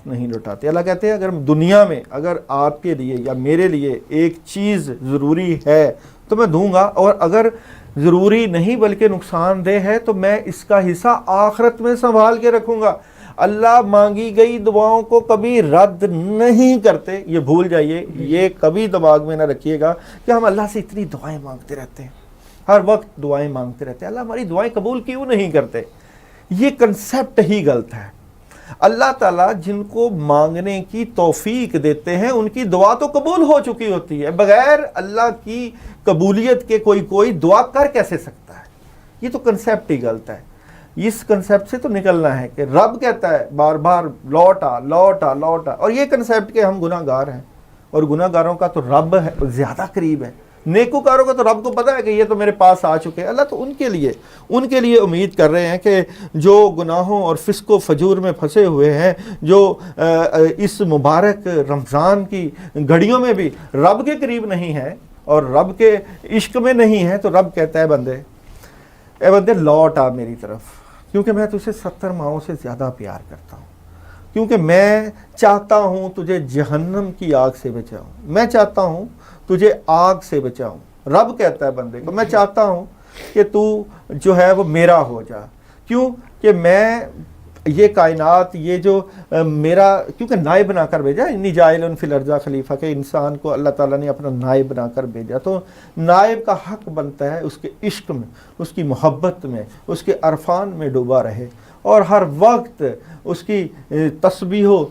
हाथ नहीं लौटाते। अल्लाह कहते हैं अगर दुनिया में अगर आपके लिए या मेरे लिए एक चीज़ ज़रूरी है तो मैं दूंगा, और अगर ज़रूरी नहीं बल्कि नुकसानदेह है तो मैं इसका हिस्सा आखिरत में संभाल के रखूंगा। अल्लाह मांगी गई दुआओं को कभी रद्द नहीं करते, ये भूल जाइए, ये कभी दिमाग में ना रखिएगा कि हम अल्लाह से इतनी दुआएं मांगते रहते हैं, हर वक्त दुआएं मांगते रहते हैं, अल्लाह हमारी दुआएं कबूल क्यों नहीं करते। ये कंसेप्ट ही गलत है। अल्लाह ताला जिनको मांगने की तौफीक देते हैं उनकी दुआ तो कबूल हो चुकी होती है, बगैर अल्लाह की कबूलियत के कोई दुआ कर कैसे सकता है। ये तो कंसेप्ट ही गलत है। इस कंसेप्ट से तो निकलना है कि रब कहता है बार बार लौटा लौटा लौटा, और ये कंसेप्ट के हम गुनाहगार हैं, और गुनाहगारों का तो रब है ज़्यादा करीब है, नेकोकारों का तो रब को पता है कि ये तो मेरे पास आ चुके हैं। अल्लाह तो उनके लिए उम्मीद कर रहे हैं कि जो गुनाहों और फिस्को फजूर में फंसे हुए हैं, जो इस मुबारक रमज़ान की घड़ियों में भी रब के करीब नहीं है और रब के इश्क में नहीं है, तो रब कहता है बंदे, ए बंदे लौट आ मेरी तरफ, क्योंकि मैं तुझसे 70 माहों से ज़्यादा प्यार करता हूँ, क्योंकि मैं चाहता हूँ तुझे जहन्नम की आग से बचाऊँ, मैं चाहता हूँ तुझे आग से बचाऊँ। रब कहता है बंदे को, मैं चाहता हूँ कि तू जो है वो मेरा हो जा, क्यों कि मैं ये कायनात, ये जो मेरा, क्योंकि नायब बनाकर भेजा, इन्नी जाइलुन फिल अर्ज़ा खलीफा, के इंसान को अल्लाह ताला ने अपना नायब बनाकर भेजा, तो नायब का हक बनता है उसके इश्क में, उसकी मोहब्बत में, उसके अरफान में डूबा रहे और हर वक्त उसकी तस्बीह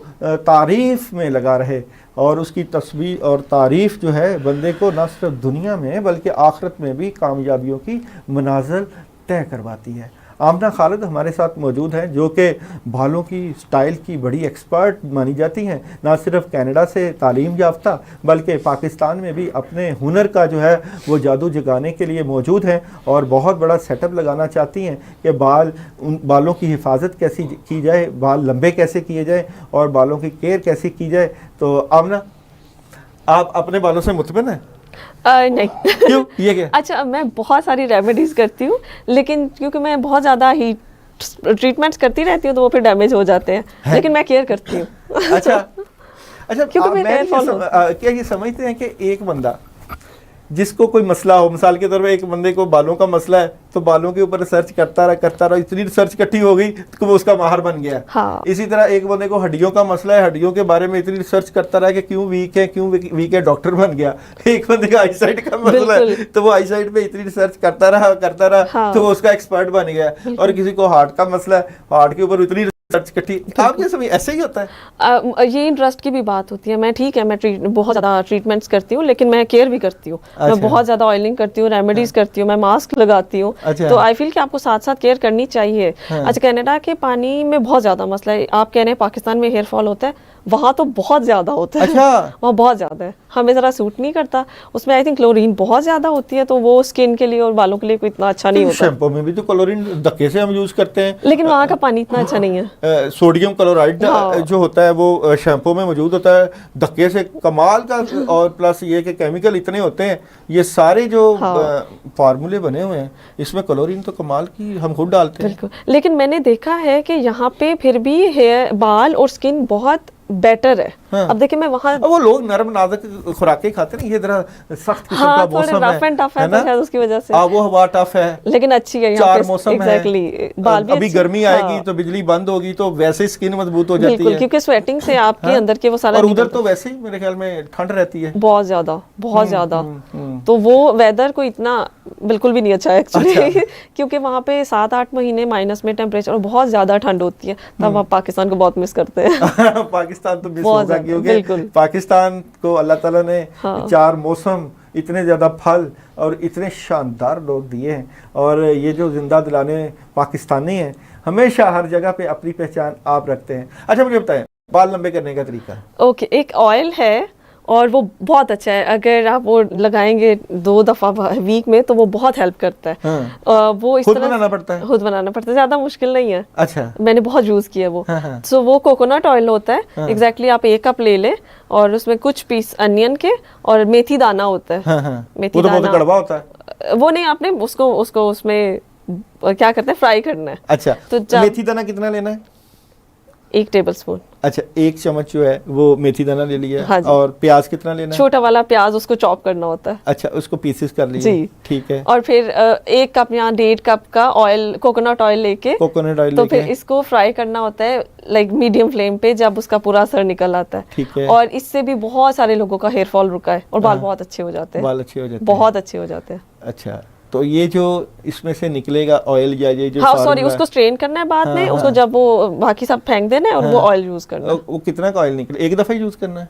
तारीफ़ में लगा रहे, और उसकी तस्बीह और तारीफ़ जो है बंदे को न सिर्फ दुनिया में बल्कि आखिरत में भी कामयाबियों की मनाज़िल तय करवाती है। आमना खालिद हमारे साथ मौजूद हैं, जो कि बालों की स्टाइल की बड़ी एक्सपर्ट मानी जाती हैं, ना सिर्फ कनाडा से तालीम याफ्ता बल्कि पाकिस्तान में भी अपने हुनर का जो है वो जादू जगाने के लिए मौजूद हैं, और बहुत बड़ा सेटअप लगाना चाहती हैं कि उन बालों की हिफाजत कैसी की जाए, बाल लंबे कैसे किए जाए और बालों की केयर कैसे की जाए। तो आमना, आप अपने बालों से मुतमिन हैं? नहीं। क्यों, ये क्या? अच्छा, मैं बहुत सारी रेमेडीज करती हूँ, लेकिन क्योंकि मैं बहुत ज़्यादा हीट ट्रीटमेंट्स करती रहती हूँ तो वो फिर डैमेज हो जाते हैं है? लेकिन मैं केयर करती हूँ। अच्छा अच्छा, क्योंकि क्या ये समझते हैं कि एक बंदा जिसको कोई मसला हो, मिसाल के तौर पे एक बंदे को बालों का मसला है तो बालों के ऊपर रिसर्च करता रहा, इतनी रिसर्च इकट्ठी हो गई तो वो उसका माहर बन गया। हाँ। इसी तरह एक बंदे को हड्डियों का मसला है, हड्डियों के बारे में इतनी रिसर्च करता रहा कि क्यों वीक है, डॉक्टर बन गया। एक बंदे का आई साइट का मसला है तो वो आई साइट पे इतनी रिसर्च करता रहा हाँ। तो वो उसका एक्सपर्ट बन गया। और किसी को हार्ट का मसला है, हार्ट के ऊपर इतनी आपके समय ऐसे ही होता है। ये इंटरेस्ट की भी बात होती है। मैं ठीक है, मैं बहुत ज़्यादा ट्रीटमेंट्स करती हूँ, लेकिन मैं केयर भी करती हूँ। अच्छा। मैं बहुत ज़्यादा ऑयलिंग करती हूँ, रेमेडीज करती हूँ, मैं मास्क लगाती हूँ। अच्छा। तो आई फील कि आपको साथ साथ केयर करनी चाहिए। हाँ। अच्छा, कनाडा के पानी में बहुत ज़्यादा मसला है। आप कह रहे हैं पाकिस्तान में हेयर फॉल होता है, वहाँ तो बहुत ज़्यादा होता है। अच्छा। वहाँ बहुत ज़्यादा है, हमें ज़रा सूट नहीं करता। उसमें आई थिंक क्लोरीन बहुत ज़्यादा होती है, तो वो स्किन के लिए और बालों के लिए कोई इतना अच्छा नहीं होता। शैम्पू में भी तो क्लोरीन धक्के से हम यूज करते हैं, लेकिन वहाँ का पानी इतना अच्छा नहीं है। सोडियम क्लोराइड जो होता है वो शैम्पू में मौजूद होता है धक्के से कमाल का। और प्लस ये कि केमिकल इतने होते हैं, ये सारे जो फार्मूले बने हुए हैं इसमें क्लोरीन तो कमाल की हम खुद डालते हैं। बिल्कुल, लेकिन मैंने देखा है कि यहाँ पे फिर भी हेयर, बाल और स्किन बहुत बेटर है। हाँ। अब देखिए मैं वहाँ, वो लोग नरम नाजुक खुराकें खाते हैं, ये जरा सख्त किस्म का मौसम रफ एंड टफ है ना, तो उसकी वजह से वो हवा टफ है, लेकिन अच्छी है यहाँ चार पे। मौसम exactly, है। बाल भी अभी गर्मी आएगी हाँ। तो बिजली बंद होगी तो वैसे स्किन मजबूत हो जाती है, क्योंकि स्वेटिंग से आपके अंदर के वो सारा, और उधर तो वैसे ही मेरे ख्याल में ठंड रहती है बहुत ज्यादा। तो वो वेदर को इतना बिल्कुल भी नहीं अच्छा है एक्चुअली। क्योंकि वहाँ पे 7-8 महीने माइनस में टेम्परेचर और बहुत ज्यादा ठंड होती है, तब आप पाकिस्तान को बहुत मिस करते हैं। पाकिस्तान तो मिस होगा, क्योंकि पाकिस्तान को अल्लाह ताला ने 4 मौसम, इतने ज़्यादा फल और इतने शानदार लोग दिए हैं, और ये जो जिंदा दिलाने पाकिस्तानी हैं, हमेशा हर जगह पे अपनी पहचान आप रखते हैं। अच्छा मुझे बताएं, बाल लंबे करने का तरीका? ओके, एक ऑयल है और वो बहुत अच्छा है, अगर आप वो लगाएंगे 2 दफ़ा वीक में तो वो बहुत हेल्प करता है। हाँ। वो इस खुद तरह बनाना पड़ता है? खुद बनाना पड़ता है, ज़्यादा मुश्किल नहीं है। अच्छा। मैंने बहुत यूज़ किया वो। हाँ। तो वो कोकोनट ऑयल होता है। एग्जैक्टली आप 1 कप ले लें और उसमें कुछ पीस अनियन के और मेथी दाना होता है। हाँ। मेथी वो तो दाना बहुत कड़वा होता है। वो नहीं, आपने उसको उसमें क्या करते हैं, फ्राई करना है। अच्छा, तो मेथी दाना कितना लेना है? 1 टेबलस्पून। अच्छा, 1 चम्मच जो है वो मेथी दाना ले लिया। हाँ जी। और प्याज कितना लेना है? छोटा वाला प्याज, उसको चॉप करना होता है। अच्छा, उसको पीसेस कर लिए। जी। ठीक है। और फिर 1 कप या 1.5 कप का ऑयल, कोकोनट ऑयल लेके, कोकोनट ऑयल तो लेके फिर इसको फ्राई करना होता है लाइक मीडियम फ्लेम पे, जब उसका पूरा असर निकल आता है। ठीक है। और इससे भी बहुत सारे लोगों का हेयर फॉल रुका है और बाल बहुत अच्छे हो जाते हैं। बाल अच्छे हो जाते हैं। बहुत अच्छे हो जाते हैं। अच्छा, तो ये जो इसमें से निकलेगा ऑयल या ये जो हाँ सॉरी, फार्मूला उसको स्ट्रेन करना है बाद हाँ, में, हाँ। उसको जब वो बाकी सब फेंक देना है और वो ऑयल यूज करना है। वो कितना का ऑयल निकले? एक दफा यूज करना है?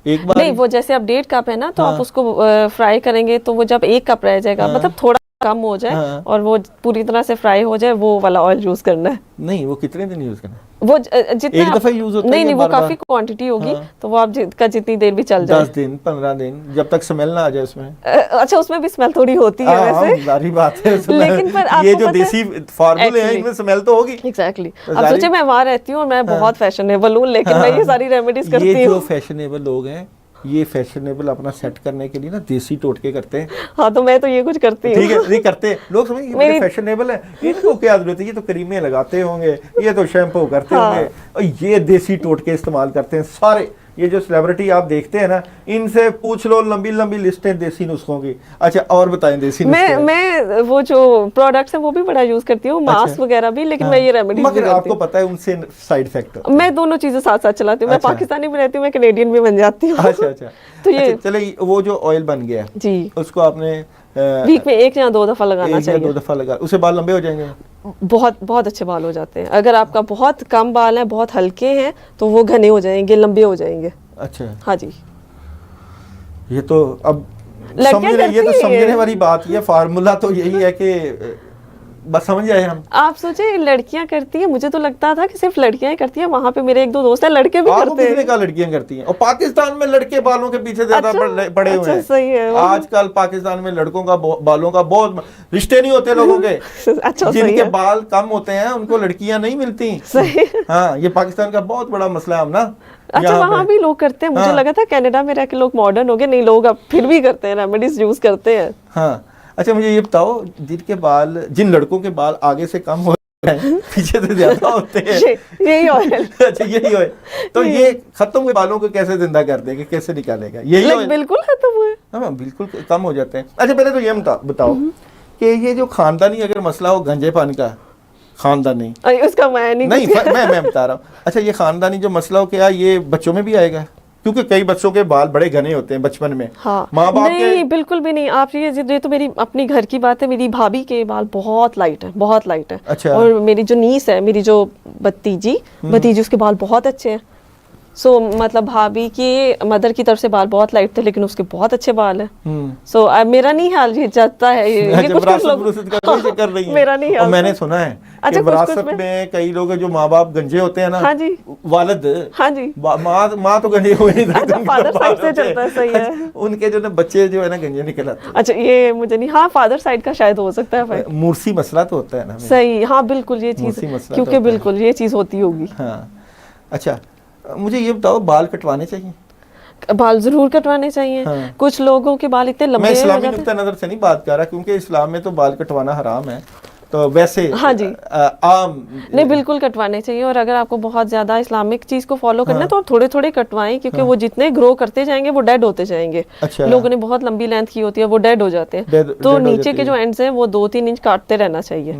एक बार नहीं, वो जैसे अब 1.5 कप है ना, तो आप उसको फ्राई करेंगे, तो वो जब 1 कप रह जाएगा, मतलब थोड़ा कम हो जाए और वो पूरी तरह से फ्राई हो जाए, वो वाला ऑयल यूज करना है। नहीं, वो कितने दिन यूज करना है? वो जितना एक दफा यूज होता है? नहीं नहीं, वो बार-बार? काफी क्वांटिटी होगी, तो वो आप जितनी देर भी चल जाए। 10 दिन 15 दिन, जब तक स्मेल ना आ जाए उसमें। अच्छा, उसमें भी स्मेल थोड़ी होती है वैसे। सारी बात है उसमें। लेकिन पर ये आपको जो पता है- देसी फार्मूले हैं, इनमें स्मेल तो होगी। एग्जैक्टली। तो अब सोचिए, मैं वहाँ रहती हूँ और मैं बहुत फैशनेबल हूँ, लेकिन मैं ये सारी रेमेडीज करती ये जो हूँ। फैशनेबल लोग हैं, ये फैशनेबल अपना सेट करने के लिए ना देसी टोटके करते हैं। हाँ, तो मैं तो ये कुछ करती हूँ। ठीक है, नहीं करते हैं लोग, समझ, ये बड़े फैशनेबल है, इनको क्या जरूरत है, ये तो क्रीमें लगाते होंगे, ये तो शैम्पू करते होंगे, और ये देसी टोटके इस्तेमाल करते हैं सारे। ये जो सेलिब्रिटी आप देखते हैं ना, इनसे पूछ लो, लंबी लंबी लिस्टें देसी नुस्खों की। अच्छा, और बताएं देसी नुस्खे। मैं वो जो प्रोडक्ट्स है वो भी बड़ा यूज करती हूँ, मास्क वगैरह भी, लेकिन मैं ये रेमेडीज भी मगर करती आपको हूँ। पता है उनसे साइड इफेक्ट? मैं दोनों चीजें साथ साथ चलाती हूँ। मैं अच्छा। पाकिस्तानी भी रहती हूँ, मैं कनेडियन भी बन जाती हूँ। अच्छा अच्छा। तो ये अच्छा, चले, वो जो ऑयल बन गया जी, उसको आपने वीक में 1 या 2 दफा लगाना 1 या 2 चाहिए। दफा लगा, उससे बाल लंबे हो जाएंगे? बहुत बहुत अच्छे बाल हो जाते हैं। अगर आपका बहुत कम बाल है, बहुत हल्के हैं, तो वो घने हो जाएंगे, लंबे हो जाएंगे। अच्छा, हाँ जी। ये तो अब लड़कियां समझ रहे, ये तो करती समझने हैं। वाली बात है। फार्मूला तो यही है कि बस समझ जाए हम। आप सोचे लड़कियां करती है, मुझे तो लगता था कि सिर्फ लड़कियां ही करती है। वहां पे मेरे 1-2 दोस्त हैं, लड़के भी आपको करते किसने हैं। कहा लड़कियां करती हैं? और पाकिस्तान में लड़के बालों के पीछे ज्यादा अच्छा, पड़े हुए अच्छा, हैं। सही है। आजकल पाकिस्तान में लड़कों का बालों का बहुत रिश्ते नहीं होते लोगों के। अच्छा, सही जिनके है। बाल कम होते हैं उनको लड़कियां नहीं मिलती। सही। हाँ, ये पाकिस्तान का बहुत बड़ा मसला है हम ना। अच्छा, यहाँ वहाँ पे- भी लोग करते हैं। मुझे हाँ। लगा था कनाडा में रह के लोग मॉडर्न हो गए। नहीं, लोग अब फिर भी करते हैं, रेमेडीज यूज करते हैं। हाँ। अच्छा, मुझे ये बताओ, जिनके बाल, जिन लड़कों के बाल आगे से कम हो पीछे से ज्यादा होते हैं, यही ऑयल। अच्छा, यही ऑयल, तो ये खत्म हुए बालों को कैसे जिंदा कर देगा, कैसे निकालेगा? यही ऑयल? बिल्कुल खत्म हुए। हाँ, बिल्कुल कम हो जाते हैं। अच्छा, पहले तो ये बताओ कि ये जो खानदानी अगर मसला हो गंजेपन का, खानदानी अरे, उसका मैं नहीं नहीं, मैं बता रहा हूँ। अच्छा, ये खानदानी जो मसला हो, क्या ये बच्चों में भी आएगा? क्योंकि कई बच्चों के बाल बड़े घने होते हैं बचपन में। हाँ, माँ बाप नहीं, के बिल्कुल भी नहीं। आप ये तो मेरी अपनी घर की बात है। मेरी भाभी के बाल बहुत लाइट है, बहुत लाइट है। अच्छा। और मेरी जो नीस है, मेरी जो भतीजी, उसके बाल बहुत अच्छे हैं। सो मतलब भाभी की मदर की तरफ से बाल बहुत लाइट थे, लेकिन उसके बहुत अच्छे बाल हैं। सो अब मेरा नहीं हाल ये चाहता है, ये अच्छा, कुछ विरासत लोग विरासत का कोई चक्कर नहीं है। मेरा नहीं और हाल मैंने था। सुना है अच्छा, कि कुछ-कुछ विरासत में। में कई लोग जो माँ बाप गंजे होते हैं ना, हाँ जी, वालिद, हाँ जी, माँ तो गंजे हुए नहीं अच्छा, उनके फादर बाल साइड से होते हैं। चलता है, सही है। उनके जो ना बच्चे जो है ना गंजे निकल आते हैं। अच्छा, ये मुझे नहीं, हाँ, फादर साइड का शायद हो सकता है भाई। मूर्सी मसला तो होता है ना हमें। सही, हाँ, बिल्कुल ये चीज, मूर्सी मसला क्योंकि तो होता है। बिल्कुल ये चीज होती होगी। हाँ। अच्छा, मुझे ये बताओ, बाल कटवाने चाहिए? बाल जरूर कटवाने चाहिए। हाँ। कुछ लोगों के बाल इतने मैं लंबे हो इस्लामी जाते नुक्ता नजर से नहीं बात कर रहा, क्योंकि इस्लाम में तो बाल कटवाना हराम है, तो वैसे हाँ जी। आम नहीं, बिल्कुल कटवाने चाहिए। और अगर आपको बहुत ज्यादा इस्लामिक चीज को फॉलो करना है, तो आप थोड़े थोड़े कटवाएं, क्योंकि वो जितने ग्रो करते जाएंगे वो डेड होते जाएंगे। अच्छा। लोगों ने बहुत लंबी लेंथ की होती है, वो डेड हो जाते हैं। Dead तो हो नीचे जाती के है। जो एंड्स हैं वो 2-3 इंच काटते रहना चाहिए।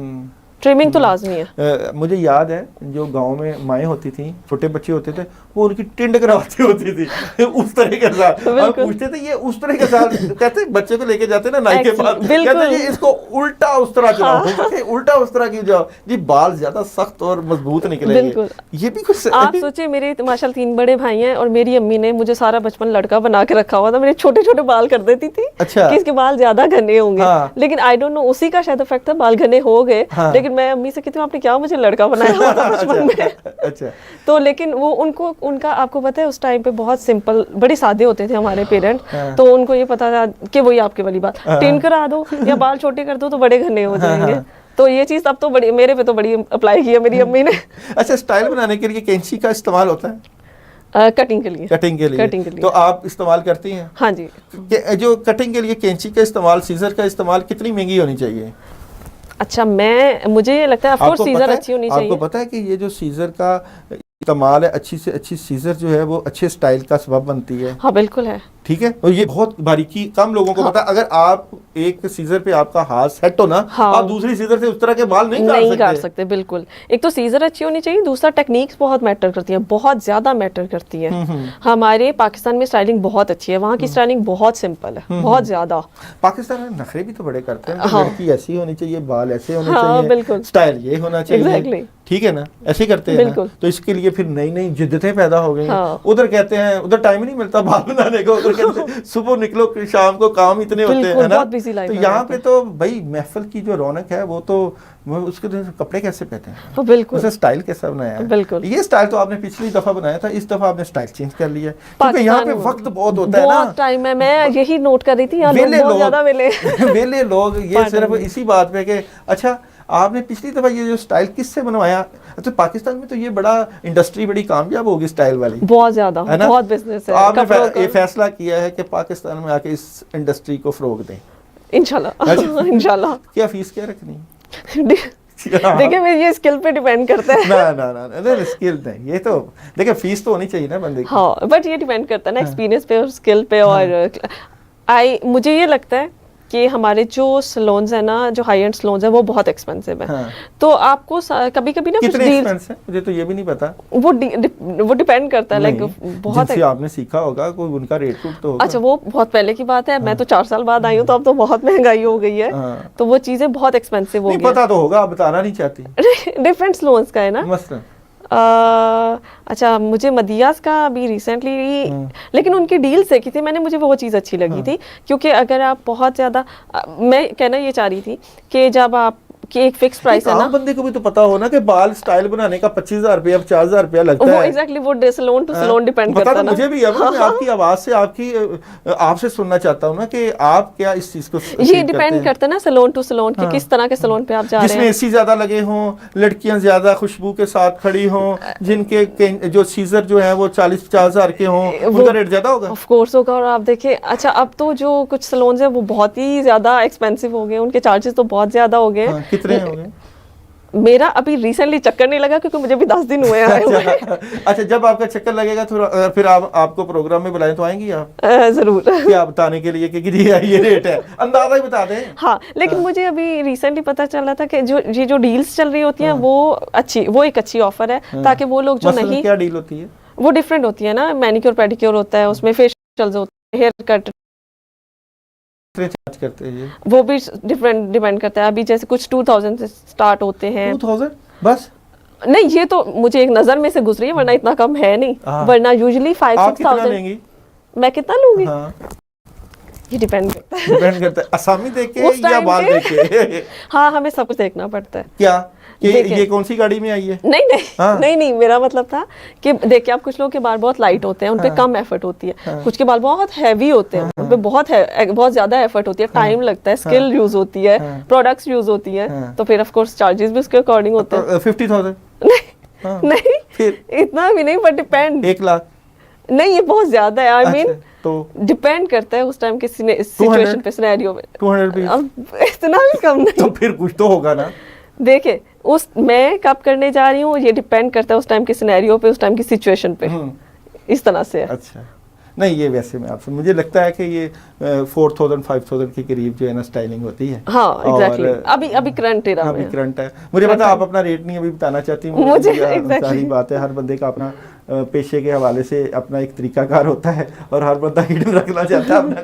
ट्रिमिंग तो लाजमी है। मुझे याद है, जो गांव में माएँ होती थी, छोटे बच्चे होते थे, वो उनकी टिंड करवाती होती थी उस तरह के साथ। हम पूछते थे ये उस तरह के साथ, कहते बच्चे को लेके जाते ना नाई के पास, कहते जी इसको उल्टा उस तरह चलाओ। उल्टा उस तरह की जाओ जी, बाल ज्यादा सख्त और मजबूत निकलेंगे। ये भी कुछ आप सोचिए, मेरे माशाल्लाह 3 बड़े भाई हैं, और मेरी अम्मी ने मुझे सारा बचपन लड़का बना के रखा हुआ था। मेरे छोटे छोटे बाल कर देती थी। अच्छा। कि इसके बाल ज्यादा घने होंगे। हाँ। लेकिन आई डोंट नो, उसी का शायद इफेक्ट था, बाल घने हो गए। हाँ। लेकिन मैं अम्मी से कहती हूँ, आपने क्या मुझे लड़का बनाया हुआ था बचपन में। अच्छा। तो लेकिन वो उनका आपको पता है, उस टाइम पे बहुत सिंपल, बड़े सादे होते थे हमारे पेरेंट। तो उनको ये पता था कि वही आपके वाली बात, टिन करा दो या बाल छोटे कर दो तो बड़े घने हो जाएंगे। तो ये चीज अब तो बड़ी मेरे पे तो बड़ी अप्लाई की है मेरी अम्मी ने। अच्छा, स्टाइल बनाने के लिए कैंची का इस्तेमाल होता है? कटिंग के लिए। कटिंग के लिए तो आप इस्तेमाल करती हैं? हाँ जी। जो कटिंग के लिए कैंची का इस्तेमाल, सीजर का इस्तेमाल कितनी महंगी होनी चाहिए? अच्छा, मुझे ये लगता है ऑफ कोर्स सीजर अच्छी होनी चाहिए। आपको पता है कि ये जो सीजर का कमाल है, अच्छी से अच्छी सीजर जो है वो अच्छे स्टाइल का सबब बनती है। हाँ बिल्कुल है। ठीक है, और ये बहुत बारीकी कम लोगों को पता है। अगर आप एक सीजर पे आपका हाथ सेट हो ना, हाँ। आप दूसरी सीजर से उस तरह के बाल नहीं काट काट सकते। बिल्कुल, एक तो सीजर अच्छी होनी चाहिए, दूसरा टेक्निक्स बहुत मैटर करती है, बहुत ज्यादा मैटर करती है। हमारे पाकिस्तान में स्टाइलिंग बहुत अच्छी है, वहाँ की स्टाइलिंग बहुत सिंपल है, बहुत ज्यादा। पाकिस्तान में नखरे भी तो बड़े करते हैं, हाँ। लड़की ऐसी होनी चाहिए, बाल ऐसे होने हाँ, चाहिए, बिल्कुल। स्टाइल ये होना चाहिए। Exactly. ठीक है ना, ऐसे ही करते हैं ना। तो इसके लिए फिर नई नई जिद्दतें पैदा हो गई। हाँ। उधर कहते हैं उधर टाइम ही नहीं मिलता बाल बनाने को, उधर कहते हैं सुबह निकलो शाम को काम इतने होते हैं ना। बहुत बिजी लाइफ तो है यहाँ पे तो भाई महफिल की जो रौनक है वो तो उसके कपड़े कैसे पहनते हैं, बिल्कुल उसे स्टाइल कैसा बनाया है। बिल्कुल। ये स्टाइल तो आपने पिछली दफा बनाया था, इस दफा आपने स्टाइल चेंज कर लिया क्योंकि यहाँ पे वक्त बहुत होता है ना, बहुत टाइम है। मैं यही नोट कर रही थी, यहाँ वेले लोग बहुत ज्यादा वेले वेले लोग ये सिर्फ इसी बात पे कि अच्छा आपने पिछली दफा ये जो स्टाइल किससे बनवाया। अच्छा पाकिस्तान में तो ये बड़ा इंडस्ट्री बड़ी कामयाब होगी स्टाइल वाली, बहुत ज्यादा, बहुत बिजनेस है। तो आपने ये फैसला किया है कि पाकिस्तान में आके इस इंडस्ट्री को फरोग दें इंशाल्लाह। इंशाल्लाह। क्या फीस क्या रखनी? देखिए मेरी ये स्किल पे डिपेंड करता है। ना ना ना ना स्किल नहीं, ये तो देखिए फीस तो होनी चाहिए ना बंदे की। हाँ बट ये डिपेंड करता है ना एक्सपीरियंस पे और स्किल पे। और मुझे ये लगता है कि हमारे जो सलोन्स है ना, जो हाई एंड सलोन्स है वो बहुत एक्सपेंसिव है। हाँ। तो आपको कभी कभी ना कितने एक्सपेंसिव है मुझे तो ये भी नहीं पता। वो डिपेंड करता है, लाइक बहुत जिनसे आपने सीखा होगा कोई उनका रेट रूट तो होगा। अच्छा वो बहुत पहले की बात है। मैं तो 4 साल बाद आई हूँ, तो अब तो बहुत महंगाई हो गई है। तो वो चीजें बहुत एक्सपेंसिव हो गई। पता तो होगा, आप बताना नहीं चाहती। डिफरेंट सलोन्स का है ना मसलन अच्छा मुझे मदियास का अभी रिसेंटली, लेकिन उनकी डील्स देखी थी मैंने, मुझे वो चीज़ अच्छी लगी थी। क्योंकि अगर आप बहुत ज़्यादा, मैं कहना ये चाह रही थी कि जब आप कि एक फिक्स प्राइस है ना, बंदे को भी तो पता हो ना कि बाल स्टाइल बनाने का 25,000 रुपया 50,000 रुपया लगता है। एग्जैक्टली वो सैलून टू सैलून डिपेंड करता है ना। मुझे भी है, मैं आपकी आवाज से आपसे सुनना चाहता हूँ ना कि आप क्या इस चीज को ये डिपेंड करता है ना सैलून टू सैलून कि किस तरह के सैलून पे आप जा रहे हैं। जिसमें एसी ज्यादा लगे हों, लड़कियां ज्यादा खुशबू के साथ खड़ी हों, जिनके जो सीजर जो है वो 40-50,000 के हों, उनका रेट ज्यादा होगा। ऑफ कोर्स होगा। और आप देखिए अच्छा अब तो जो कुछ सैलून्स हैं वो बहुत ही ज्यादा एक्सपेंसिव हो गए, उनके चार्जेस तो बहुत ज्यादा हो गए। कितने हो गए? मेरा अभी रिसेंटली चक्कर नहीं लगा क्योंकि मुझे भी 10 दिन हुए हैं। अच्छा जब आपका चक्कर लगेगा तो फिर आपको प्रोग्राम में बुलाएं तो आएंगी आप? जरूर। क्या बताने के लिए कि ये रेट है, अंदाजा ही बता दें। हाँ लेकिन मुझे अभी रिसेंटली पता चला था कि जो डील्स चल रही होती हैं वो एक अच्छी ऑफर है, ताकि वो लोग जो नहीं। क्या डील होती है? वो डिफरेंट होती है ना, मैनिक्योर पेडिक्योर होता है, उसमें फेशियल्स होते हैं, हेयर कट चार्ज करते हैं, वो भी डिफरेंट डिपेंड करता है। अभी जैसे कुछ 2000 से स्टार्ट होते हैं। 2000 बस? नहीं ये तो मुझे एक नजर में से गुजरी है, वरना इतना कम है नहीं। वरना यूजुअली 5-6,000। मैं कितना लूंगी? ये डिपेंड करता है असामी देख के या बाल देख के? हाँ हमें सब कुछ देखना पड़ता है। क्या ये कौन सी गाड़ी में आई है? नहीं मेरा मतलब था कि देखिए आप कुछ लोगों के बाल बहुत लाइट होते हैं, उनपे कम एफर्ट होती है। कुछ के बाल बहुत हैवी होते हैं, उनपे बहुत ज्यादा एफर्ट होती है, टाइम लगता है, स्किल यूज होती है, प्रोडक्ट्स यूज होती है। तो फिर ऑफ कोर्स चार्जेस भी उसके अकॉर्डिंग होते हैं। 50,000? नहीं फिर इतना भी नहीं, पर डिपेंड। 1 लाख? नहीं ये बहुत ज्यादा है। आई मीन तो डिपेंड करता है उस टाइम के सिचुएशन पे, सिनेरियो में। 200 इतना भी कम नहीं। तो फिर कुछ तो होगा ना। देखिए मैं कब करने जा रही हूँ ये डिपेंड करता है उस टाइम के सिनेरियो पे, उस टाइम की सिचुएशन पे। इस तरह से है। अच्छा नहीं ये वैसे मैं आपसे मुझे लगता है कि ये 4,000-5,000 के करीब जो है ना स्टाइलिंग होती है। हाँ एग्जैक्टली। अभी करंट एरा में करंट है। मुझे पता आप अपना रेट नहीं अभी बताना चाहती। मुझे सारी बात है, हर बंदे का अपना पेशे के हवाले से अपना एक तरीकाकार होता है और हर बंदा हिडन रखना चाहता है अपना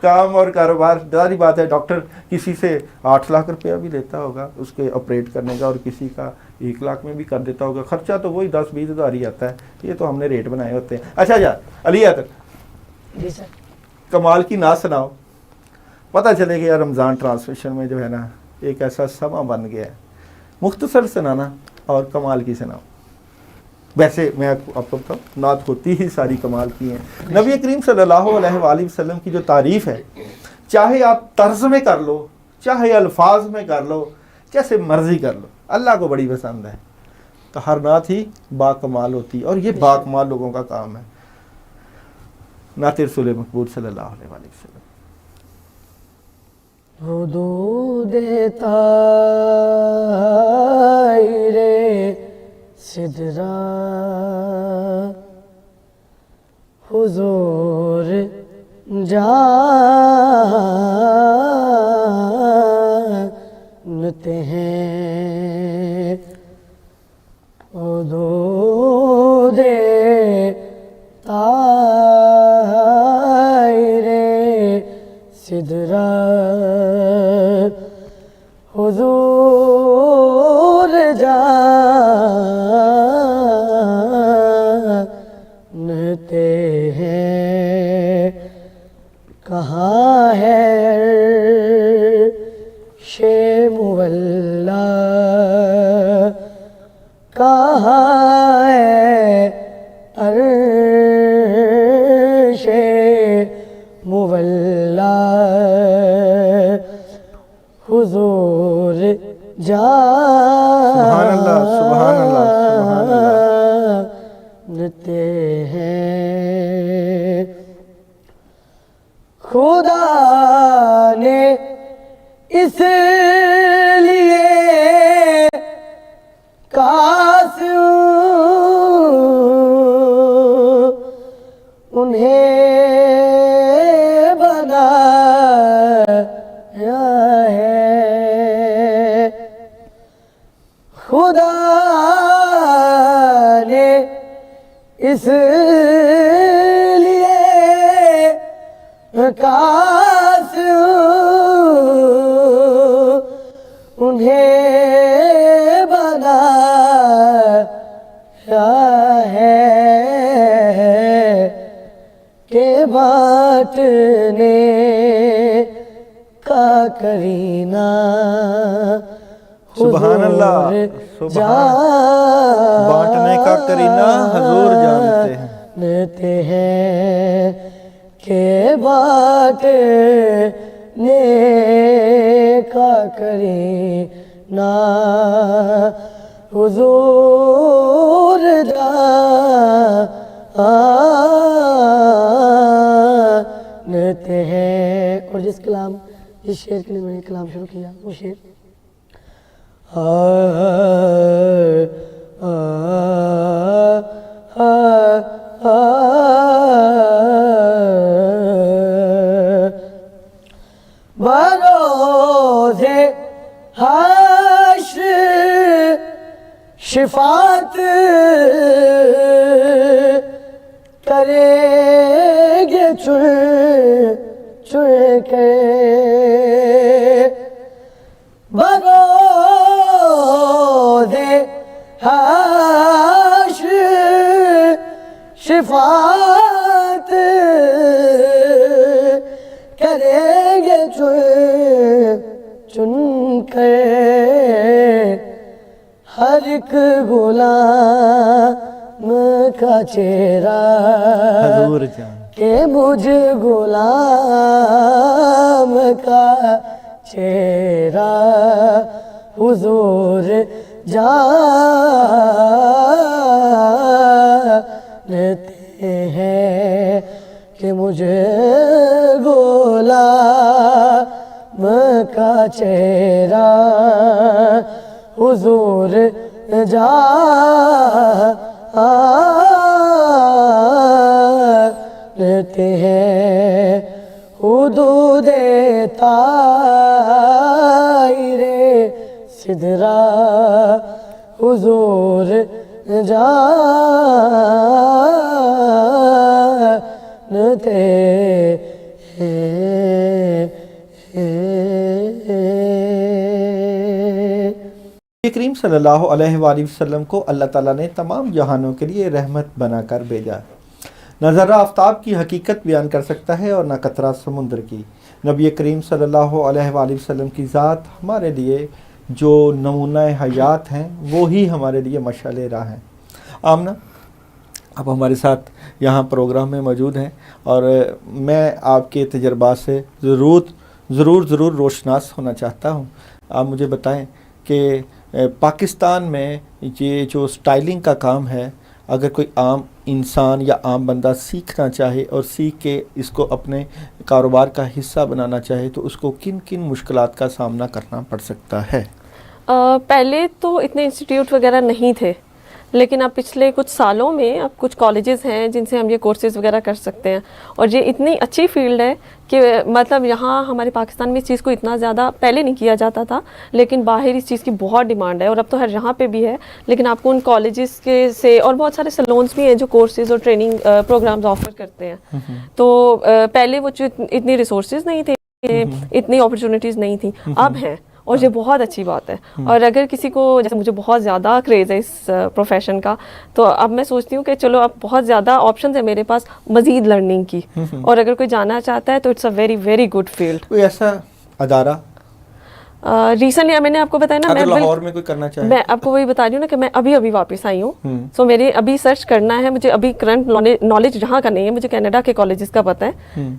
काम और कारोबार। सारी बात है, डॉक्टर किसी से 8 लाख रुपया भी लेता होगा उसके ऑपरेट करने का, और किसी का 1 लाख में भी कर देता होगा। खर्चा तो वही 10-20 हज़ार ही आता है। ये तो हमने रेट बनाए होते हैं। अच्छा यार अली यार जी सर, कमाल की नात सुनाओ, पता चले कि यार रमज़ान ट्रांसमिशन में जो है ना एक ऐसा समा बन गया है। मुख्तसर सुनाना और कमाल की सुनाओ। वैसे मैं आपको बताऊँ नात होती ही सारी कमाल की हैं। नबी करीम सल्लल्लाहु अलैहि वसल्लम की जो तारीफ़ है, चाहे आप तर्ज में कर लो, चाहे अल्फाज में कर लो, जैसे मर्जी कर लो, अल्लाह को बड़ी पसंद है। तो हर नात ही बाकमाल होती है और ये बाकमाल लोगों का काम है। नात रसूल मकबूल सल्लल्लाहु अलैहि वसल्लम। दुरूद ताहिरे सिदरा हुजूर जानते हैं हुदूदे तायरे सिदरा हुजूर जानते हैं कहाँ है शे मुवल्ला कहाँ है अर्शे मुवल्ला हुजूर सुभान अल्लाह, सुभान अल्लाह, सुभान जानते हैं खुदा ने इसलिए कासिम उन्हें बनाया है खुदा ने इसलिए कासिम उन्हें बनाया है के बांटने का करीना सुभान अल्लाह, सुभान। बांटने का करीना हुजूर जानते हैं। जानते हैं के बांटने का करीना हुजूर जानते हैं। और जिस शेर के लिए मैंने कलाम शुरू किया वो शेर बरोज़े हश्र शिफात करेंगे चुन चुन के बरोज़े हश्र शिफात करेंगे चुन चुन के हर एक गुलाम का चेहरा हुजूर जान के मुझ गुलाम का चेहरा हुजूर जानते हैं कि मुझे गुलाम का चेहरा हुजूर जानते हैं हुदूदे तायरे सिदरा हुजूर जानते नबी करीम सल्लल्लाहु अलैहि वसल्लम को अल्लाह ताला ने तमाम जहानों के लिए रहमत बनाकर भेजा। न ज़र्रा आफ्ताब की हकीकत बयान कर सकता है और न कतरा समुद्र की। नबी करीम सल्लल्लाहु अलैहि वसल्लम की ज़ात हमारे लिए जो नमूना हयात हैं वो ही हमारे लिए मशाल राह हैं। आमना आप हमारे साथ यहाँ प्रोग्राम में मौजूद हैं और मैं आपके तजर्बात से ज़रूर रोशनास होना चाहता हूँ। आप मुझे बताएं कि पाकिस्तान में ये जो स्टाइलिंग का काम है, अगर कोई आम इंसान या आम बंदा सीखना चाहे और सीख के इसको अपने कारोबार का हिस्सा बनाना चाहे तो उसको किन किन मुश्किलात का सामना करना पड़ सकता है? पहले तो इतने इंस्टीट्यूट वगैरह नहीं थे, लेकिन अब पिछले कुछ सालों में अब कुछ कॉलेजेस हैं जिनसे हम ये कोर्सेज वगैरह कर सकते हैं, और ये इतनी अच्छी फील्ड है कि मतलब यहाँ हमारे पाकिस्तान में इस चीज़ को इतना ज़्यादा पहले नहीं किया जाता था, लेकिन बाहर इस चीज़ की बहुत डिमांड है, और अब तो हर जहाँ पे भी है। लेकिन आपको उन कॉलेजेस के से, और बहुत सारे सैलून्स भी हैं जो कोर्सेज और ट्रेनिंग प्रोग्राम्स ऑफर करते हैं। तो पहले वो जो इतनी रिसोर्सेज नहीं थे, इतनी अपॉर्चुनिटीज़ नहीं थी, अब हैं, और ये बहुत अच्छी बात है। और अगर किसी को, जैसे मुझे बहुत ज़्यादा क्रेज़ है इस प्रोफेशन का, तो अब मैं सोचती हूँ कि चलो अब बहुत ज़्यादा ऑप्शंस है मेरे पास मज़ीद लर्निंग की, और अगर कोई जाना चाहता है तो it's a very very good field. कोई ऐसा अदारा रिसेंटली मैंने आपको बताया ना, अगर लाहौर में कोई करना चाहे? मैं आपको वही बता रही हूँ ना कि मैं अभी अभी वापस आई हूँ, सो मेरे अभी सर्च करना है, मुझे अभी करंट नॉलेज जहाँ का नहीं है, मुझे कनाडा के कॉलेजेस का पता है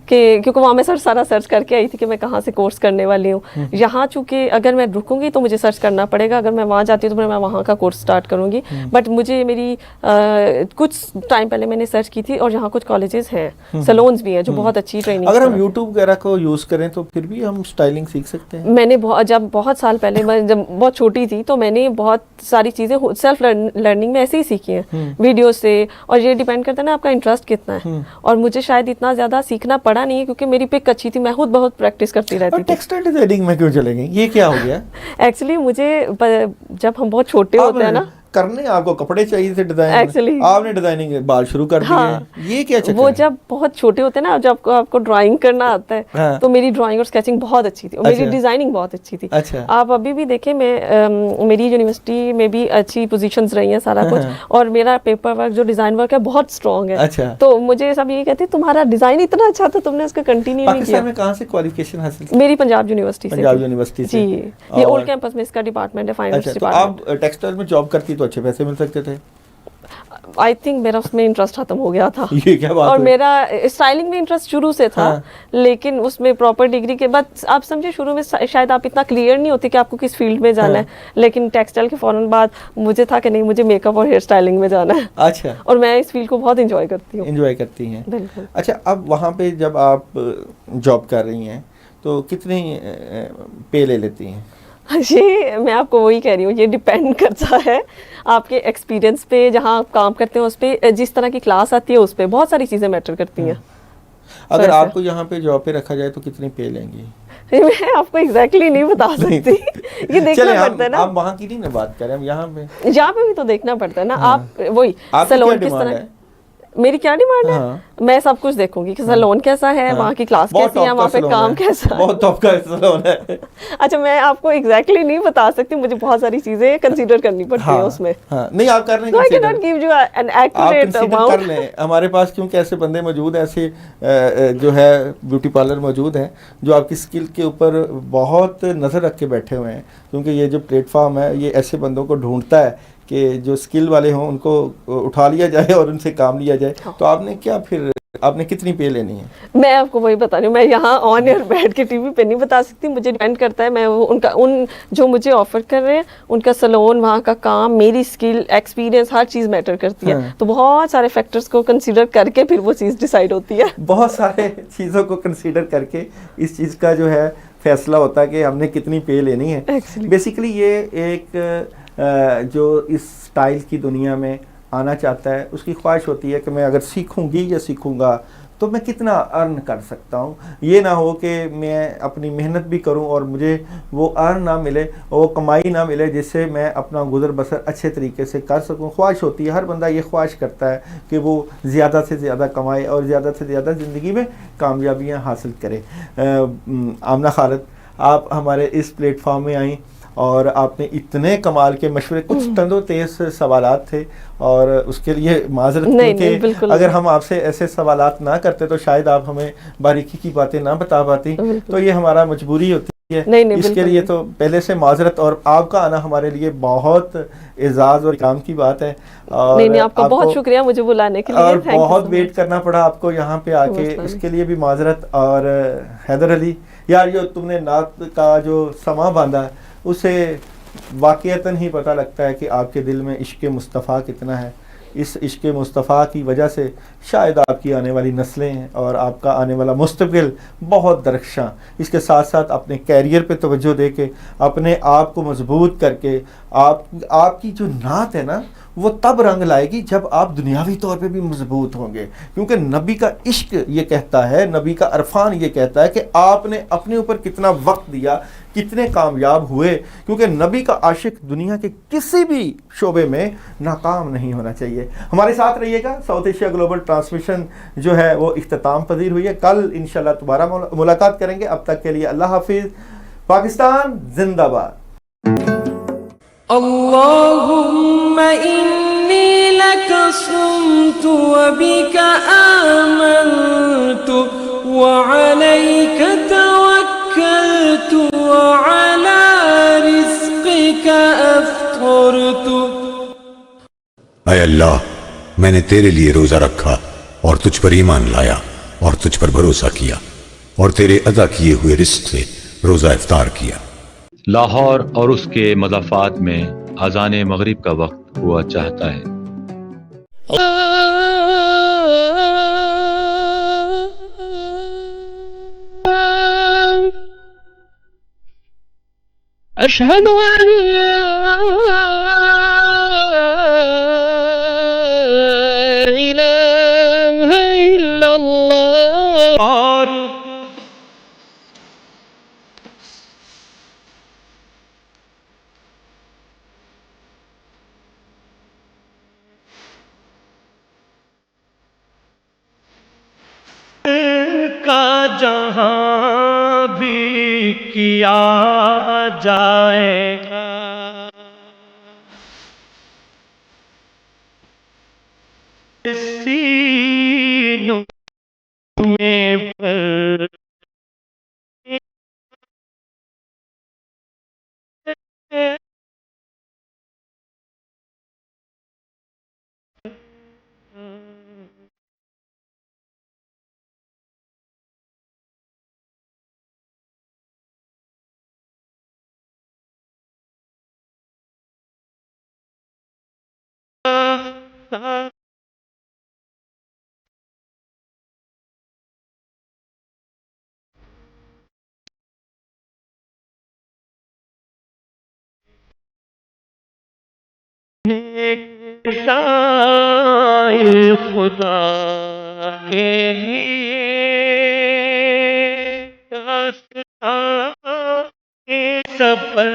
कि क्योंकि वहाँ मैं सारा सर्च करके आई थी कि मैं कहाँ से कोर्स करने वाली हूँ। यहाँ चूँकि अगर मैं रुकूंगी तो मुझे सर्च करना पड़ेगा, अगर मैं वहाँ जाती हूँ तो मैं वहाँ का कोर्स स्टार्ट करूँगी। बट मुझे मेरी कुछ टाइम पहले मैंने सर्च की थी, और यहाँ कुछ कॉलेजेस हैं, सैलून्स भी हैं जो बहुत अच्छी ट्रेनिंग। अगर हम यूट्यूब वगैरह को यूज़ करें तो फिर भी हम स्टाइलिंग सीख सकते हैं? मैंने जब बहुत साल पहले, मैं जब बहुत छोटी थी, तो मैंने बहुत सारी चीज़ें सेल्फ लर्निंग में ऐसे ही सीखी हैं, वीडियो से। और ये डिपेंड करता है ना आपका इंटरेस्ट कितना है, और मुझे शायद इतना ज़्यादा सीखना पड़ा नहीं है क्योंकि मेरी पिक अच्छी थी, मैं खुद बहुत प्रैक्टिस करती रहती थी। टेक्सटाइल डिजाइनिंग में क्यों चले गए, ये क्या हो गया? एक्चुअली मुझे जब हम बहुत छोटे होते हैं ना, करने आपको कपड़े चाहिए थे डिजाइन, Actually, आपने डिजाइनिंग बाल शुरू कर दिए। हाँ, ये क्या चक्कर वो है? जब बहुत छोटे होते हैं ना, जब आपको ड्राइंग करना आता है, हाँ। तो मेरी ड्राइंग और स्केचिंग बहुत अच्छी थी, और मेरी अच्छा। डिजाइनिंग बहुत अच्छी थी। अच्छा। आप अभी भी देखें, मैं मेरी यूनिवर्सिटी में भी अच्छी पोजीशंस रही हैं, सारा कुछ, और मेरा पेपर वर्क जो डिजाइन वर्क है बहुत स्ट्रॉन्ग है। अच्छा। तो मुझे सब ये कहते हैं तुम्हारा डिजाइन इतना अच्छा था, तुमने उसका कंटिन्यू नहीं पाकिस्तान किया। में कहाँ से क्वालिफिकेशन हासिल की? मेरी पंजाब यूनिवर्सिटी से। पंजाब यूनिवर्सिटी से? जी, ये ओल्ड कैंपस में इसका डिपार्टमेंट है, फाइनेंस अच्छा, तो डिपार्टमेंट। आप टेक्सटाइल में जॉब करती तो अच्छे पैसे मिल सकते थे। आई थिंक मेरा उसमें इंटरेस्ट खत्म हो गया था। ये क्या बात और हुई? मेरा स्टाइलिंग में इंटरेस्ट शुरू से था, हाँ। लेकिन उसमें प्रॉपर डिग्री के बाद आप समझे, शुरू में शायद आप इतना क्लियर नहीं होते कि आपको किस फील्ड में जाना है, लेकिन टेक्सटाइल के फौरन बाद मुझे था कि नहीं, मुझे मेकअप और हेयर स्टाइलिंग में जाना है। अच्छा। और मैं इस फील्ड को बहुत इंजॉय करती हूँ। एंजॉय करती हैं? बिल्कुल। अच्छा, अब वहाँ पे जब आप जॉब कर रही हैं तो कितनी पे ले लेती हैं? ये मैं आपको वही कह रही हूँ, ये डिपेंड करता है आपके एक्सपीरियंस पे, जहाँ आप काम करते हैं उस पे, जिस तरह की क्लास आती है उस पे, बहुत सारी चीज़ें मैटर करती हैं। अगर आपको यहाँ पे जॉब पे रखा जाए तो कितनी पे लेंगी? मैं आपको एग्जैक्टली नहीं बता सकती। ये देखना पड़ता है ना। आप वहाँ की नहीं ना बात करें, हम यहाँ पे। यहाँ पे भी तो देखना पड़ता है ना। आप वही आपकी सैलून क्या किस डिमांड तरह है? मेरी क्या डिमांड है? हाँ। मैं सब कुछ देखूंगी कि सैलून कैसा है, वहाँ की क्लास बहुत कैसी है, top वहाँ का पे सैलून काम है। कैसा है। बहुत टॉप का सैलून है। अच्छा, मैं आपको एग्जैक्टली नहीं बता सकती, मुझे बहुत सारी चीजें कंसीडर करनी पड़ती है उसमें। हाँ, नहीं आप कर रहे So I हैं, cannot give you an आप accurate कंसीडर amount. कर लें। हमारे पास क्योंकि ऐसे बंदे मौजूद हैं, ऐसे जो है ब्यूटी पार्लर मौजूद हैं जो आपकी स्किल के ऊपर बहुत नज़र रख के बैठे हुए हैं, क्योंकि ये जो प्लेटफॉर्म है ये ऐसे बंदों को ढूंढता है कि जो स्किल वाले हों उनको उठा लिया जाए और उनसे काम लिया जाए। तो आपने कितनी पे लेनी है? मैं आपको वही बता रही हूँ, मैं यहाँ ऑन एयर बैठ के टीवी पे नहीं बता सकती, मुझे डिपेंड करता है मैं उन जो मुझे ऑफर कर रहे हैं उनका सैलून, वहाँ का काम, मेरी स्किल, एक्सपीरियंस, हर चीज़ मैटर करती है। तो बहुत सारे फैक्टर्स को कंसीडर करके फिर वो चीज़ डिसाइड होती है। बहुत सारे चीज़ों को कंसीडर करके इस चीज़ का जो है फैसला होता है कि हमने कितनी पे लेनी है। बेसिकली ये एक जो इस स्टाइल की दुनिया में आना चाहता है उसकी ख्वाहिश होती है कि मैं अगर सीखूंगी या सीखूंगा तो मैं कितना अर्न कर सकता हूँ। ये ना हो कि मैं अपनी मेहनत भी करूँ और मुझे वो अर्न ना मिले, वो कमाई ना मिले जिससे मैं अपना गुजर बसर अच्छे तरीके से कर सकूँ। ख्वाहिश होती है, हर बंदा ये ख्वाहिश करता है कि वो ज़्यादा से ज़्यादा कमाए और ज़्यादा से ज़्यादा ज़िंदगी में कामयाबियाँ हासिल करे। आमना खालिद, आप हमारे इस प्लेटफॉर्म में आई और आपने इतने कमाल के मशवरे, कुछ तंदो तेज सवालात थे और उसके लिए माजरत, क्योंकि अगर हम आपसे ऐसे सवालात ना करते तो शायद आप हमें बारीकी की बातें ना बता पाती, तो ये हमारा मजबूरी होती है। इसके लिए तो पहले से माजरत, और आपका आना हमारे लिए बहुत एजाज और काम की बात है। और नहीं, आपका बहुत शुक्रिया मुझे बुलाने के लिए। और बहुत वेट करना पड़ा आपको यहाँ पे आके, इसके लिए भी माजरत। और हैदर अली यार, जो तुमने नात का जो समा बांधा उसे वाक़ईतन ही पता लगता है कि आपके दिल में इश्क़ मुस्तफ़ा कितना है। इस इश्क़ मुस्तफ़ा की वजह से शायद आपकी आने वाली नस्लें और आपका आने वाला मुस्तक़बिल बहुत दरख्शां, इसके साथ साथ अपने कैरियर पे तवज्जो दे के, अपने आप को मजबूत करके, आपकी जो नात है ना वो तब रंग लाएगी जब आप दुनियावी तौर पे भी मजबूत होंगे, क्योंकि नबी का इश्क ये कहता है, नबी का अरफान ये कहता है कि आपने अपने ऊपर कितना वक्त दिया, कितने कामयाब हुए, क्योंकि नबी का आशिक दुनिया के किसी भी शोबे में नाकाम नहीं होना चाहिए। हमारे साथ रहिएगा। साउथ एशिया ग्लोबल ट्रांसमिशन जो है वो इख्तिताम पजीर हुई है। कल इंशाल्लाह दोबारा मुलाकात करेंगे। अब तक के लिए अल्लाह हाफिज। पाकिस्तान जिंदाबाद। اللهم إني لك صمت وبك آمنت وعليك توكلت وعلى رزقك أفطرت। अय अल्लाह, मैंने तेरे लिए रोजा रखा और तुझ पर ईमान लाया और तुझ पर भरोसा किया और तेरे अदा किए हुए रिस्क से रोजा इफ्तार किया। लाहौर और उसके मज़ाफ़ात में अज़ान मगरिब का वक्त हुआ चाहता है। अशहदु अन ला इलाहा इल्लल्लाह। का जहां भी किया जाएगा, सीनों में पर शाये खुदा के रास्ता के सफर।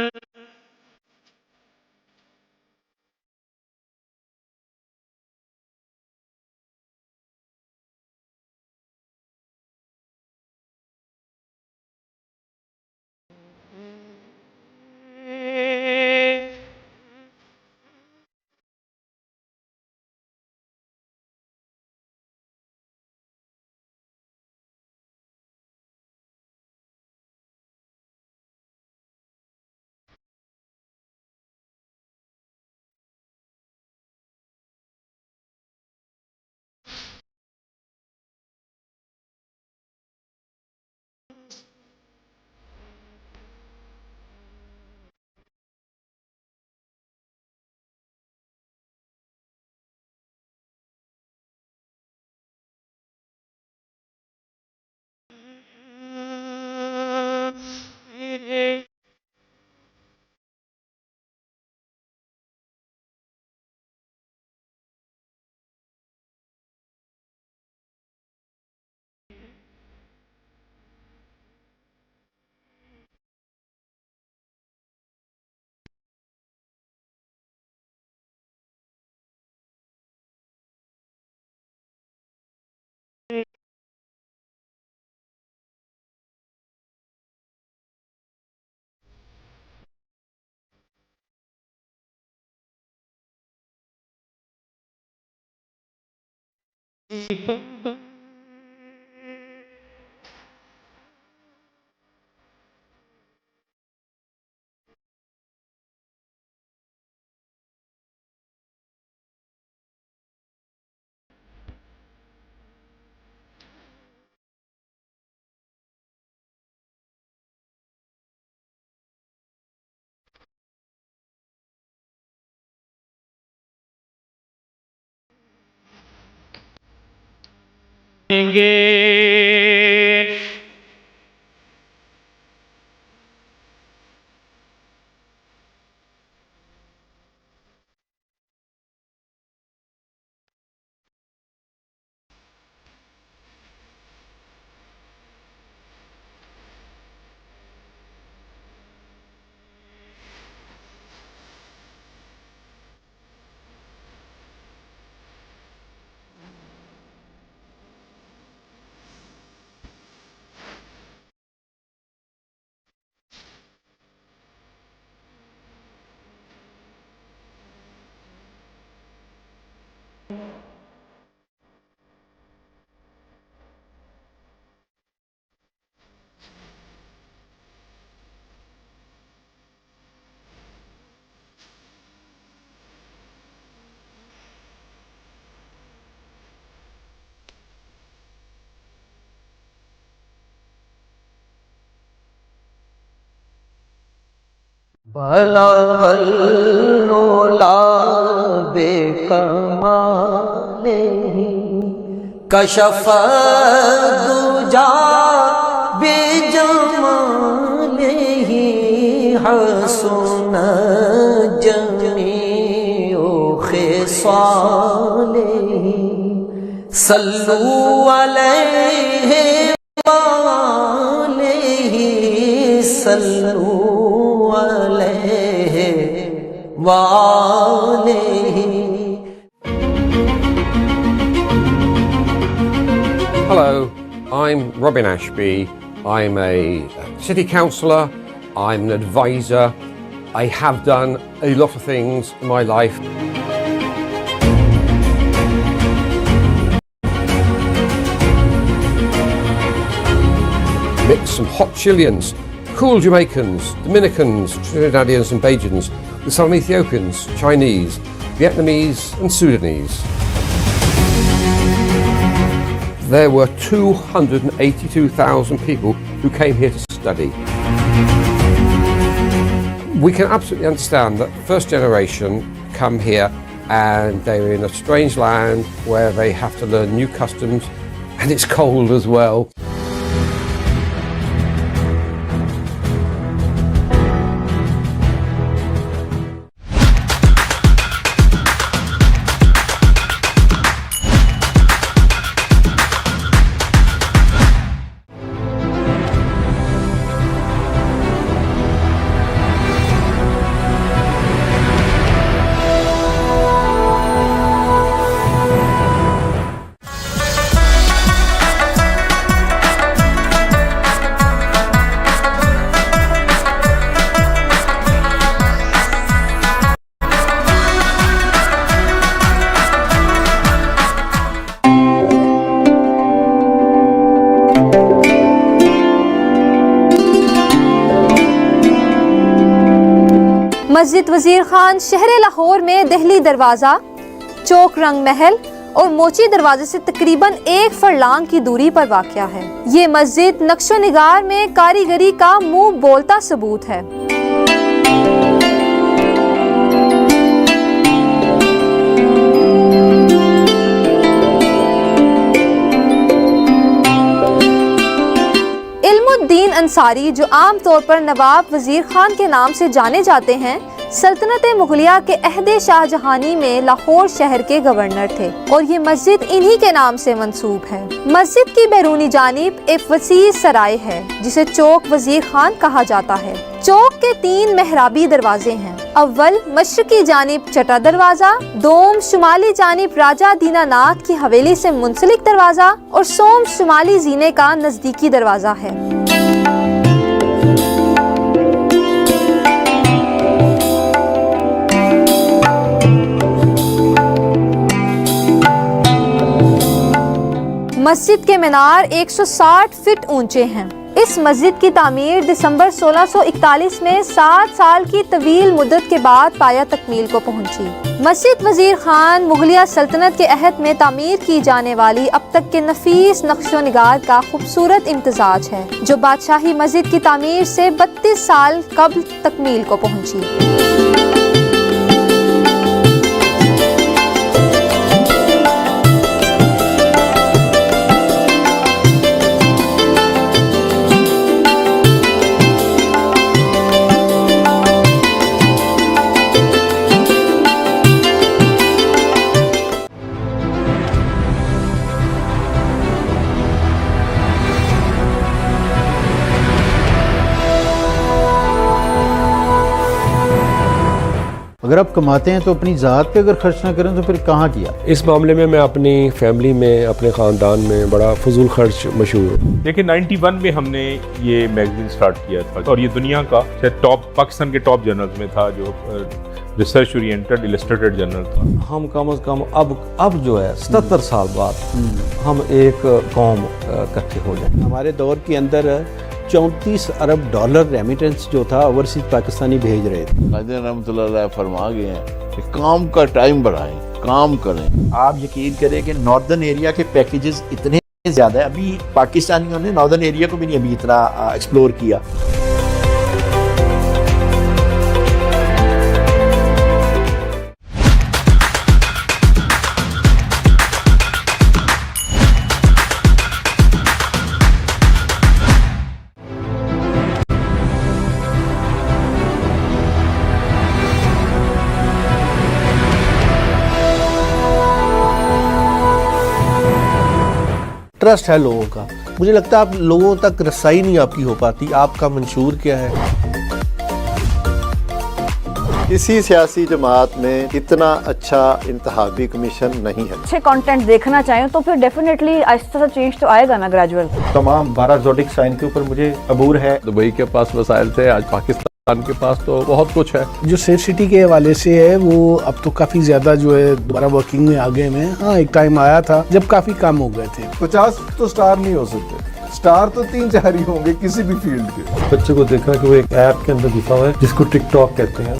बलगल्ला बेकमाले कशफ दुजा बेजमाले हसन जमीओ खिसाले सल्लू अलैहि वालैहि सल्लू अलैहि वालैहि। Hello, I'm Robin Ashby. I'm a city councillor, I'm an advisor. I have done a lot of things in my life. Mix some hot Chileans, cool Jamaicans, Dominicans, Trinidadians and Bajans, with some Ethiopians, Chinese, Vietnamese and Sudanese. There were 282,000 people who came here to study. We can absolutely understand that first generation come here and they're in a strange land where they have to learn new customs and it's cold as well. मस्जिद वजीर खान शहर लाहौर में दहली दरवाज़ा, चौक रंग महल और मोची दरवाजे से तकरीबन 1 फरलांग की दूरी पर वाक़या है। ये मस्जिद नक्शो निगार में कारीगरी का मुंह बोलता सबूत है। इल्मुद्दीन अंसारी, जो आम तौर पर नवाब वजीर खान के नाम से जाने जाते हैं, सल्तनत मुगलिया के अहदे शाहजहानी में लाहौर शहर के गवर्नर थे और ये मस्जिद इन्हीं के नाम से मंसूब है। मस्जिद की बैरूनी जानिब एक वसी सराय है जिसे चौक वजीर खान कहा जाता है। चौक के 3 मेहराबी दरवाजे हैं। अव्वल मशरकी जानिब चटा दरवाजा, दोम शुमाली जानिब राजा दीनानाथ की हवेली से मुंसलिक दरवाजा और सोम शुमाली जीने का नजदीकी दरवाजा है। मस्जिद के मीनार 160 फीट ऊंचे हैं। इस मस्जिद की तामीर दिसंबर 1641 में 7 साल की तवील मुद्दत के बाद पाया तकमील को पहुंची। मस्जिद वजीर खान मुगलिया सल्तनत के अहद में तामीर की जाने वाली अब तक के नफीस नक्शो निगार का खूबसूरत इम्तिजाज है, जो बादशाही मस्जिद की तामीर से 32 साल कबल तकमील को पहुंची। अगर आप कमाते हैं तो अपनी ज़ात पे अगर खर्च ना करें तो फिर कहाँ किया? इस मामले में मैं अपनी फैमिली में, अपने ख़ानदान में बड़ा फजूल खर्च मशहूर हूँ। लेकिन 91 में हमने ये मैगजीन स्टार्ट किया था और ये दुनिया का टॉप, पाकिस्तान के टॉप जर्नल्स में था, जो रिसर्च ओरिएंटेड इलस्ट्रेटेड जर्नल था। हम कम से कम अब जो है 77 साल बाद हम एक कौम इकट्ठे हो जाए। हमारे दौर के अंदर 34 अरब डॉलर रेमिटेंस जो था ओवरसीज पाकिस्तानी भेज रहे थे। कादिर रहमतुल्लाह अलैह फरमा गए हैं कि काम का टाइम बढ़ाएं, काम करें। आप यकीन करें कि नॉर्दर्न एरिया के पैकेजेस इतने ज़्यादा है, अभी पाकिस्तानियों ने नॉर्दर्न एरिया को भी नहीं अभी इतना एक्सप्लोर किया। ट्रस्ट है लोगों का। मुझे लगता है आप लोगों तक रसाई नहीं आपकी हो पाती। आपका मंशूर क्या है? किसी सियासी जमात में इतना अच्छा इंतखाबी कमीशन नहीं है। अच्छे कंटेंट देखना चाहें तो फिर डेफिनेटली आहिस्ता सा चेंज तो आएगा ना, ग्रेजुअल। तमाम 12 ज़ोडिक साइन के ऊपर मुझे अबूर है। दुबई के पास वसाइल थे, आज पाकिस्तान के पास तो बहुत कुछ है। जो सेफ सिटी के हवाले से है वो अब तो काफी ज्यादा जो है दोबारा वर्किंग में आ गए हैं। हाँ, एक टाइम आया था जब काफी कम हो गए थे। 50 तो स्टार नहीं हो सकते, स्टार तो 3-4 ही होंगे किसी भी फील्ड के। बच्चे को देखा कि वो एक ऐप के अंदर घुसा हुआ है जिसको टिकटॉक कहते हैं।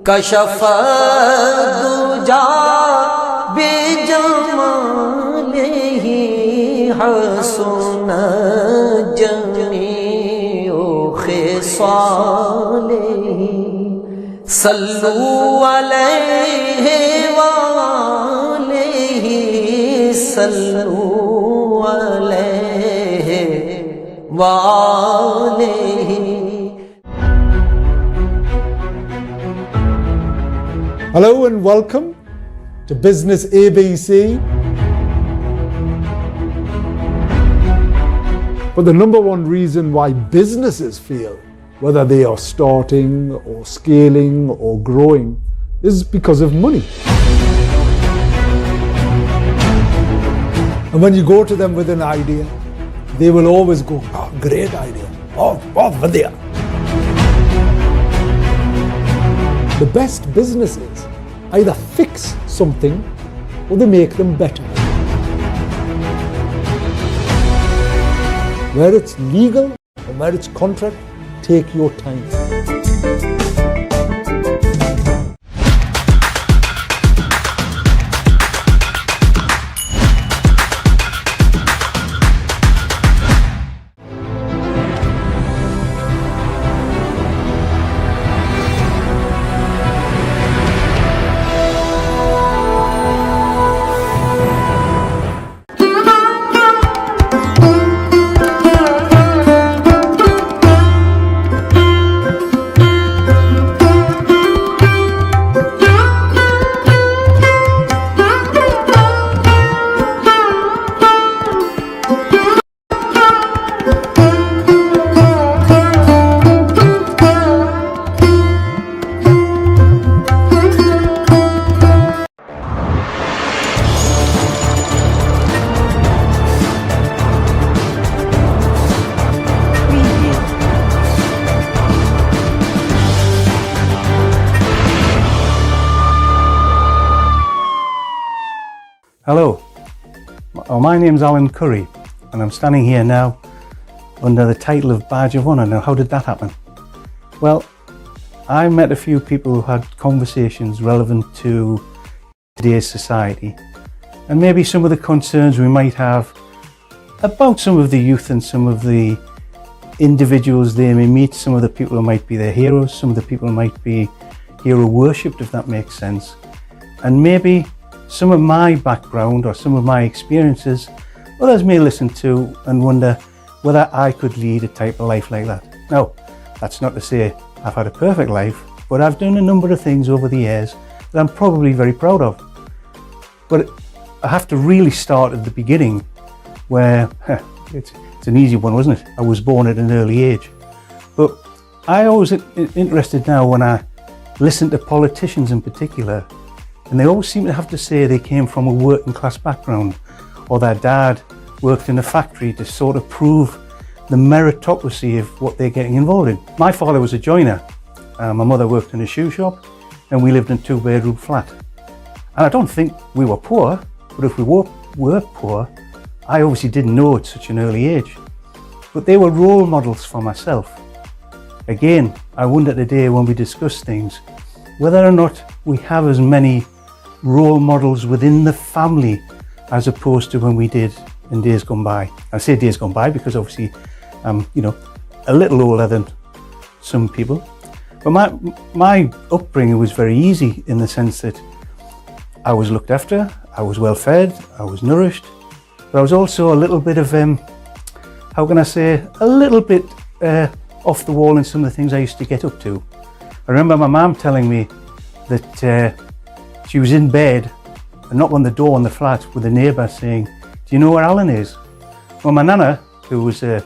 कशफ दुजा बेजमालिही हसन जमीउ खिसालिही सल्लू अलैहि वालैहि सल्लू अलैहि वालैहि। Hello and welcome to Business ABC. But the number one reason why businesses fail, whether they are starting or scaling or growing, is because of money. And when you go to them with an idea, they will always go, "Oh, great idea. Oh, vadya." The best businesses either fix something or they make them better. Where it's legal or where it's contract, take your time. Hello, my name's Alan Curry and I'm standing here now under the title of Badge of Honour. Now, how did that happen? Well, I met a few people who had conversations relevant to today's society and maybe some of the concerns we might have about some of the youth and some of the individuals they may meet, some of the people who might be their heroes, some of the people who might be hero worshipped, if that makes sense. And maybe some of my background or some of my experiences others may listen to and wonder whether I could lead a type of life like that. Now, that's not to say I've had a perfect life, but I've done a number of things over the years that I'm probably very proud of. But I have to really start at the beginning where it's an easy one, wasn't it? I was born at an early age. But I always interested now when I listen to politicians in particular, and they always seem to have to say they came from a working class background or their dad worked in a factory to sort of prove the meritocracy of what they're getting involved in. My father was a joiner. My mother worked in a shoe shop and we lived in a 2-bedroom flat. And I don't think we were poor, but if we were poor, I obviously didn't know at such an early age. But they were role models for myself. Again, I wonder today when we discuss things, whether or not we have as many role models within the family as opposed to when we did in days gone by. I say days gone by because obviously I'm, a little older than some people. But my upbringing was very easy in the sense that I was looked after, I was well fed, I was nourished, but I was also a little bit of, how can I say, a little bit off the wall in some of the things I used to get up to. I remember my mum telling me that she was in bed and knocked on the door on the flat with a neighbour saying, "Do you know where Alan is?" Well, my nana, who was a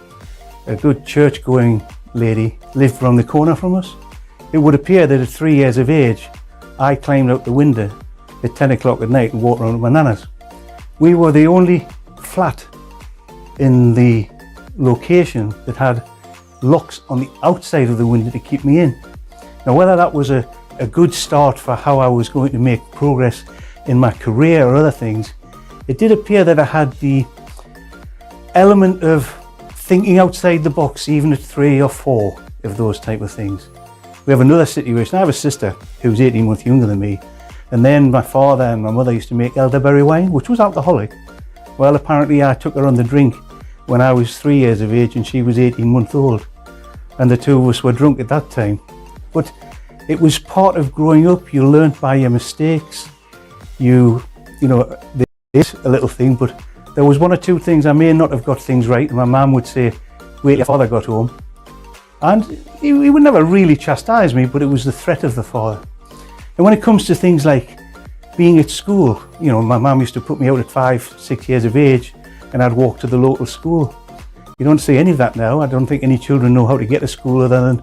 good church-going lady, lived around the corner from us. It would appear that at 3 years of age, I climbed out the window at 10 o'clock at night and walked around with my nana's. We were the only flat in the location that had locks on the outside of the window to keep me in. Now, whether that was a good start for how I was going to make progress in my career or other things, it did appear that I had the element of thinking outside the box, even at 3 or 4 of those type of things. We have another situation. I have a sister who's 18 months younger than me, and then my father and my mother used to make elderberry wine, which was alcoholic. Well, apparently I took her on the drink when I was 3 years of age and she was 18 months old, and the two of us were drunk at that time. But it was part of growing up. You learnt by your mistakes. There's a little thing, but there was 1 or 2 things I may not have got things right, and my mum would say, "Wait till your father got home." And he would never really chastise me, but it was the threat of the father. And when it comes to things like being at school, my mum used to put me out at 5, 6 years of age, and I'd walk to the local school. You don't see any of that now. I don't think any children know how to get to school other than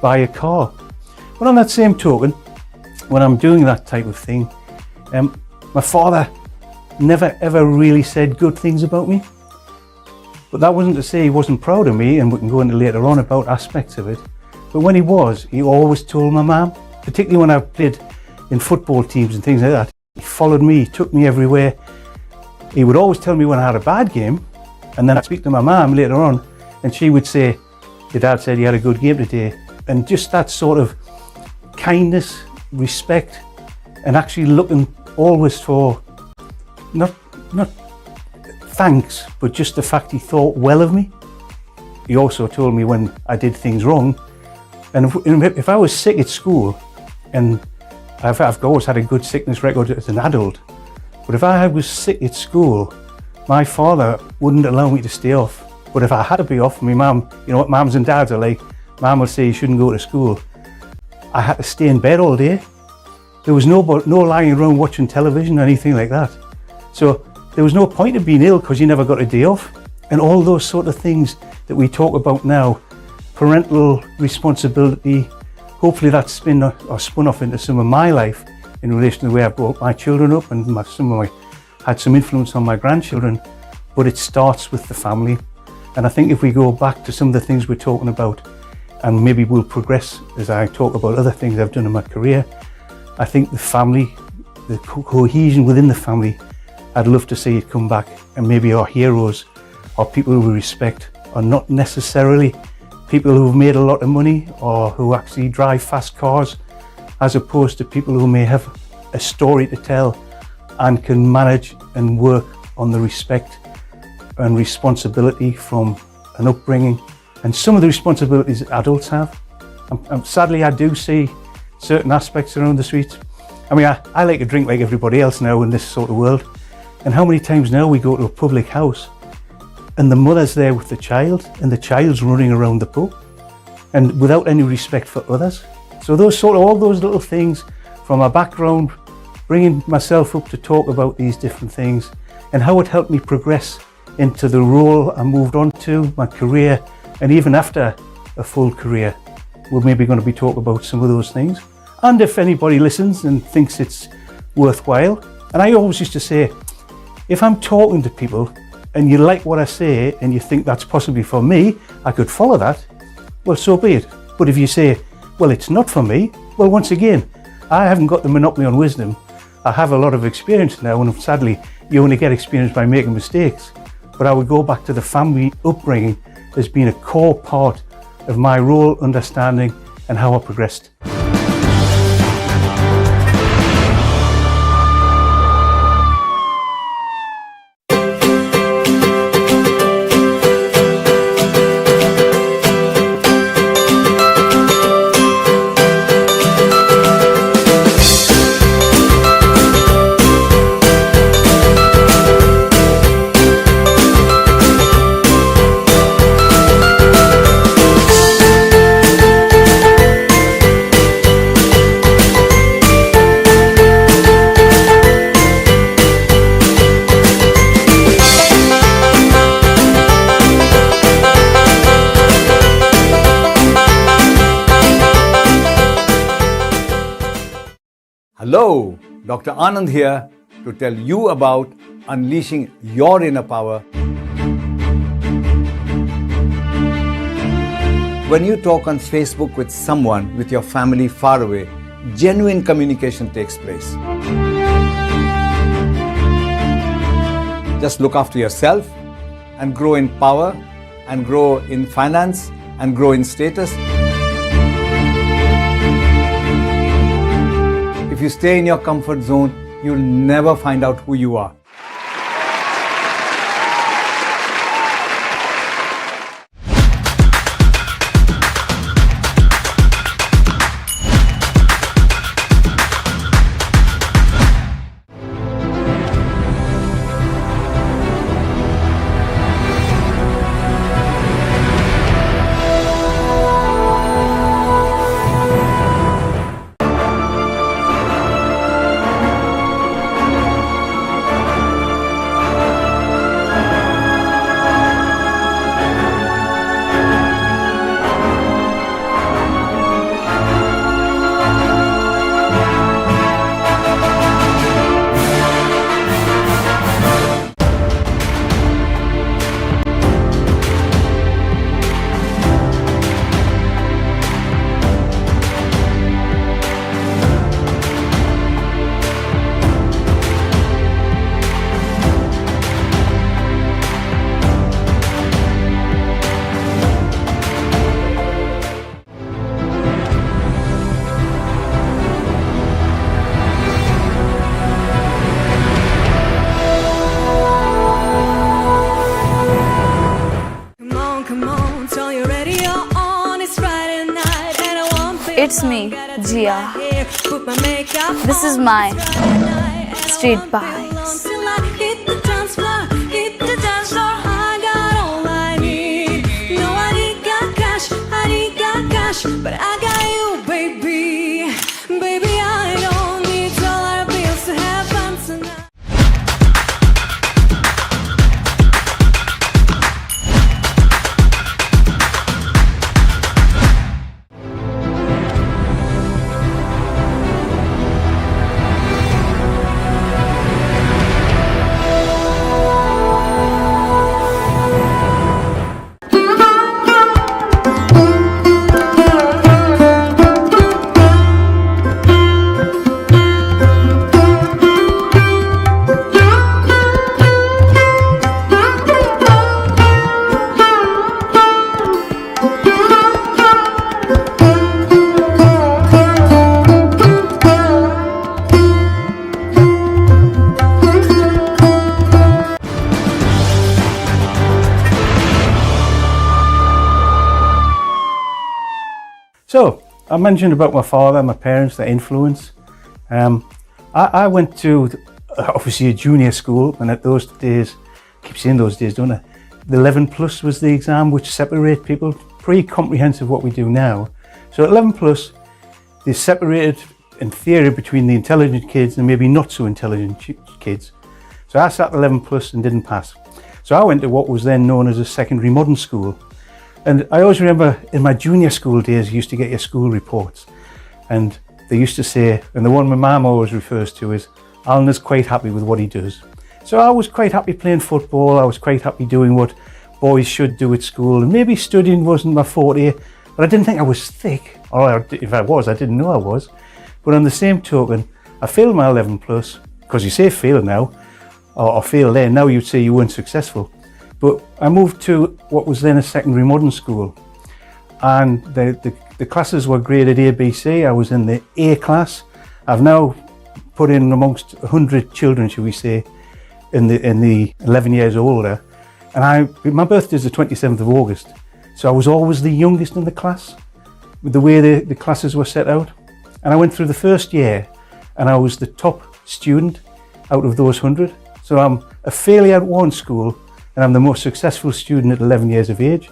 buy a car. But on that same token, when I'm doing that type of thing, my father never ever really said good things about me. But that wasn't to say he wasn't proud of me, and we can go into later on about aspects of it. But when he was, he always told my mum, particularly when I played in football teams and things like that, he followed me, he took me everywhere. He would always tell me when I had a bad game, and then I'd speak to my mum later on, and she would say, "Your dad said you had a good game today." And just that sort of kindness, respect, and actually looking always for not thanks, but just the fact he thought well of me. He also told me when I did things wrong, and if I was sick at school, and I've always had a good sickness record as an adult, but if I was sick at school, my father wouldn't allow me to stay off. But if I had to be off, my mum, you know what mums and dads are like, mum would say you shouldn't go to school. I had to stay in bed all day. There was no lying around watching television or anything like that. So there was no point of being ill because you never got a day off. And all those sort of things that we talk about now, parental responsibility, hopefully that's spun off into some of my life in relation to the way I brought my children up, and had some influence on my grandchildren. But it starts with the family. And I think if we go back to some of the things we're talking about, and maybe we'll progress as I talk about other things I've done in my career, I think the family, the cohesion within the family, I'd love to see it come back. And maybe our heroes, or people who we respect, are not necessarily people who've made a lot of money or who actually drive fast cars, as opposed to people who may have a story to tell and can manage and work on the respect and responsibility from an upbringing, and some of the responsibilities that adults have. Sadly, I do see certain aspects around the streets. I mean, I like to drink like everybody else now in this sort of world. And how many times now we go to a public house and the mother's there with the child and the child's running around the pub and without any respect for others. So all those little things from my background, bringing myself up to talk about these different things and how it helped me progress into the role I moved on to, my career, and even after a full career, we're maybe going to be talking about some of those things. And if anybody listens and thinks it's worthwhile, and I always used to say, if I'm talking to people and you like what I say and you think that's possibly for me, I could follow that, well, so be it. But if you say, well, it's not for me, well, once again, I haven't got the monopoly on wisdom. I have a lot of experience now, and sadly, you only get experience by making mistakes. But I would go back to the family upbringing as being a core part of my role, understanding, and how I progressed. Hello, Dr. Anand here to tell you about unleashing your inner power. When you talk on Facebook with someone with your family far away, genuine communication takes place. Just look after yourself and grow in power and grow in finance and grow in status. If you stay in your comfort zone, you'll never find out who you are. It's me, Jia. This is my street vibes. But I got you, baby. Baby, I don't need dollar bills to have fun tonight. So, I mentioned about my father, my parents, their influence. I went to, obviously, a junior school, and at those days, I keep saying those days, don't I? The 11 plus was the exam which separated people, pretty comprehensive what we do now. So at 11 plus, they separated in theory between the intelligent kids and maybe not so intelligent kids. So I sat 11 plus and didn't pass. So I went to what was then known as a secondary modern school. And I always remember in my junior school days, you used to get your school reports. And they used to say, and the one my mum always refers to is, Alan is quite happy with what he does. So I was quite happy playing football. I was quite happy doing what boys should do at school. And maybe studying wasn't my forte, but I didn't think I was thick. Or if I was, I didn't know I was. But on the same token, I failed my 11 plus, because you say fail now, or fail there, now you'd say you weren't successful. But I moved to what was then a secondary modern school, and the classes were graded A, B, C. I was in the A class. I've now put in amongst 100 children, shall we say, in the 11 years older. And my birthday is the 27th of August, so I was always the youngest in the class, with the way the classes were set out. And I went through the first year, and I was the top student out of those 100. So I'm a failure at one school, and I'm the most successful student at 11 years of age.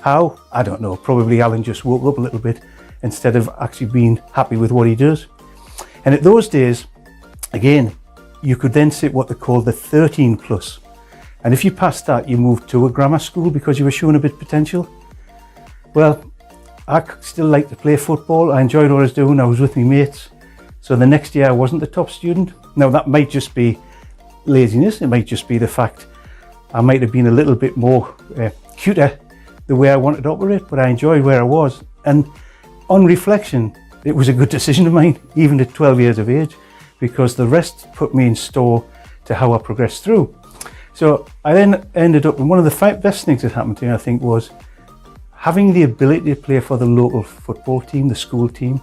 How? I don't know. Probably Alan just woke up a little bit instead of actually being happy with what he does. And at those days, again, you could then sit what they call the 13 plus. And if you passed that, you moved to a grammar school because you were showing a bit of potential. Well, I still like to play football. I enjoyed what I was doing. I was with my mates. So the next year I wasn't the top student. Now that might just be laziness. It might just be the fact I might have been a little bit more cuter the way I wanted to operate, but I enjoyed where I was. And on reflection, it was a good decision of mine, even at 12 years of age, because the rest put me in store to how I progressed through. So I then ended up, and one of the best things that happened to me, I think, was having the ability to play for the local football team, the school team.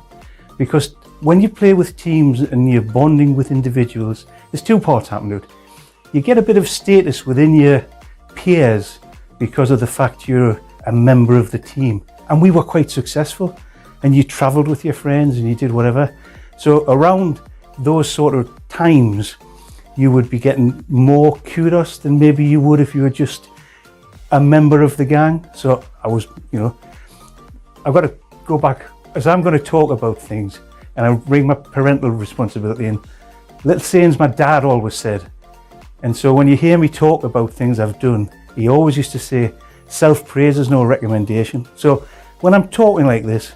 Because when you play with teams and you're bonding with individuals, there's two parts happening to it. You get a bit of status within your peers because of the fact you're a member of the team. And we were quite successful, and you travelled with your friends and you did whatever. So around those sort of times, you would be getting more kudos than maybe you would if you were just a member of the gang. So I was, I've got to go back, as I'm going to talk about things, and I bring my parental responsibility in. Little sayings my dad always said. And so when you hear me talk about things I've done, he always used to say, self-praise is no recommendation. So when I'm talking like this,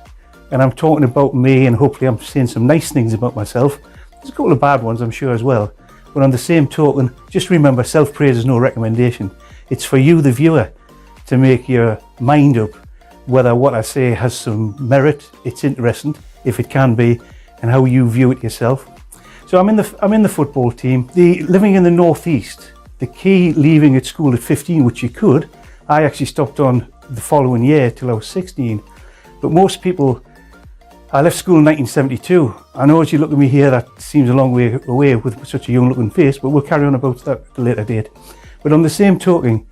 and I'm talking about me, and hopefully I'm saying some nice things about myself, there's a couple of bad ones I'm sure as well, but on the same token, just remember, self-praise is no recommendation. It's for you, the viewer, to make your mind up whether what I say has some merit, it's interesting, if it can be, and how you view it yourself. So I'm in the football team. Living in the northeast, the key leaving at school at 15, which you could, I actually stopped on the following year till I was 16. But most people, I left school in 1972. I know as you look at me here, that seems a long way away with such a young looking face, but we'll carry on about that at a later date. But on the same token,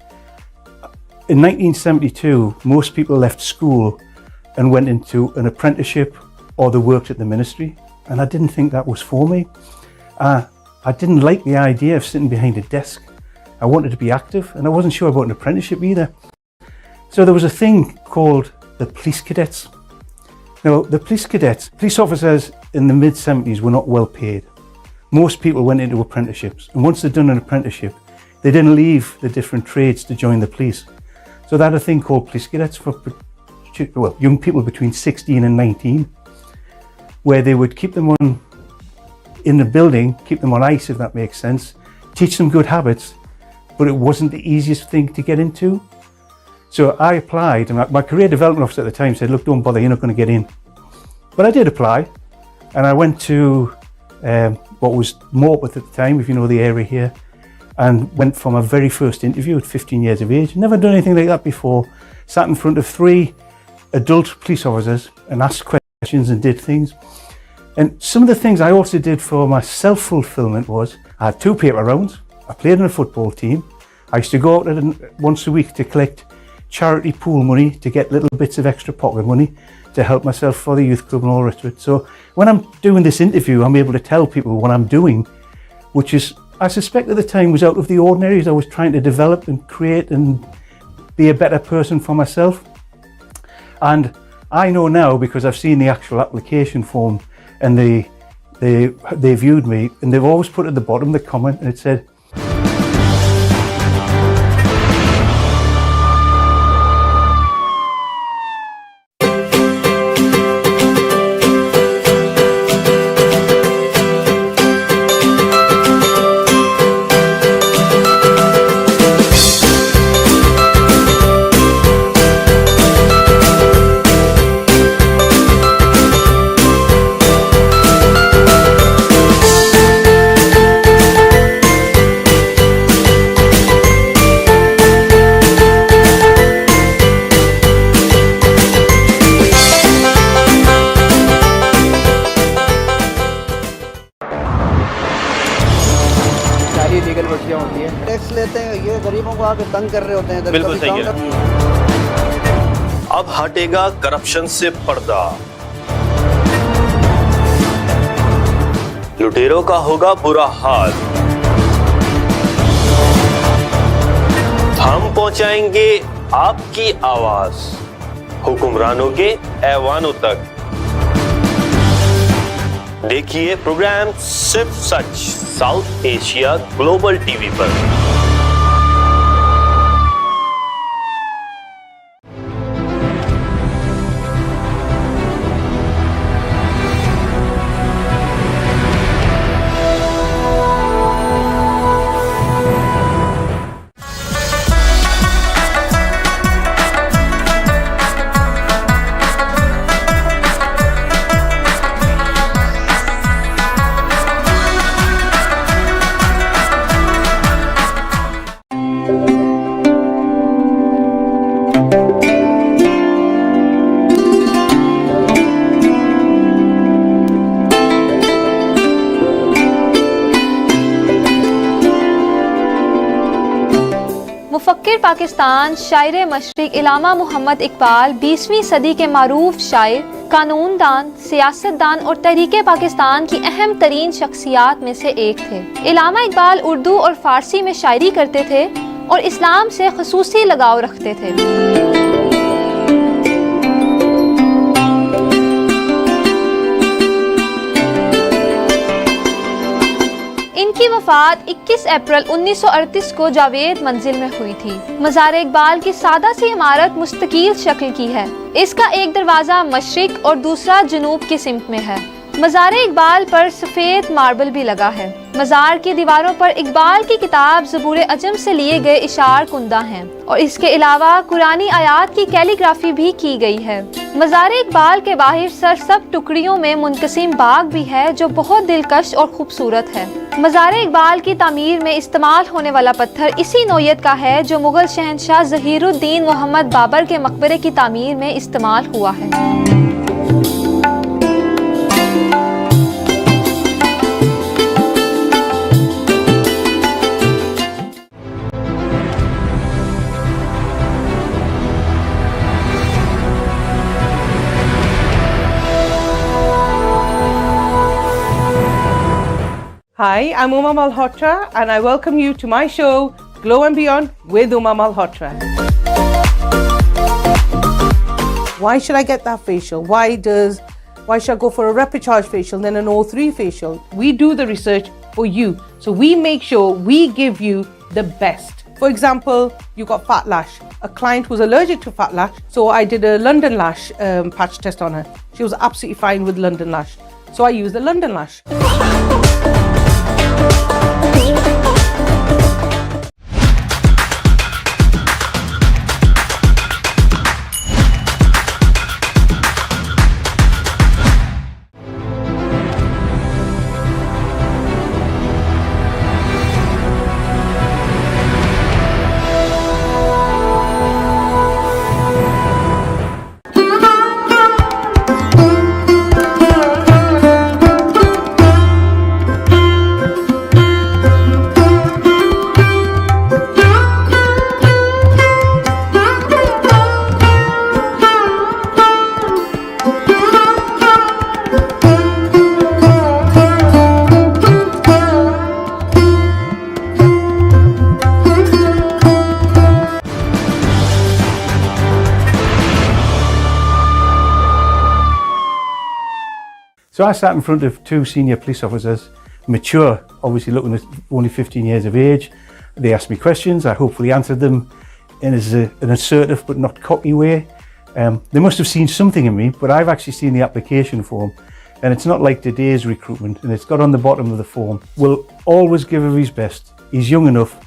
in 1972, most people left school and went into an apprenticeship or they worked at the ministry. And I didn't think that was for me. I didn't like the idea of sitting behind a desk. I wanted to be active, and I wasn't sure about an apprenticeship either. So there was a thing called the police cadets. Now, the police cadets, police officers in the mid-70s were not well paid. Most people went into apprenticeships, and once they'd done an apprenticeship, they didn't leave the different trades to join the police. So they had a thing called police cadets for young people between 16 and 19, where they would keep them in the building, keep them on ice, if that makes sense, teach them good habits, but it wasn't the easiest thing to get into. So I applied, and my career development officer at the time said, look, don't bother, you're not going to get in. But I did apply, and I went to what was Morpeth at the time, if you know the area here, and went for my very first interview at 15 years of age. Never done anything like that before. Sat in front of 3 adult police officers and asked questions and did things. And some of the things I also did for my self-fulfillment was, I had 2 paper rounds, I played in a football team, I used to go out once a week to collect charity pool money to get little bits of extra pocket money to help myself for the youth club and all the rest of it. So when I'm doing this interview, I'm able to tell people what I'm doing, which is, I suspect at the time, was out of the ordinary, as I was trying to develop and create and be a better person for myself. And I know now, because I've seen the actual application form, and they viewed me, and they've always put at the bottom the comment, and it said, legal वर्सियाँ होती है, tax लेते हैं, ये गरीबों को आके तंग कर रहे होते हैं। बिल्कुल सही है। अब हटेगा करप्शन से पर्दा, लुटेरों का होगा बुरा हाल, हम पहुंचाएंगे आपकी आवाज हुक्मरानों के ऐवानों तक। देखिए प्रोग्राम सिर्फ सच साउथ एशिया ग्लोबल टीवी पर। मुफक्किर पाकिस्तान शायर मशरिक इलामा मोहम्मद इकबाल 20वीं सदी के मारूफ शायर, कानूनदान, सियासतदान और तहरीके पाकिस्तान की अहम तरीन शख्सियात में से एक थे। इलामा इकबाल उर्दू और फारसी में शायरी करते थे और इस्लाम से ख़ुसूसी लगाव रखते थे। इनकी वफ़ात 21 अप्रैल 1938 को जावेद मंजिल में हुई थी। मज़ार इकबाल की सादा सी इमारत मुस्तकील शक्ल की है। इसका एक दरवाज़ा मशरिक और दूसरा जनूब की सिमत में है। मज़ार इकबाल पर सफ़ेद मार्बल भी लगा है। मज़ार की दीवारों पर इकबाल की किताब ज़बूर अजम से लिए गए इशार कुंदा हैं और इसके अलावा कुरानी आयात की कैलीग्राफी भी की गई है। मज़ार इकबाल के बाहर सरसब्ज़ टुकड़ियों में मुनक़सिम बाग भी है जो बहुत दिलकश और खूबसूरत है। मज़ार इकबाल की तामीर में इस्तेमाल होने वाला पत्थर इसी नौयत का है जो मुग़ल शहंशाह ज़हीरुद्दीन मोहम्मद बाबर के मकबरे की तामीर में इस्तेमाल हुआ है। Hi, I'm Uma Malhotra and I welcome you to my show, Glow and Beyond with Uma Malhotra. Why should I get that facial? Why should I go for a Repicharge facial then an O3 facial? We do the research for you. So we make sure we give you the best. For example, you got fat lash. A client was allergic to fat lash, so I did a London lash patch test on her. She was absolutely fine with London lash. So I used the London lash. So I sat in front of two senior police officers, mature, obviously looking at only 15 years of age. They asked me questions, I hopefully answered them in an assertive but not cocky way. They must have seen something in me, but I've actually seen the application form, and it's not like today's recruitment, and it's got on the bottom of the form, will always give of his best, he's young enough,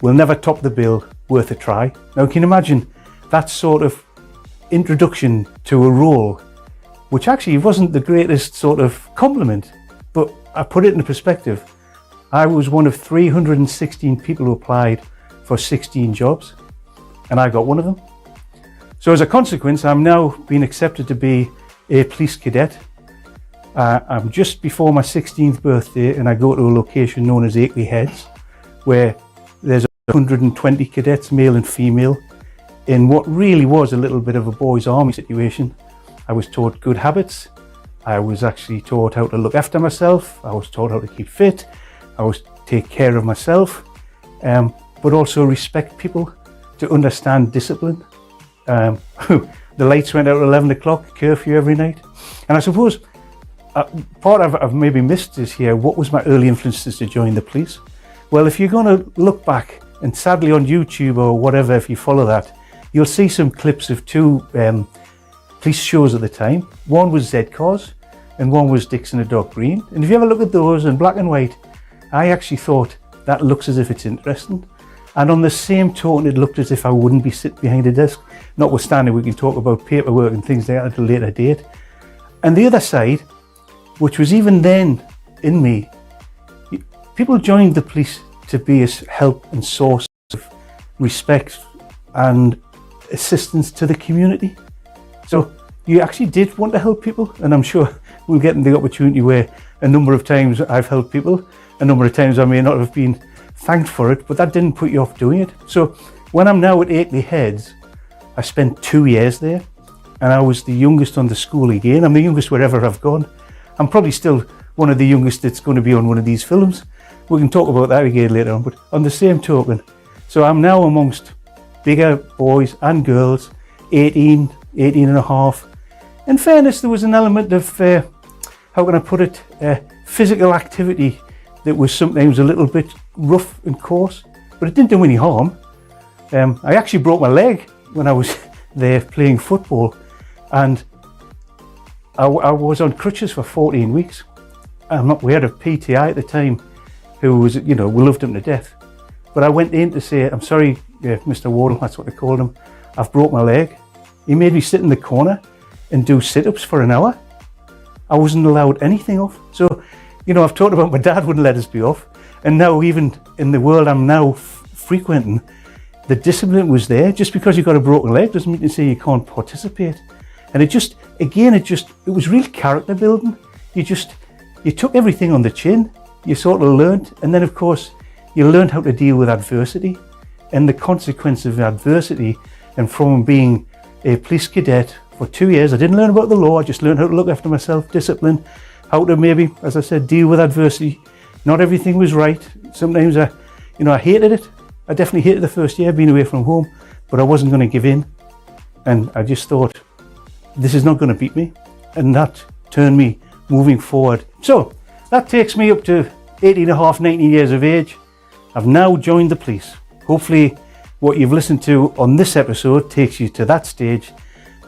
will never top the bill, worth a try. Now can you imagine that sort of introduction to a role, which actually wasn't the greatest sort of compliment, but I put it in perspective. I was one of 316 people who applied for 16 jobs, and I got one of them. So as a consequence, I'm now being accepted to be a police cadet. I'm just before my 16th birthday, and I go to a location known as Akeley Heads, where there's 120 cadets, male and female, in what really was a little bit of a boys' army situation. I was taught good habits. I was actually taught how to look after myself. I was taught how to keep fit. I was take care of myself, but also respect people, to understand discipline. The lights went out at 11 o'clock, curfew every night. And I suppose part I've maybe missed is here, what was my early influences to join the police? Well, if you're going to look back, and sadly on YouTube or whatever, if you follow that, you'll see some clips of two police shows at the time. One was Z-Cars and one was Dixon a Dog Green. And if you ever look at those in black and white, I actually thought that looks as if it's interesting. And on the same token, it looked as if I wouldn't be sitting behind a desk. Notwithstanding, we can talk about paperwork and things like that at a later date. And the other side, which was even then in me, people joined the police to be a help and source of respect and assistance to the community. So you actually did want to help people, and I'm sure we'll get in the opportunity where a number of times I've helped people, a number of times I may not have been thanked for it, but that didn't put you off doing it. So when I'm now at Akeley Heads, I spent 2 years there, and I was the youngest on the school again. I'm the youngest wherever I've gone. I'm probably still one of the youngest that's going to be on one of these films. We can talk about that again later on, but on the same token, so I'm now amongst bigger boys and girls, 18 and a half. In fairness, there was an element of, how can I put it, physical activity that was sometimes a little bit rough and coarse, but it didn't do any harm. I actually broke my leg when I was there playing football, and I was on crutches for 14 weeks. We had a PTI at the time who was, we loved him to death. But I went in to say, I'm sorry, Mr. Wardle, that's what they called him, I've broke my leg. He made me sit in the corner and do sit-ups for an hour. I wasn't allowed anything off. So, I've talked about my dad wouldn't let us be off. And now even in the world I'm now frequenting, the discipline was there. Just because you've got a broken leg doesn't mean to say you can't participate. And it was real character building. You took everything on the chin, you sort of learned, and then of course, you learned how to deal with adversity and the consequence of adversity. And from being a police cadet for 2 years, I didn't learn about the law, I just learned how to look after myself, discipline, how to maybe, as I said, deal with adversity. Not everything was right. Sometimes I hated it. I definitely hated the first year being away from home, but I wasn't going to give in. And I just thought, this is not going to beat me. And that turned me moving forward. So that takes me up to 18 and a half, 19 years of age. I've now joined the police. Hopefully what you've listened to on this episode takes you to that stage.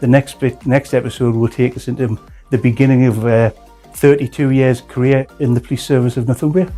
The next episode will take us into the beginning of 32 years career in the police service of Northumbria.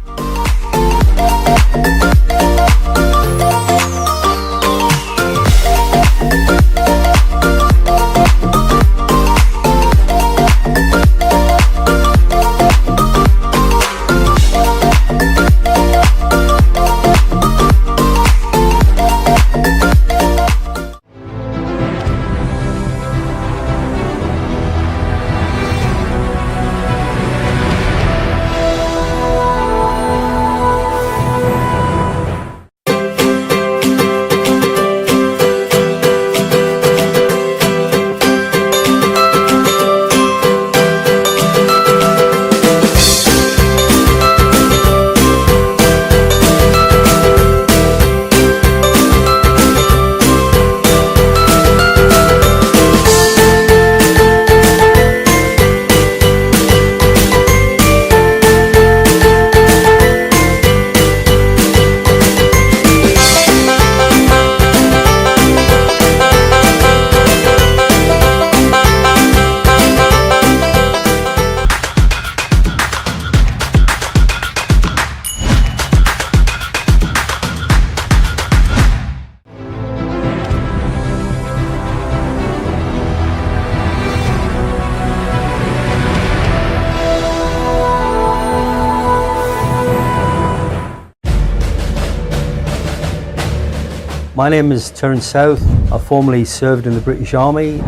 My name is Terence South. I formerly served in the British Army.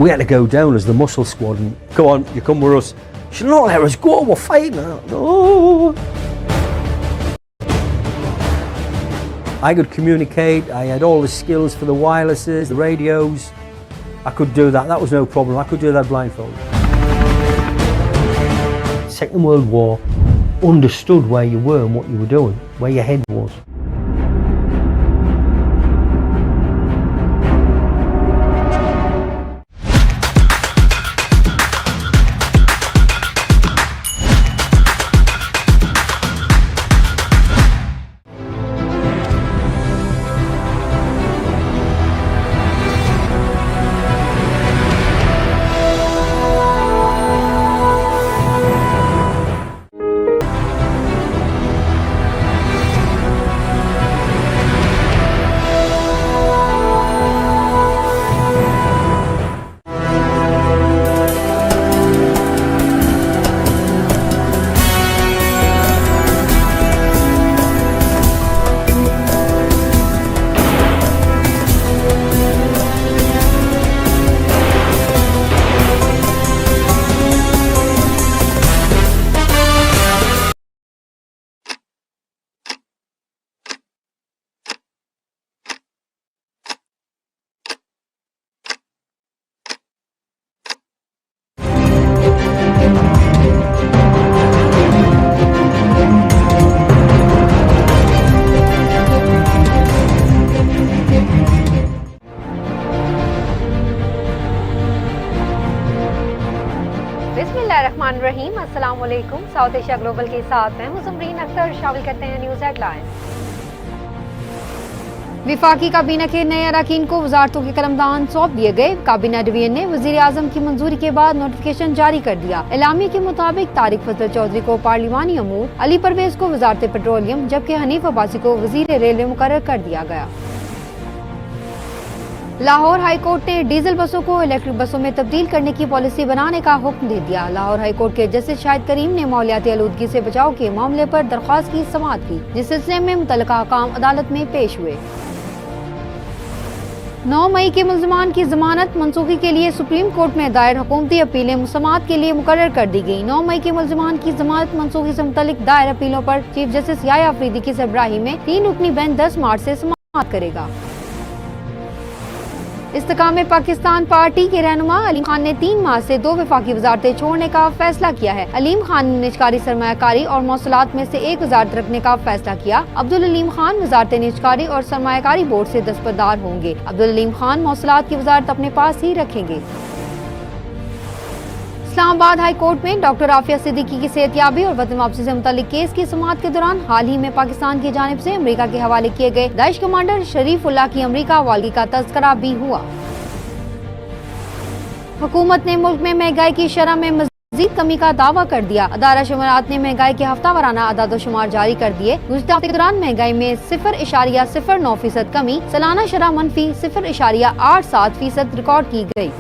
We had to go down as the muscle squad and come on, you come with us. She said, no, let us go, we're fighting. No. I could communicate, I had all the skills for the wirelesses, the radios. I could do that was no problem. I could do that blindfold. Second World War, understood where you were and what you were doing, where your head was. अस्सलाम वालेकुम। South Asia global के साथ मैं हूं ज़मरीन अख्तर। शामिल करते हैं news headlines. विफाकी काबीना के नए अरकान को वजारतों के कलमदान सौंप दिए गए। काबीना डिवीजन ने वजीर आजम की मंजूरी के बाद नोटिफिकेशन जारी कर दिया। एलामिया के मुताबिक तारिक फजल चौधरी को पार्लिमानी अमूर, अली परवेज को वजारत पेट्रोलियम जबकि हनीफ अब्बासी को वजीर रेलवे मुकर्रर कर दिया गया। लाहौर हाई कोर्ट ने डीजल बसों को इलेक्ट्रिक बसों में तब्दील करने की पॉलिसी बनाने का हुक्म दे दिया। लाहौर हाई कोर्ट के जस्टिस शाहिद करीम ने माहौलियाती आलूदगी से बचाव के मामले पर दरख्वास्त की समाअत की, जिस सिलसिले में मुतल्लिका हकाम अदालत में पेश हुए। 9 मई के मुल्ज़िमान की जमानत मनसूखी के लिए सुप्रीम कोर्ट में दायर हुकूमती अपीलें समाअत के लिए मुकर्रर कर दी गई। 9 मई के मुल्ज़िमान की जमानत मनसूखी से मुतल्लिक दायर अपीलों पर चीफ जस्टिस याह्या अफरीदी की सरबराही में 3 रुकनी बेंच 10 मार्च से समाअत करेगा। इस्तेकाम पाकिस्तान पार्टी के रहनुमा अलीम खान ने 3 माह से 2 वफाकी वजारतें छोड़ने का फैसला किया है। अलीम खान ने निजकारी, सरमायाकारी और मौसलात में से एक वजारत रखने का फैसला किया। अब्दुल अलीम खान वजारत निजकारी और सरमायाकारी बोर्ड से दस्तबरदार होंगे। अब्दुल अलीम खान मौसलात की वजारत अपने पास ही रखेंगे। इस्लामाबाद हाई कोर्ट में डॉक्टर आफिया सिद्दीकी की सेहतयाबी और वतन वापसी से मुतालिक केस की समाअत के दौरान हाल ही में पाकिस्तान की जानिब से अमेरिका के हवाले किए गए दाइश कमांडर शरीफुल्लाह की अमेरिका हवालगी का तज़किरा भी हुआ। हुकूमत ने मुल्क में महंगाई की शरह में मजीद कमी का दावा कर दिया। अदारा शुमारात ने महंगाई के हफ्ता वाराना अदाद-ओ-शुमार जारी कर दिए। गुज़िश्ता हफ्ते के दौरान महंगाई में 0.09% कमी, सालाना शरह मनफी 0.87% रिकॉर्ड की गई।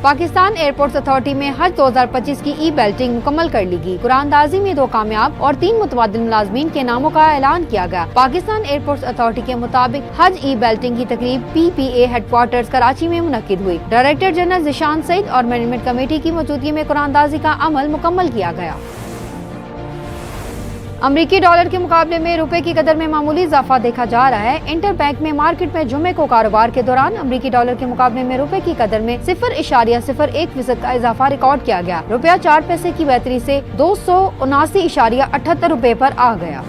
पाकिस्तान एयरपोर्ट्स अथॉरिटी में हज 2025 की ई बेल्टिंग मुकम्मल कर ली गई। कुरानदाजी में 2 कामयाब और 3 मुतबादिल मुलाजमीन के नामों का ऐलान किया गया। पाकिस्तान एयरपोर्ट्स अथॉरिटी के मुताबिक हज ई बेल्टिंग की तकरीब PPA हेडक्वार्टर्स कराची में मुनक्किद हुई। डायरेक्टर जनरल जिशान सईद और मैनेजमेंट कमेटी की मौजूदगी में कुरानदाजी का अमल मुकम्मल किया गया। अमरीकी डॉलर के मुकाबले में रुपए की कदर में मामूली इजाफा देखा जा रहा है। इंटर बैंक में मार्केट में जुमे को कारोबार के दौरान अमरीकी डॉलर के मुकाबले में रुपए की कदर में 0.01% का इजाफा रिकॉर्ड किया गया। रुपया 4 पैसे की बेहतरी से 279.78 रुपए पर आ गया।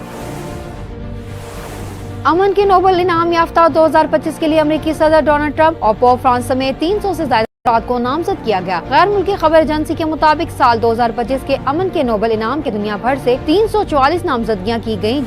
अमन के नोबेल इनाम याफ्ता 2025 के लिए अमरीकी सदर डोनाल्ड ट्रंप और पोप फ्रांस समेत 300 से ज्यादा को नामजद किया गया। गैर मुल्की खबर एजेंसी के मुताबिक साल 2025 के अमन के नोबेल इनाम के दुनिया भर से 344 नामजदगियां की गयी।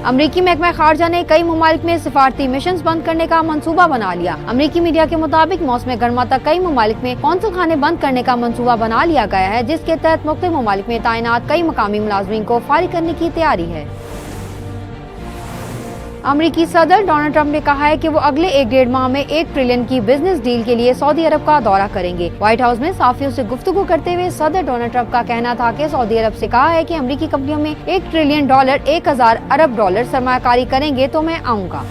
अमरीकी महकमा खारजा ने कई ममालिक में सिफारती मिशन बंद करने का मंसूबा बना लिया। अमरीकी मीडिया के मुताबिक मौसम गर्मा तक कई ममालिक में कौंसल खाने बंद करने का मंसूबा बना लिया गया है, जिसके तहत मुख्तलिफ ममालिक में तैनात कई मकामी मुलाजमीन को फारिग करने की तैयारी है। अमरीकी सदर डोनाल्ड ट्रंप ने कहा है कि वो अगले 1-1.5 माह में 1 ट्रिलियन की बिजनेस डील के लिए सऊदी अरब का दौरा करेंगे। व्हाइट हाउस में सहाफियों से गुफ्तगू करते हुए सदर डोनाल्ड ट्रंप का कहना था कि सऊदी अरब से कहा है कि अमरीकी कंपनियों में $1 ट्रिलियन 1000 अरब डॉलर सरमायाकारी करेंगे तो मैं आऊँगा।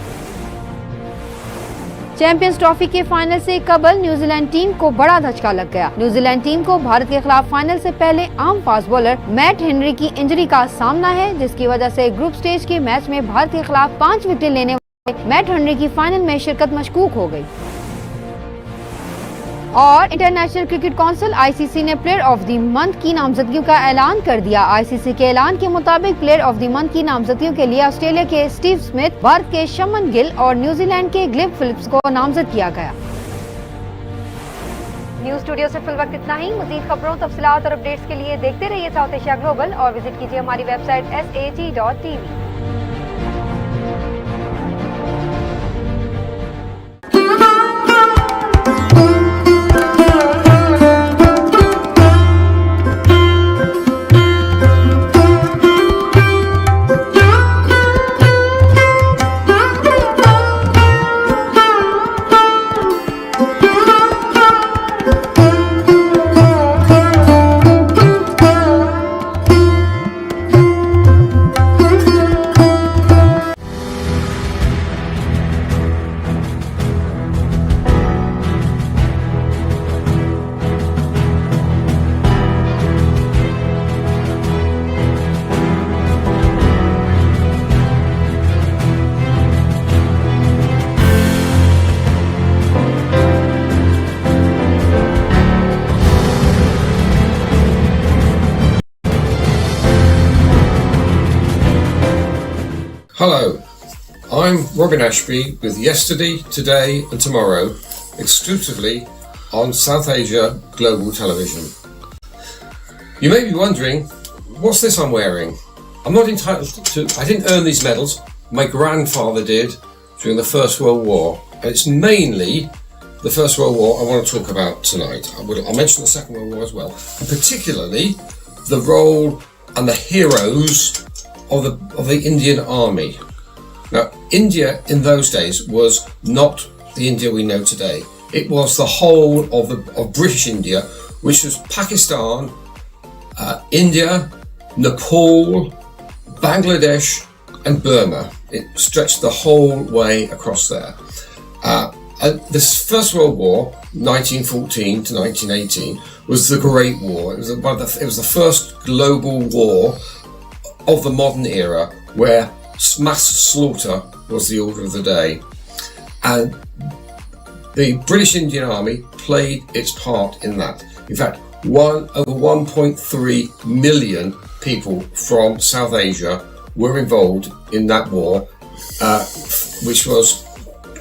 चैंपियंस ट्रॉफी के फाइनल से कबल न्यूजीलैंड टीम को बड़ा धचका लग गया। न्यूजीलैंड टीम को भारत के खिलाफ फाइनल से पहले arm fast bowler Matt Henry की इंजरी का सामना है, जिसकी वजह से ग्रुप स्टेज के मैच में भारत के खिलाफ 5 विकेट लेने वाले मैट हेनरी की फाइनल में शिरकत मशकूक हो गई। और इंटरनेशनल क्रिकेट काउंसिल ICC ने प्लेयर ऑफ द मंथ की नामजदगियों का ऐलान कर दिया। ICC के ऐलान के मुताबिक प्लेयर ऑफ द मंथ की नामजदगियों के लिए ऑस्ट्रेलिया के स्टीव स्मिथ, भारत के शमन गिल और न्यूजीलैंड के ग्लेब फिलिप्स को नामजद किया गया। न्यूज स्टूडियो से फिल वक्त इतना ही। मजीद खबरों, तफसीलात और अपडेट्स के लिए देखते रहिए साउथ एशिया ग्लोबल और विजिट कीजिए हमारी website SAT.TV। Hello, I'm Robin Ashby with Yesterday, Today and Tomorrow, exclusively on South Asia Global Television. You may be wondering, what's this I'm wearing? I'm not entitled to, I didn't earn these medals, my grandfather did during the First World War. And it's mainly the First World War I want to talk about tonight. I'll mention the Second World War as well, and particularly the role and the heroes of the Indian Army. Now, India in those days was not the India we know today. It was the whole of British India, which was Pakistan, India, Nepal, Bangladesh and Burma. It stretched the whole way across there. This First World War, 1914 to 1918, was the Great War. It was the first global war of the modern era where mass slaughter was the order of the day. And the British Indian Army played its part in that. In fact, over 1.3 million people from South Asia were involved in that war, which was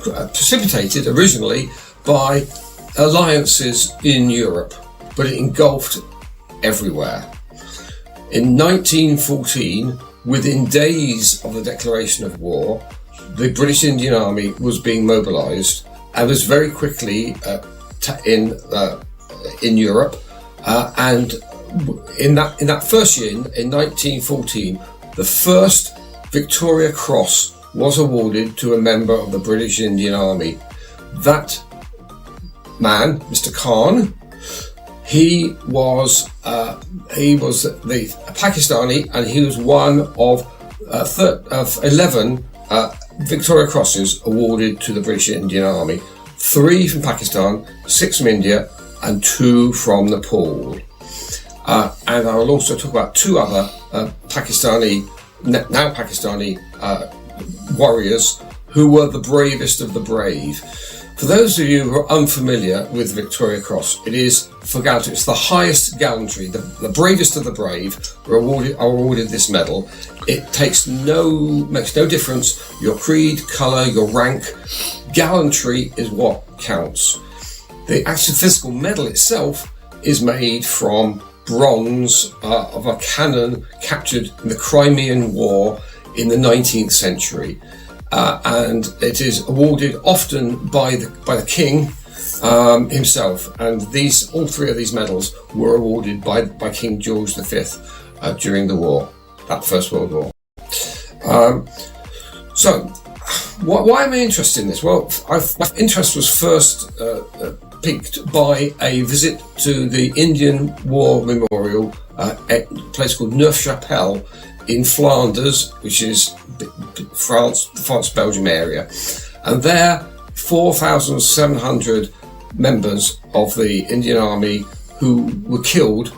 precipitated originally by alliances in Europe, but it engulfed everywhere. In 1914, within days of the declaration of war, the British Indian Army was being mobilised and was very quickly in Europe. And in that first year, in 1914, the first Victoria Cross was awarded to a member of the British Indian Army. That man, Mr. Khan, he was the Pakistani, and he was one of 11 Victoria Crosses awarded to the British Indian Army. 3 from Pakistan, 6 from India, and 2 from Nepal. And I will also talk about 2 other now Pakistani warriors who were the bravest of the brave. For those of you who are unfamiliar with Victoria Cross, it is for gallantry. It's the highest gallantry. The bravest of the brave are awarded this medal. It makes no difference your creed, colour, your rank. Gallantry is what counts. The actual physical medal itself is made from bronze of a cannon captured in the Crimean War in the 19th century. And it is awarded often by the king himself. And all 3 of these medals were awarded by King George V during the war, that First World War. So, why am I interested in this? Well, my interest was first piqued by a visit to the Indian War Memorial at a place called Neufchâtel in Flanders, which is France-Belgium area. And there, 4,700 members of the Indian Army who were killed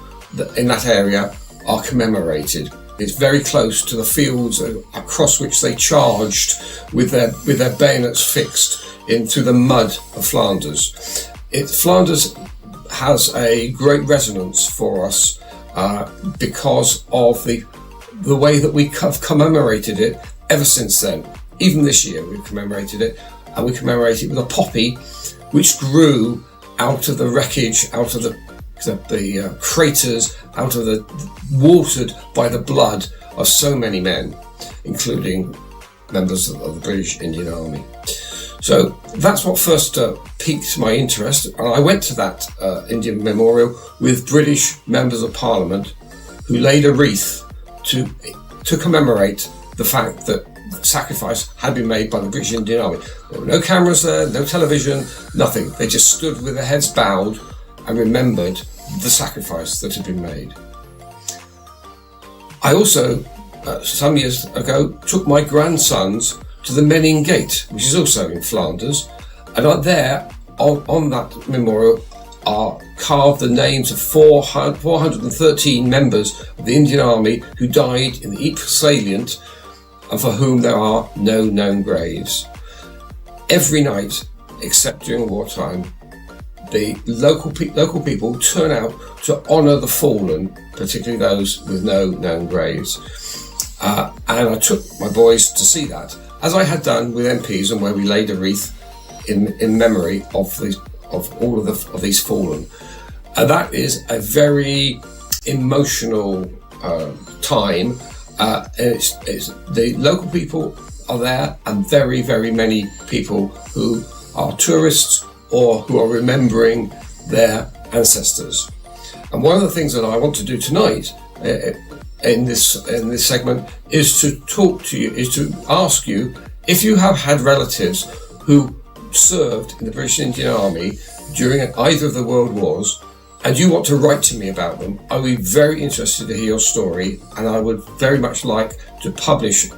in that area are commemorated. It's very close to the fields across which they charged with their bayonets fixed into the mud of Flanders. Flanders has a great resonance for us because of the way that we have commemorated it ever since then. Even this year we've commemorated it, and we commemorate it with a poppy which grew out of the wreckage, out of the craters, out of watered by the blood of so many men, including members of the British Indian Army. So that's what first piqued my interest, and I went to that Indian Memorial with British members of Parliament who laid a wreath to commemorate the fact that sacrifice had been made by the British Indian Army. There were no cameras there, no television, nothing. They just stood with their heads bowed and remembered the sacrifice that had been made. I also, some years ago, took my grandsons to the Menin Gate, which is also in Flanders, and there, on that memorial, are carved the names of 413 members of the Indian Army who died in the Ypres salient and for whom there are no known graves. Every night, except during wartime, the local people turn out to honour the fallen, particularly those with no known graves. And I took my boys to see that, as I had done with MPs, and where we laid a wreath in memory of of all of these fallen. And that is a very emotional time. It's the local people are there, and very, very many people who are tourists or who are remembering their ancestors. And one of the things that I want to do tonight in this segment is to talk to you, is to ask you if you have had relatives who served in the British Indian Army during either of the World Wars, and you want to write to me about them. I would be very interested to hear your story, and I would very much like to publish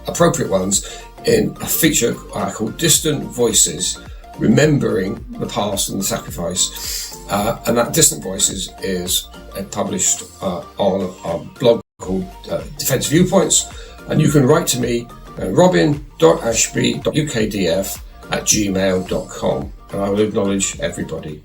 appropriate ones in a feature called Distant Voices, Remembering the Past and the Sacrifice. And that Distant Voices is published on our blog called Defence Viewpoints, and you can write to me at robin.ashby.ukdf@gmail.com, and I will acknowledge everybody.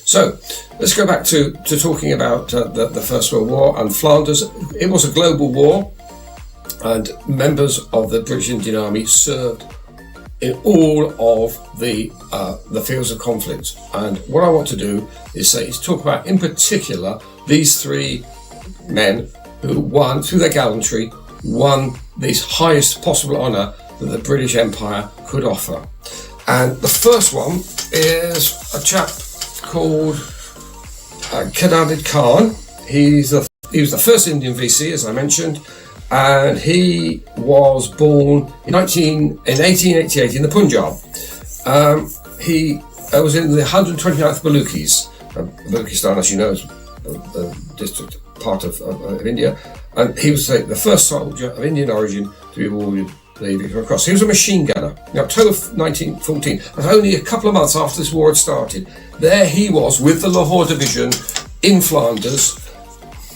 So let's go back to talking about the First World War and Flanders. It was a global war, and members of the British Indian Army served in all of the fields of conflict. And what I want to do is talk about, in particular, these three men who won, through their gallantry, won this highest possible honour that the British Empire could offer. And the first one is a chap called Khadadid Khan. He was the first Indian VC, as I mentioned, and he was born in 1888 in the Punjab. He was in the 129th Baluchis. Baluchistan, as you know, is a district part of India, and he was the first soldier of Indian origin to be awarded the Victoria Cross. He was a machine gunner in October 1914, and only a couple of months after this war had started. There he was with the Lahore Division in Flanders,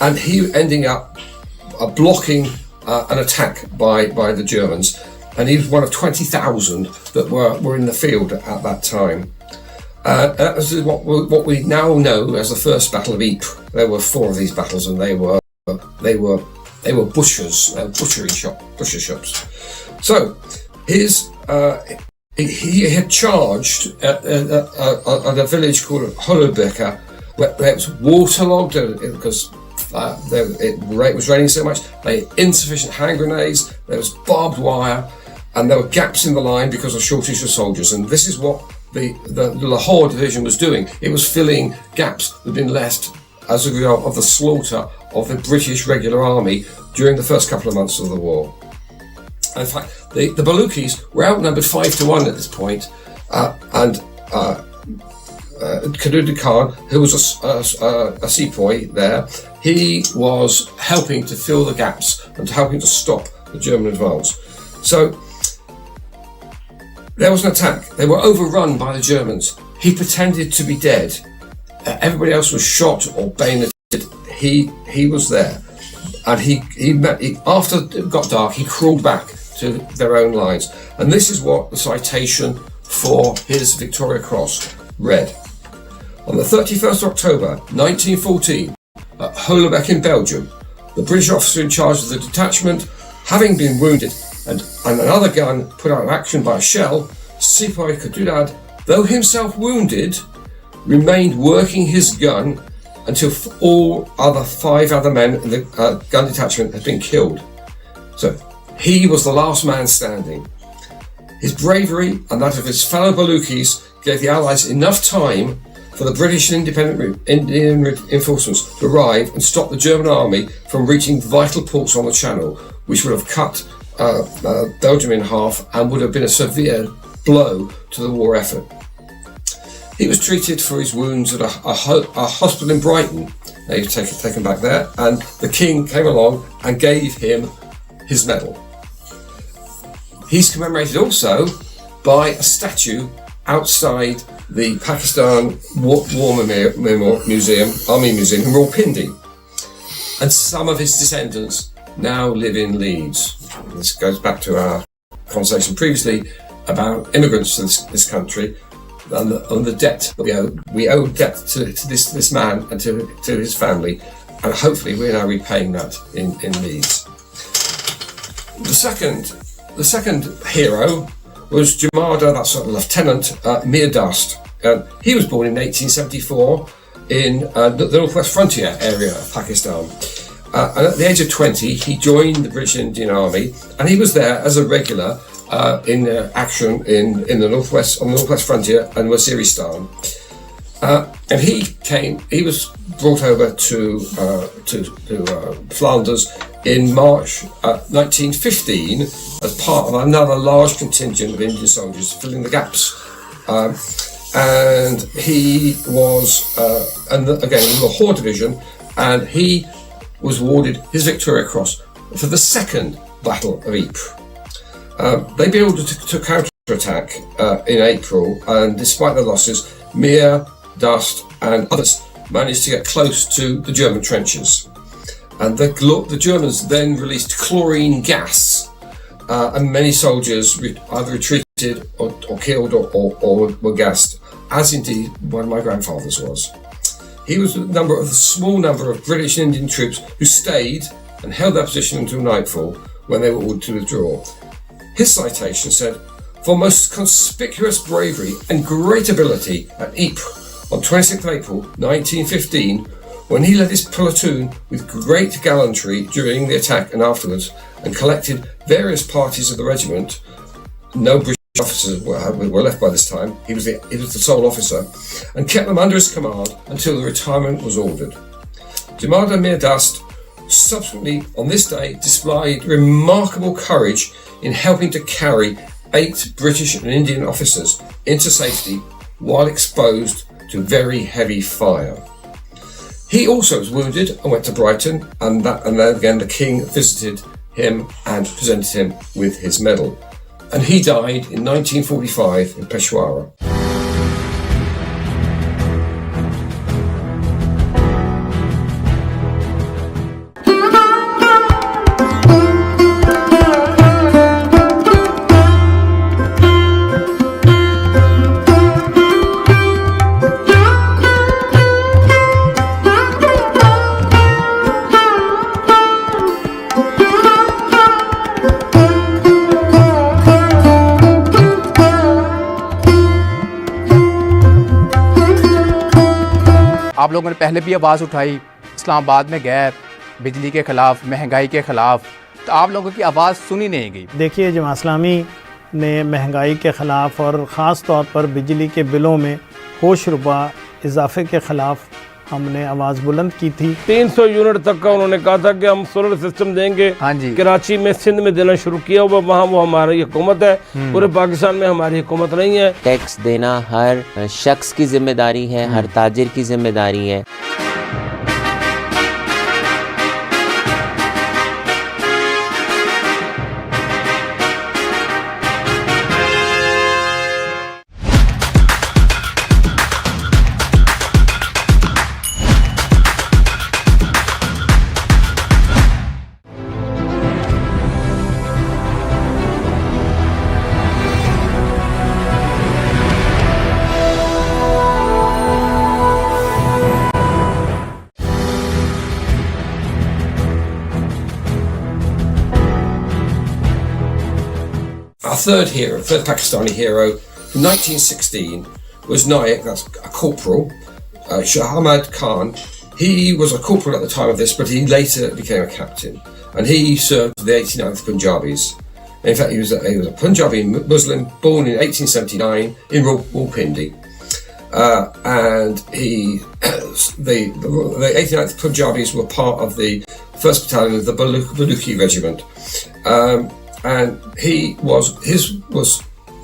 and he ending up blocking an attack by the Germans, and he was one of 20,000 that were in the field at that time. That was what we now know as the First Battle of Ypres. There were 4 of these battles, and they were butcher shops. So he had charged at a village called Holubeka, where it was waterlogged because it was raining so much. They had insufficient hand grenades, there was barbed wire, and there were gaps in the line because of shortage of soldiers. And this is what the Lahore Division was doing. It was filling gaps that had been left as a result of the slaughter of the British regular army during the first couple of months of the war. In fact, the Baluchis were outnumbered 5-1 at this point, and Khadadid Khan, who was a sepoy there, he was helping to fill the gaps and helping to stop the German advance. So there was an attack. They were overrun by the Germans. He pretended to be dead. Everybody else was shot or bayoneted. He was there, and he after it got dark, he crawled back to their own lines. And this is what the citation for his Victoria Cross read. On the 31st of October 1914, at Holubek in Belgium, the British officer in charge of the detachment, having been wounded and another gun put out of action by a shell, Sepoy Khadadid, though himself wounded, remained working his gun until all 5 other men in the gun detachment had been killed. So he was the last man standing. His bravery and that of his fellow Baluchis gave the Allies enough time for the British and Indian reinforcements to arrive and stop the German army from reaching vital ports on the Channel, which would have cut Belgium in half and would have been a severe blow to the war effort. He was treated for his wounds at a hospital in Brighton. He was taken back there, and the king came along and gave him his medal. He's commemorated also by a statue outside the Pakistan War Museum, Army Museum in Rawalpindi. And some of his descendants now live in Leeds. This goes back to our conversation previously about immigrants to this country and the debt that we owe debt to this man and to his family, and hopefully we're now repaying that in Leeds. The second hero was Jamada, that's Lieutenant Mir Dast. He was born in 1874 in the northwest frontier area of Pakistan. And at the age of 20, he joined the British Indian Army, and he was there as a regular in action in the northwest frontier and Waziristan. And he was brought over to Flanders in March 1915 as part of another large contingent of Indian soldiers filling the gaps. And he was, again, in the Horde Division, and he was awarded his Victoria Cross for the second Battle of Ypres. They be able to counter-attack in April, and despite the losses, Mir, Dast and others managed to get close to the German trenches. And the Germans then released chlorine gas, and many soldiers either retreated or killed or were gassed, as indeed one of my grandfathers was. He was the small number of British and Indian troops who stayed and held their position until nightfall when they were ordered to withdraw. His citation said, "For most conspicuous bravery and great ability at Ypres on 26th of April 1915, when he led his platoon with great gallantry during the attack and afterwards, and collected various parties of the regiment." No British officers were left by this time. He was the sole officer, and kept them under his command until the retirement was ordered. Jamada Mir Dast subsequently, on this day, displayed remarkable courage in helping to carry 8 British and Indian officers into safety while exposed to very heavy fire. He also was wounded and went to Brighton, and then again the king visited him and presented him with his medal. And he died in 1945 in Peshawar. आप लोगों ने पहले भी आवाज़ उठाई, इस्लामाबाद में गए बिजली के ख़िलाफ़, महंगाई के ख़िलाफ़, तो आप लोगों की आवाज़ सुनी नहीं गई। देखिए, जमात इस्लामी ने महंगाई के ख़िलाफ़ और ख़ास तौर पर बिजली के बिलों में होश रुबा इजाफे के ख़िलाफ़ हमने आवाज़ बुलंद की थी। 300 यूनिट तक का उन्होंने कहा था कि हम सोलर सिस्टम देंगे। हाँ जी। कराची में, सिंध में देना शुरू किया, वहाँ वो हमारी हुकूमत है, पूरे पाकिस्तान में हमारी हुकूमत नहीं है। टैक्स देना हर शख्स की जिम्मेदारी है, हर ताजिर की जिम्मेदारी है। Our third Pakistani hero from 1916 was Nayak, that's a corporal, Shahmad Khan. He was a corporal at the time of this, but he later became a captain, and he served the 89th Punjabis. In fact, he was a Punjabi Muslim born in 1879 in Rawalpindi, and the 89th Punjabis were part of the 1st Battalion of the Baluchi Regiment. and his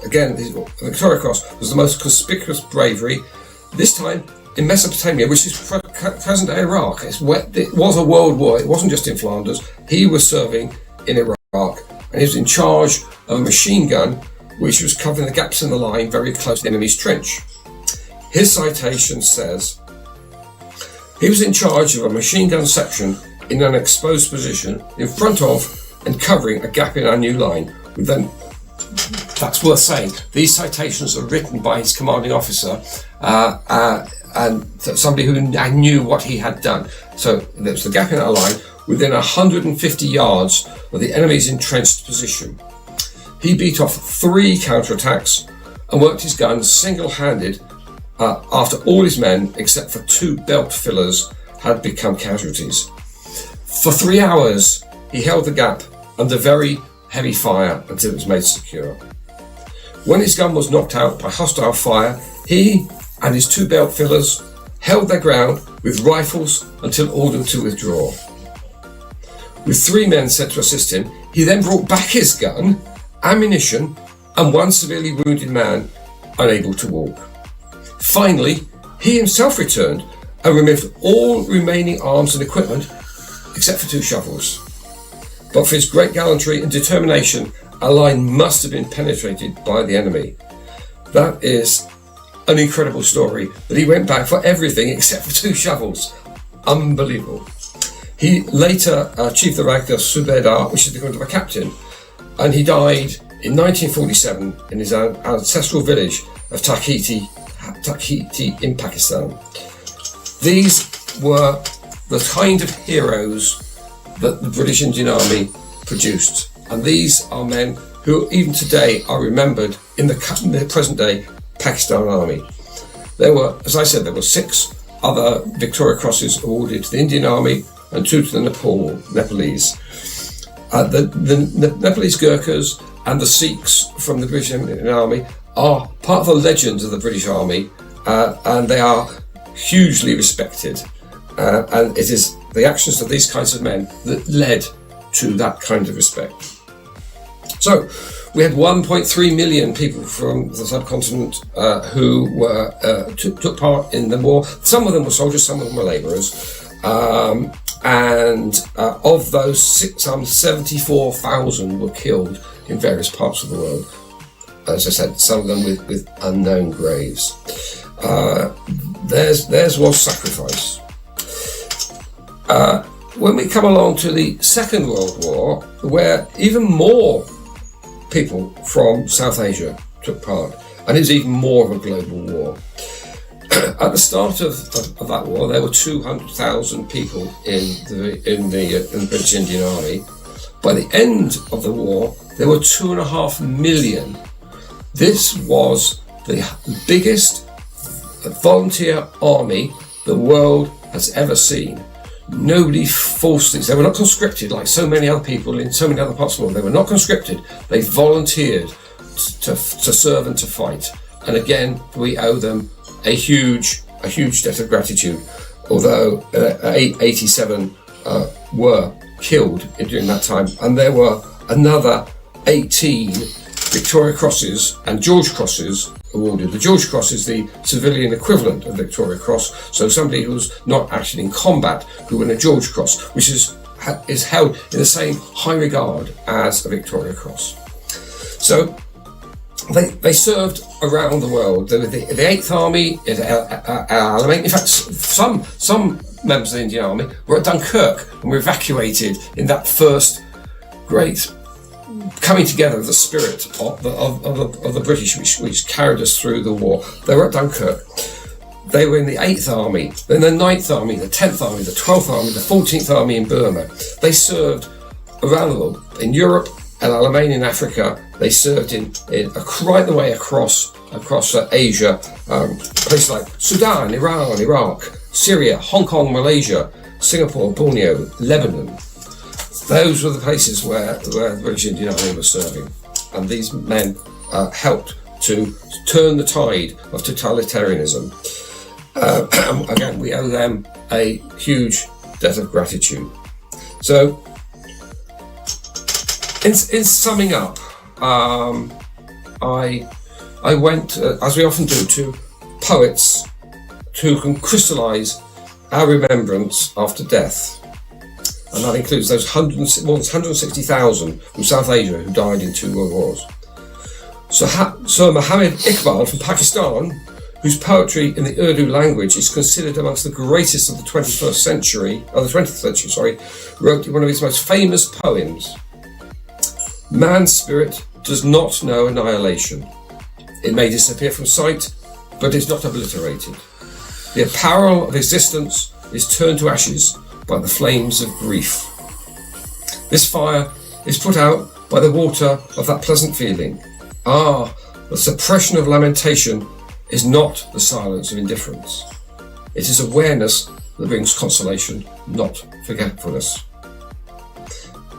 Victoria Cross was the most conspicuous bravery, this time in Mesopotamia, which is present-day Iraq. It was a world war. It wasn't just in Flanders. He was serving in Iraq, and he was in charge of a machine gun which was covering the gaps in the line very close to the enemy's trench. His citation says, he was in charge of a machine gun section in an exposed position in front of and covering a gap in our new line. That's worth saying. These citations are written by his commanding officer and somebody who knew what he had done. So there was the gap in our line within 150 yards of the enemy's entrenched position. He beat off 3 counterattacks and worked his gun single-handed after all his men, except for 2 belt fillers, had become casualties. For 3 hours, he held the gap under very heavy fire until it was made secure. When his gun was knocked out by hostile fire, he and his 2 belt fillers held their ground with rifles until ordered to withdraw. With 3 men sent to assist him, he then brought back his gun, ammunition, and 1 severely wounded man unable to walk. Finally, he himself returned and removed all remaining arms and equipment except for 2 shovels. But for his great gallantry and determination, a line must have been penetrated by the enemy. That is an incredible story, that he went back for everything except for 2 shovels. Unbelievable. He later achieved the rank of Subedar, which is the equivalent of a captain, and he died in 1947 in his ancestral village of Tahiti in Pakistan. These were the kind of heroes that the British Indian Army produced, and these are men who even today are remembered in the present day Pakistan Army. There were, as I said, there were 6 other Victoria Crosses awarded to the Indian Army and 2 to the Nepalese. The Nepalese Gurkhas and the Sikhs from the British Indian Army are part of the legends of the British Army, and they are hugely respected. And it is the actions of these kinds of men that led to that kind of respect. So, we had 1.3 million people from the subcontinent who took part in the war. Some of them were soldiers, some of them were labourers. And of those, some 74,000 were killed in various parts of the world. As I said, some of them with unknown graves. Theirs was sacrifice. When we come along to the Second World War, where even more people from South Asia took part, and it was even more of a global war. At the start of that war, there were 200,000 people in the British Indian Army. By the end of the war, there were 2.5 million. This was the biggest volunteer army the world has ever seen. Nobody forced these. They were not conscripted like so many other people in so many other parts of the world. They were not conscripted. They volunteered to serve and to fight. And again, we owe them a huge debt of gratitude. Although 87 were killed during that time, and there were another 18 Victoria Crosses and George Crosses awarded. The George Cross is the civilian equivalent of Victoria Cross, so somebody who's not actually in combat who won a George Cross, which is held in the same high regard as a Victoria Cross. So they served around the world. The 8th Army at Al Alamein. In fact, some members of the Indian Army were at Dunkirk and were evacuated in that first great coming together of the spirit of the British, which carried us through the war. They were at Dunkirk. They were in the 8th Army, then the 9th Army, the 10th Army, the 12th Army, the 14th Army in Burma. They served around the world, in Europe, and Al Alamein in Africa. They served in right the way across Asia, places like Sudan, Iran, Iraq, Syria, Hong Kong, Malaysia, Singapore, Borneo, Lebanon. Those were the places where the British Indian Army was serving, and these men helped to turn the tide of totalitarianism. Again, we owe them a huge debt of gratitude. So, In summing up, I went, as we often do, to poets who can crystallise our remembrance after death. And that includes those more than 160,000 from South Asia who died in 2 world wars. So Muhammad Iqbal from Pakistan, whose poetry in the Urdu language is considered amongst the greatest of the 20th century, wrote one of his most famous poems. Man's spirit does not know annihilation. It may disappear from sight, but is not obliterated. The apparel of existence is turned to ashes by the flames of grief. This fire is put out by the water of that pleasant feeling. The suppression of lamentation is not the silence of indifference. It is awareness that brings consolation, not forgetfulness.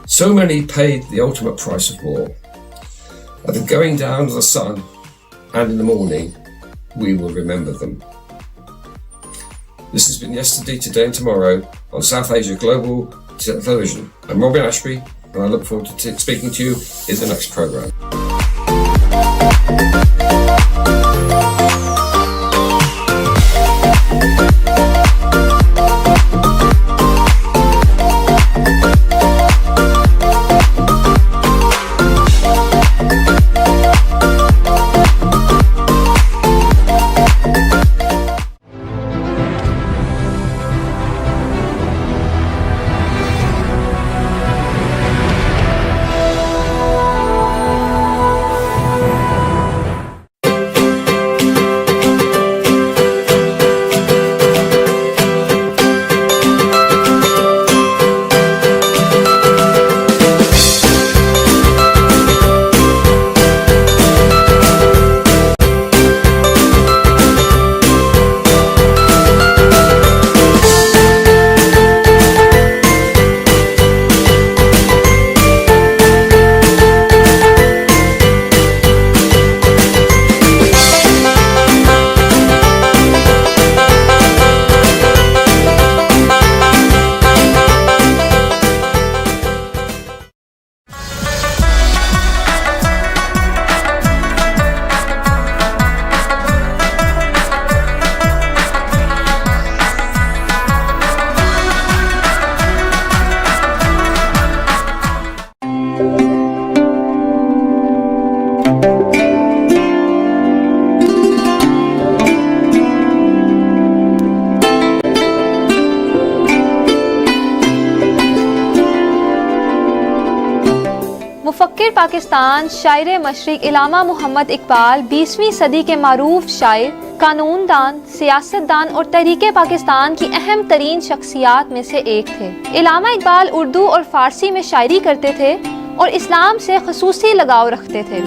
So many paid the ultimate price of war. At the going down of the sun and in the morning, we will remember them. This has been Yesterday, Today and Tomorrow on South Asia Global Television. I'm Robin Ashby, and I look forward to speaking to you in the next programme. मुफक्किर Pakistan शायर मशरिक इलामा मोहम्मद इकबाल 20वीं सदी के मारूफ शायर, कानूनदान, सियासतदान और तहरीके पाकिस्तान की अहम तरीन शख्सियात में से एक थे। इलामा इकबाल उर्दू और फारसी में शायरी करते थे और इस्लाम से ख़ुसूसी लगाव रखते थे।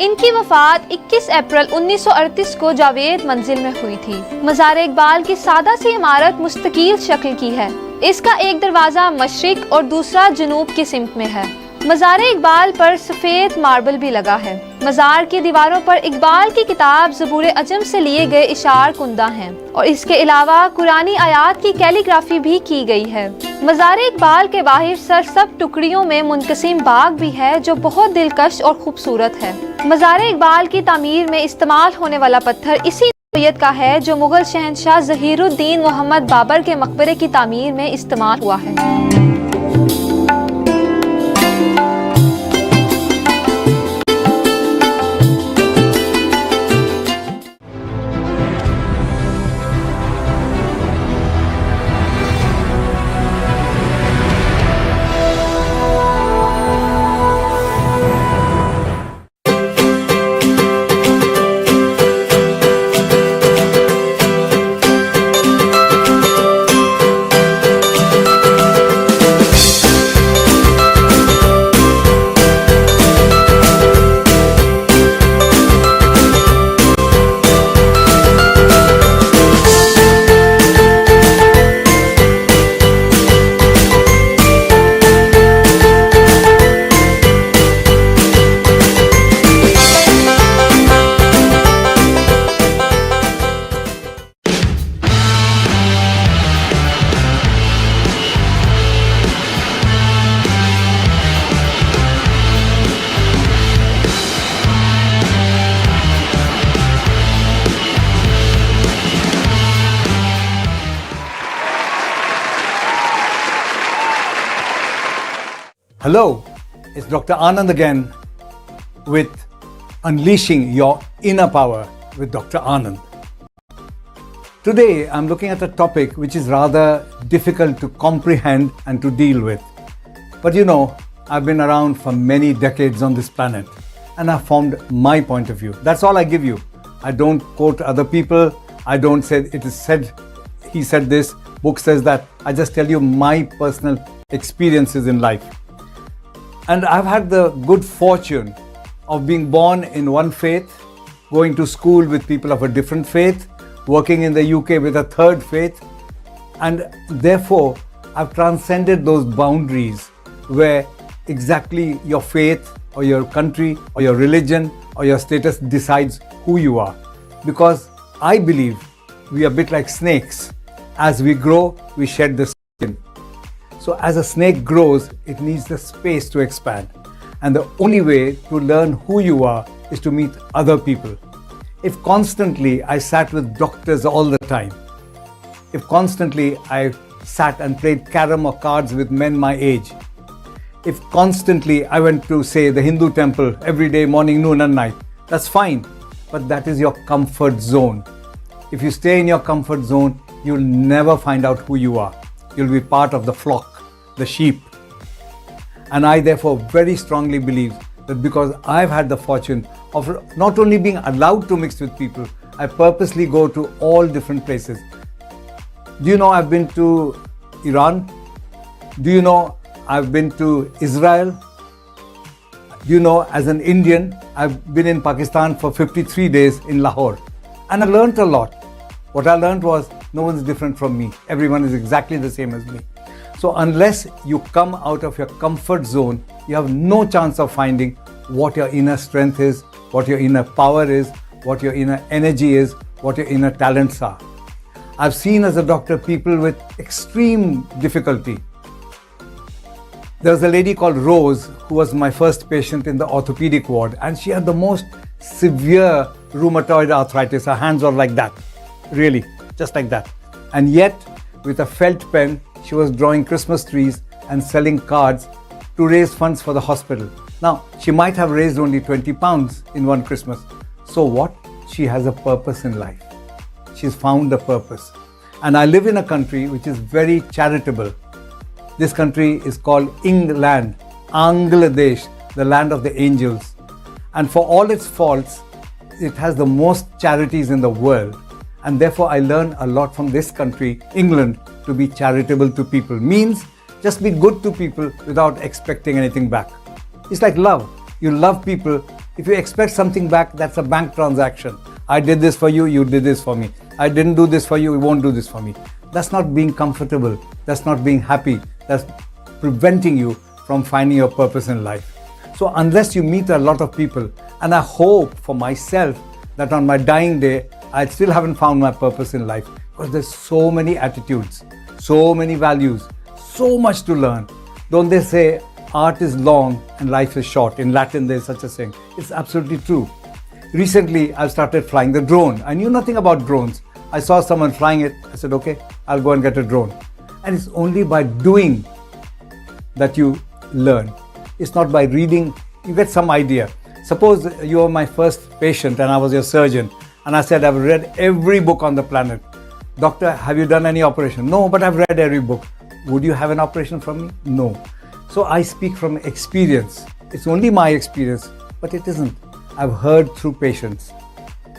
इनकी वफ़ात 21 अप्रैल 1938 को जावेद मंजिल में हुई थी। मज़ार इकबाल की सादा सी इमारत मुस्तकील शक्ल की है। इसका एक दरवाज़ा मशरिक और दूसरा जनूब की सिमत में है। मज़ार इकबाल पर सफ़ेद मार्बल भी लगा है। मज़ार की दीवारों पर इकबाल की किताब ज़बूर अजम से लिए गए इशार कुंदा हैं और इसके अलावा कुरानी आयात की कैलीग्राफी भी की गई है। मज़ार इकबाल के बाहर सरसब्ज़ टुकड़ियों में मुनक़सिम बाग भी है जो बहुत दिलकश और खूबसूरत है। मज़ार इकबाल की तामीर में इस्तेमाल होने वाला पत्थर इसी नौइयत का है जो मुग़ल शहंशाह ज़हीरुद्दीन मोहम्मद बाबर के मकबरे की तामीर में इस्तेमाल हुआ है। Hello, it's Dr. Anand again with Unleashing Your Inner Power with Dr. Anand. Today, I'm looking at a topic which is rather difficult to comprehend and to deal with. But you know, I've been around for many decades on this planet and I've formed my point of view. That's all I give you. I don't quote other people. I don't say it is said, he said this, book says that. I just tell you my personal experiences in life. And I've had the good fortune of being born in one faith, going to school with people of a different faith, working in the UK with a third faith, and therefore I've transcended those boundaries where exactly your faith or your country or your religion or your status decides who you are. Because I believe we are a bit like snakes. As we grow, we shed the skin. So as a snake grows, it needs the space to expand. And the only way to learn who you are is to meet other people. If constantly I sat with doctors all the time, if constantly I sat and played carom or cards with men my age, if constantly I went to, say, the Hindu temple every day, morning, noon and night, that's fine. But that is your comfort zone. If you stay in your comfort zone, you'll never find out who you are. You'll be part of the flock, the sheep. And I therefore very strongly believe that because I've had the fortune of not only being allowed to mix with people, I purposely go to all different places. Do you know I've been to Iran? Do you know I've been to Israel? Do you know, as an Indian, I've been in Pakistan for 53 days in Lahore. And I learned a lot. What I learned was no one's different from me. Everyone is exactly the same as me. So unless you come out of your comfort zone, you have no chance of finding what your inner strength is, what your inner power is, what your inner energy is, what your inner talents are. I've seen as a doctor people with extreme difficulty. There was a lady called Rose who was my first patient in the orthopedic ward, and she had the most severe rheumatoid arthritis. Her hands were like that, really, just like that. And yet, with a felt pen, she was drawing Christmas trees and selling cards to raise funds for the hospital. Now, she might have raised only 20 pounds in one Christmas. So what? She has a purpose in life. She's found a purpose. And I live in a country which is very charitable. This country is called England, Bangladesh, the land of the angels. And for all its faults, it has the most charities in the world. And therefore I learn a lot from this country, England, to be charitable to people. Means just be good to people without expecting anything back. It's like love. You love people. If you expect something back, that's a bank transaction. I did this for you, you did this for me. I didn't do this for you, you won't do this for me. That's not being comfortable. That's not being happy. That's preventing you from finding your purpose in life. So unless you meet a lot of people, and I hope for myself that on my dying day, I still haven't found my purpose in life, because there's so many attitudes, so many values, so much to learn. Don't they say art is long and life is short? In Latin, there's such a saying. It's absolutely true. Recently, I've started flying the drone. I knew nothing about drones. I saw someone flying it. I said, okay, I'll go and get a drone. And it's only by doing that you learn. It's not by reading. You get some idea. Suppose you were my first patient and I was your surgeon. And I said, I've read every book on the planet. Doctor, have you done any operation? No, but I've read every book. Would you have an operation from me? No. So I speak from experience. It's only my experience, but it isn't. I've heard through patients.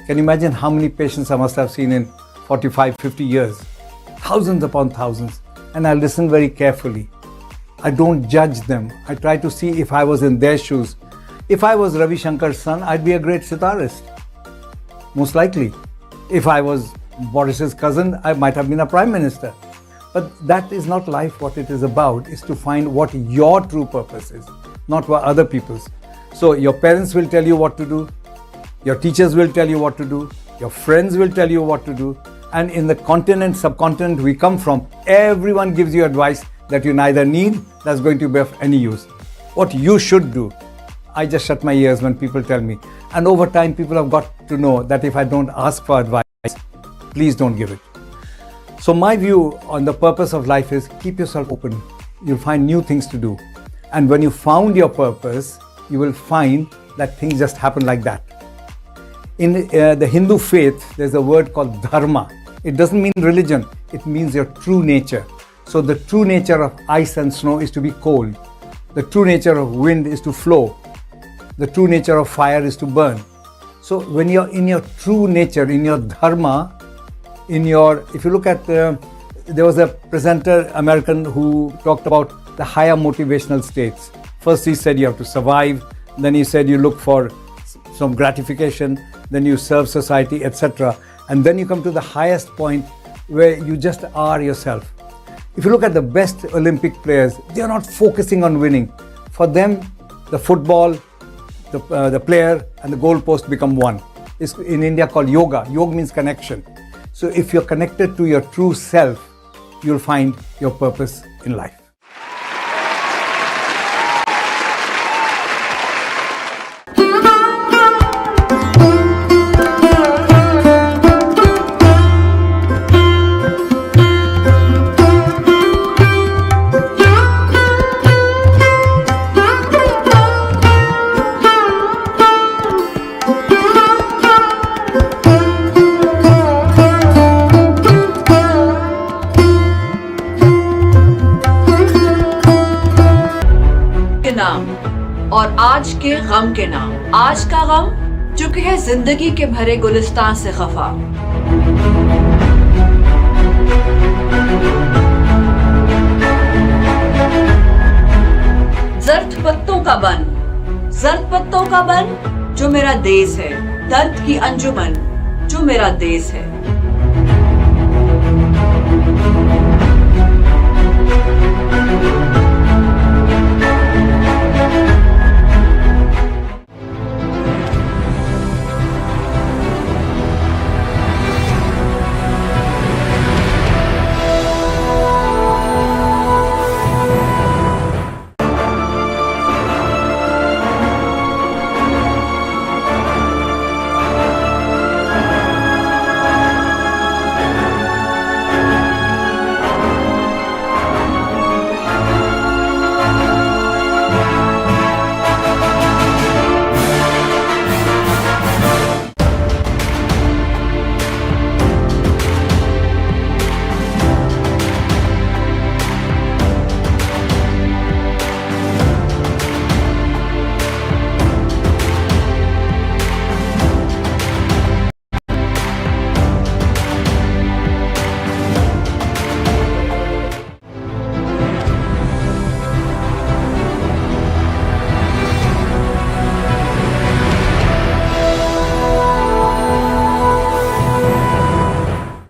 Can you imagine how many patients I must have seen in 45, 50 years? Thousands upon thousands. And I listen very carefully. I don't judge them. I try to see if I was in their shoes. If I was Ravi Shankar's son, I'd be a great sitarist. Most likely. If I was Boris's cousin, I might have been a prime minister. But that is not life. What it is about is to find what your true purpose is, not what other people's. So your parents will tell you what to do. Your teachers will tell you what to do. Your friends will tell you what to do. And in the continent, subcontinent we come from, everyone gives you advice that you neither need, that's going to be of any use. What you should do. I just shut my ears when people tell me. And over time, people have got to know that if I don't ask for advice, please don't give it. So my view on the purpose of life is keep yourself open. You'll find new things to do. And when you found your purpose, you will find that things just happen like that. In the Hindu faith, there's a word called dharma. It doesn't mean religion, it means your true nature. So the true nature of ice and snow is to be cold. The true nature of wind is to flow. The true nature of fire is to burn. So when you're in your true nature, in your dharma, if you look at, there was a presenter, American, who talked about the higher motivational states. First he said you have to survive, then he said you look for some gratification, then you serve society, etc. And then you come to the highest point where you just are yourself. If you look at the best Olympic players, they are not focusing on winning. For them, the football, the player and the goalpost become one. It's in India called yoga. Yoga means connection. So if you're connected to your true self, you'll find your purpose in life. और आज के गम के नाम। आज का गम चुके है जिंदगी के भरे गुलिस्तान से खफा। जर्द पत्तों का बन, जर्द पत्तों का बन जो मेरा देश है, दर्द की अंजुमन जो मेरा देश है।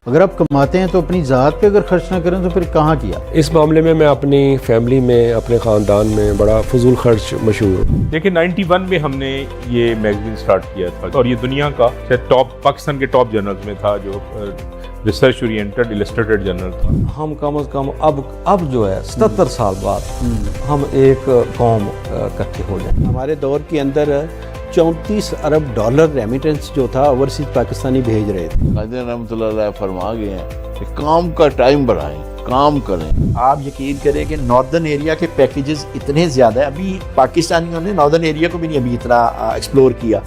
अगर आप कमाते हैं तो अपनी ज़ात पे अगर खर्च ना करें तो फिर कहाँ किया? इस मामले में मैं अपनी फैमिली में, अपने ख़ानदान में बड़ा फजूल खर्च मशहूर हूँ। देखिए 91 में हमने ये मैगजीन स्टार्ट किया था और ये दुनिया का टॉप, पाकिस्तान के टॉप जर्नल्स में था, जो रिसर्च ओरिएंटेड इलस्ट्रेटेड जर्नल था। हम कम अज़ कम अब जो है 77 साल बाद हम एक कौम इकट्ठे हो जाए। हमारे दौर के अंदर 34 अरब डॉलर रेमिटेंस जो था ओवरसीज पाकिस्तानी भेज रहे थे। कादिर रहमतुल्लाह अलैह फरमा गए हैं कि काम का टाइम बढ़ाएं, काम करें। आप यकीन करें कि नॉर्दर्न एरिया के पैकेजेस इतने ज़्यादा है, अभी पाकिस्तानियों ने नॉर्दर्न एरिया को भी नहीं अभी इतना एक्सप्लोर किया।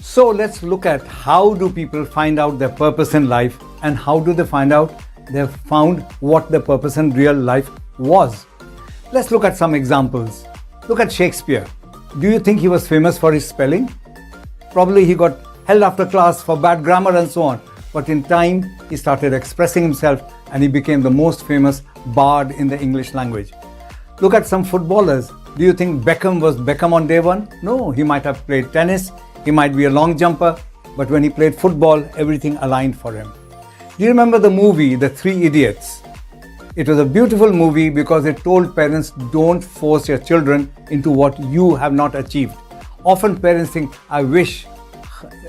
So let's look at how do people find out their purpose in life, and how do they find out they've found what their purpose in real life was. Let's look at some examples. Look at Shakespeare. Do you think he was famous for his spelling? Probably he got held after class for bad grammar and so on. But in time, he started expressing himself and he became the most famous bard in the English language. Look at some footballers. Do you think Beckham was Beckham on day one? No, he might have played tennis, he might be a long jumper, but when he played football, everything aligned for him. Do you remember the movie, The Three Idiots? It was a beautiful movie because it told parents, don't force your children into what you have not achieved. Often parents think, I wish,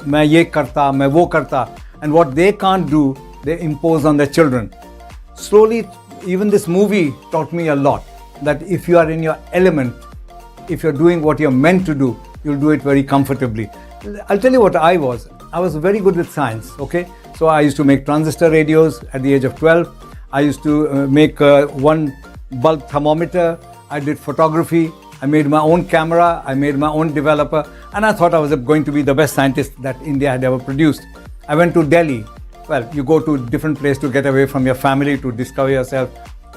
मैं ये करता, मैं वो करता, and what they can't do, they impose on their children. Slowly, even this movie taught me a lot, that if you are in your element, if you're doing what you're meant to do, you'll do it very comfortably. I'll tell you what I was. I was very good with science, okay? So I used to make transistor radios at the age of 12. I used to make one bulb thermometer. I did photography. I made my own camera. I made my own developer. And I thought I was going to be the best scientist that India had ever produced. I went to Delhi. Well, you go to different place to get away from your family, to discover yourself,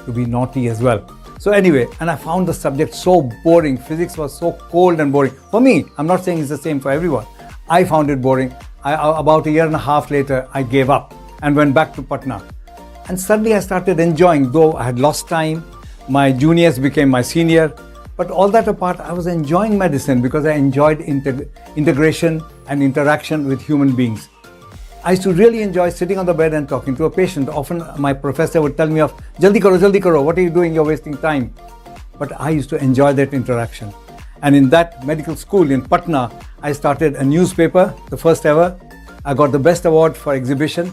to be naughty as well. So anyway, and I found the subject so boring. Physics was so cold and boring. For me, I'm not saying it's the same for everyone. I found it boring. About a year and a half later, I gave up and went back to Patna. And suddenly I started enjoying, though I had lost time. My juniors became my senior. But all that apart, I was enjoying medicine because I enjoyed integration and interaction with human beings. I used to really enjoy sitting on the bed and talking to a patient. Often my professor would tell me off, jaldi karo, what are you doing? You're wasting time. But I used to enjoy that interaction. And in that medical school in Patna, I started a newspaper, the first ever. I got the best award for exhibition.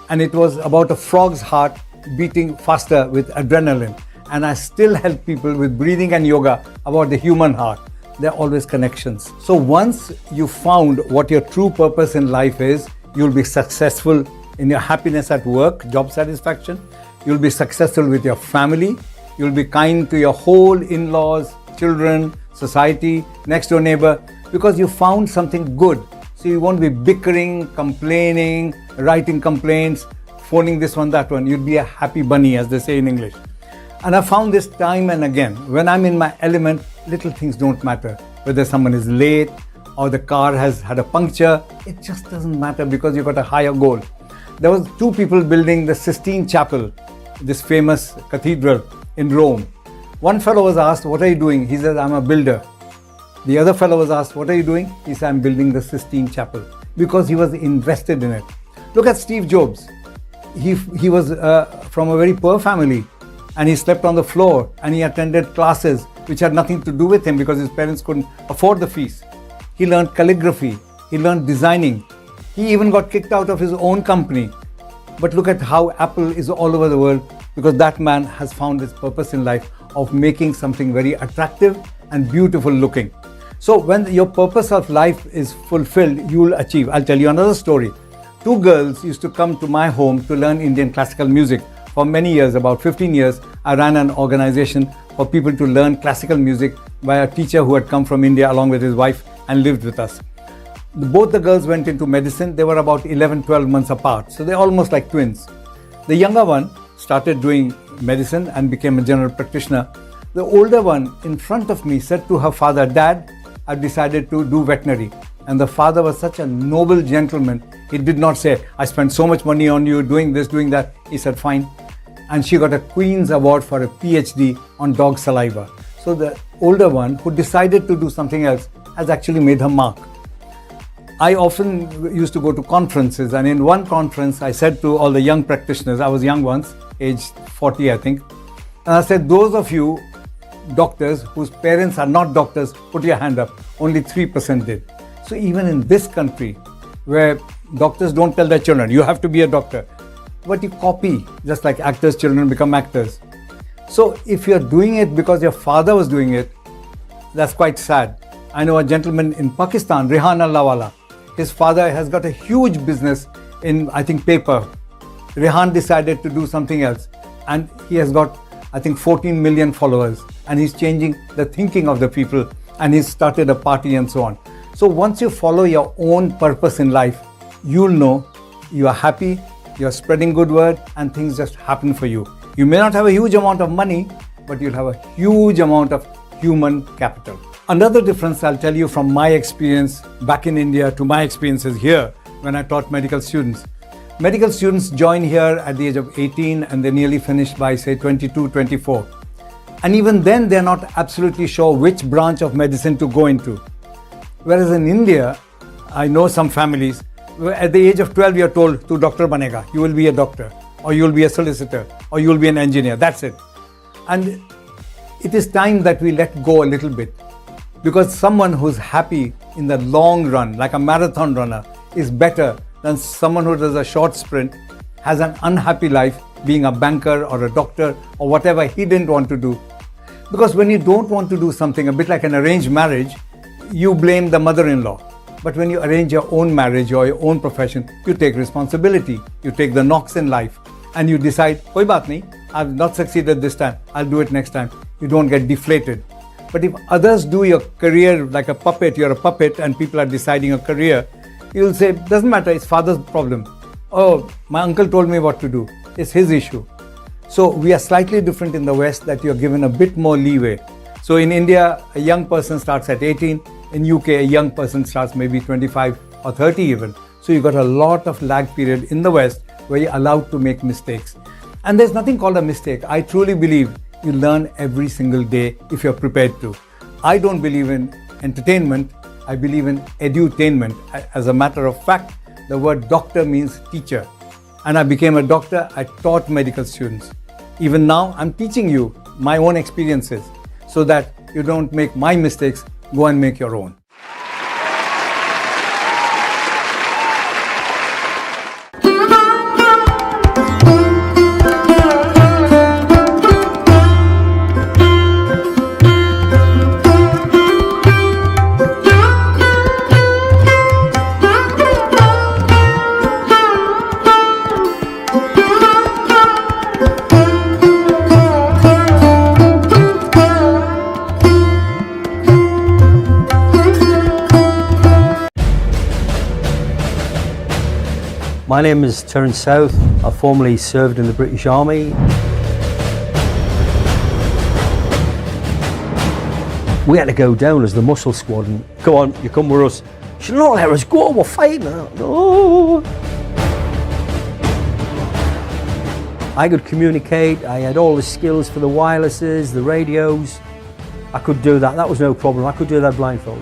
And it was about a frog's heart beating faster with adrenaline. And I still help people with breathing and yoga about the human heart. There are always connections. So once you found what your true purpose in life is, you'll be successful in your happiness at work, job satisfaction. You'll be successful with your family. You'll be kind to your whole in-laws, children, society, next door neighbor, because you found something good. So you won't be bickering, complaining, writing complaints, phoning this one, that one. You'd be a happy bunny, as they say in English. And I found this time and again. When I'm in my element, little things don't matter. Whether someone is late or the car has had a puncture, it just doesn't matter because you've got a higher goal. There was two people building the Sistine Chapel, this famous cathedral in Rome. One fellow was asked, what are you doing? He says, I'm a builder. The other fellow was asked, what are you doing? He said, I'm building the Sistine Chapel, because he was invested in it. Look at Steve Jobs. He was from a very poor family, and he slept on the floor, and he attended classes which had nothing to do with him because his parents couldn't afford the fees. He learned calligraphy. He learned designing. He even got kicked out of his own company. But look at how Apple is all over the world, because that man has found his purpose in life of making something very attractive and beautiful looking. So when your purpose of life is fulfilled, you will achieve. I'll tell you another story. Two girls used to come to my home to learn Indian classical music. For many years, about 15 years, I ran an organization for people to learn classical music by a teacher who had come from India along with his wife and lived with us. Both the girls went into medicine. They were about 11, 12 months apart. So they're almost like twins. The younger one started doing medicine and became a general practitioner. The older one in front of me said to her father, Dad, I've decided to do veterinary. And the father was such a noble gentleman. He did not say, I spent so much money on you doing this, doing that. He said, fine. And she got a Queen's Award for a PhD on dog saliva. So the older one, who decided to do something else, has actually made her mark. I often used to go to conferences, and in one conference I said to all the young practitioners, I was young once, aged 40 I think, and I said, those of you doctors whose parents are not doctors, put your hand up. Only 3% did. So even in this country, where doctors don't tell their children, you have to be a doctor, but you copy, just like actors' children become actors. So if you're doing it because your father was doing it, that's quite sad. I know a gentleman in Pakistan, Rehan Allahwala. His father has got a huge business in, I think, paper. Rehan decided to do something else, and he has got, I think, 14 million followers, and he's changing the thinking of the people, and he's started a party and so on. So once you follow your own purpose in life, you'll know you are happy, you're spreading good word, and things just happen for you. You may not have a huge amount of money, but you'll have a huge amount of human capital. Another difference I'll tell you from my experience back in India to my experiences here when I taught medical students. Medical students join here at the age of 18 and they nearly finish by say 22, 24. And even then they're not absolutely sure which branch of medicine to go into. Whereas in India, I know some families, where at the age of 12 you're told, "Tu doctor banega, you will be a doctor, or you will be a solicitor, or you will be an engineer," that's it. And it is time that we let go a little bit. Because someone who's happy in the long run, like a marathon runner, is better than someone who does a short sprint, has an unhappy life being a banker or a doctor or whatever he didn't want to do. Because when you don't want to do something, a bit like an arranged marriage, you blame the mother-in-law. But when you arrange your own marriage or your own profession, you take responsibility. You take the knocks in life and you decide, koi baat nahi, I've not succeeded this time, I'll do it next time. You don't get deflated. But if others do your career like a puppet, you're a puppet and people are deciding a career, you'll say, doesn't matter, it's father's problem. Oh, my uncle told me what to do. It's his issue. So we are slightly different in the West, that you're given a bit more leeway. So in India, a young person starts at 18. In UK, a young person starts maybe 25 or 30 even. So you've got a lot of lag period in the West where you're allowed to make mistakes. And there's nothing called a mistake. I truly believe you learn every single day if you're prepared to. I don't believe in entertainment. I believe in edutainment. As a matter of fact, the word doctor means teacher. And I became a doctor. I taught medical students. Even now, I'm teaching you my own experiences so that you don't make my mistakes, go and make your own. My name is Terence South. I formerly served in the British Army. We had to go down as the muscle squad and go on, you come with us. She not let us go, we're fighting. No. I could communicate, I had all the skills for the wirelesses, the radios. I could do that was no problem. I could do that blindfold.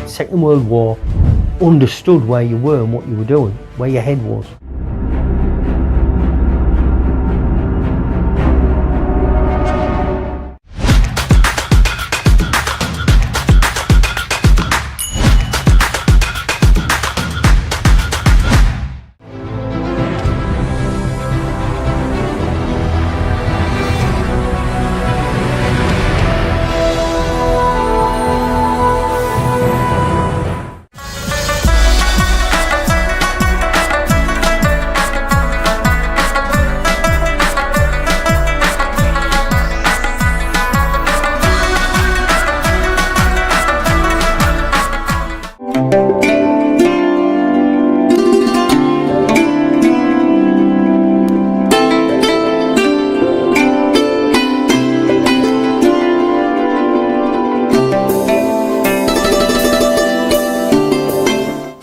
Second World War, understood where you were and what you were doing, where your head was.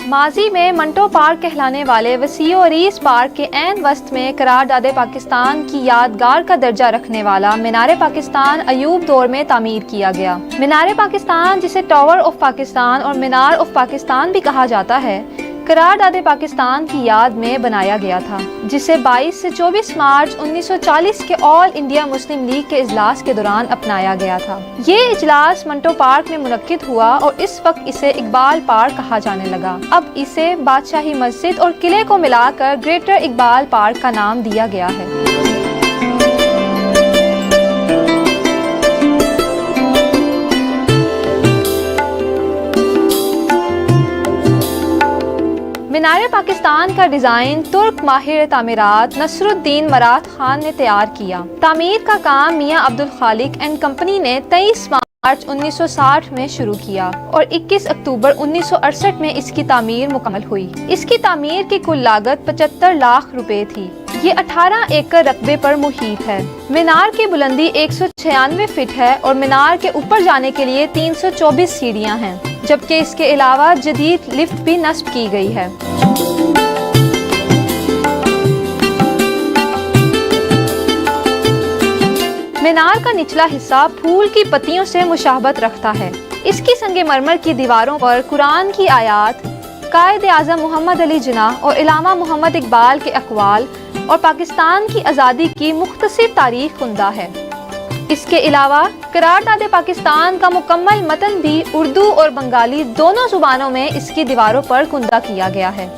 माजी में Manto park कहलाने वाले वसीओ रीस park के ऐन वस्त में करारदादे पाकिस्तान की यादगार का दर्जा रखने वाला मीनार पाकिस्तान अयूब दौर में तामीर किया गया। मीनार पाकिस्तान, जिसे टावर ऑफ पाकिस्तान और मीनार ऑफ पाकिस्तान भी कहा जाता है, करारदादे पाकिस्तान की याद में बनाया गया था, जिसे 22 से 24 मार्च 1940 के ऑल इंडिया मुस्लिम लीग के इजलास के दौरान अपनाया गया था। ये इजलास मंटो पार्क में मुनक्किद हुआ और इस वक्त इसे इकबाल पार्क कहा जाने लगा। अब इसे बादशाही मस्जिद और किले को मिलाकर ग्रेटर इकबाल पार्क का नाम दिया गया है। मीनार पाकिस्तान का डिज़ाइन तुर्क माहिर तामीरात नसरुद्दीन मरात खान ने तैयार किया। तामीर का काम मियां अब्दुल खालिक एंड कंपनी ने 23 मार्च मार्च 1960 में शुरू किया और 21 अक्टूबर 1968 में इसकी तामीर मुकम्मल हुई। इसकी तामीर की कुल लागत 75 लाख रुपए थी। ये 18 एकड़ रकबे पर मुहित है। मीनार की बुलंदी 196 फीट है और मीनार के ऊपर जाने के लिए 324 सीढ़ियां हैं, जबकि इसके अलावा जदीद लिफ्ट भी नस्ब की गई है। मीनार का निचला हिस्सा फूल की पत्तियों से मुशाबत रखता है। इसकी संगमरमर की दीवारों पर कुरान की आयात, कायद-ए-आज़म मोहम्मद अली जिन्नाह और इलामा मोहम्मद इकबाल के अक़वाल और पाकिस्तान की आज़ादी की मुख्तसर तारीख कुंदा है। इसके अलावा करारदाद पाकिस्तान का मुकम्मल मतन भी उर्दू और बंगाली दोनों जुबानों में इसकी दीवारों पर कुंदा किया गया है।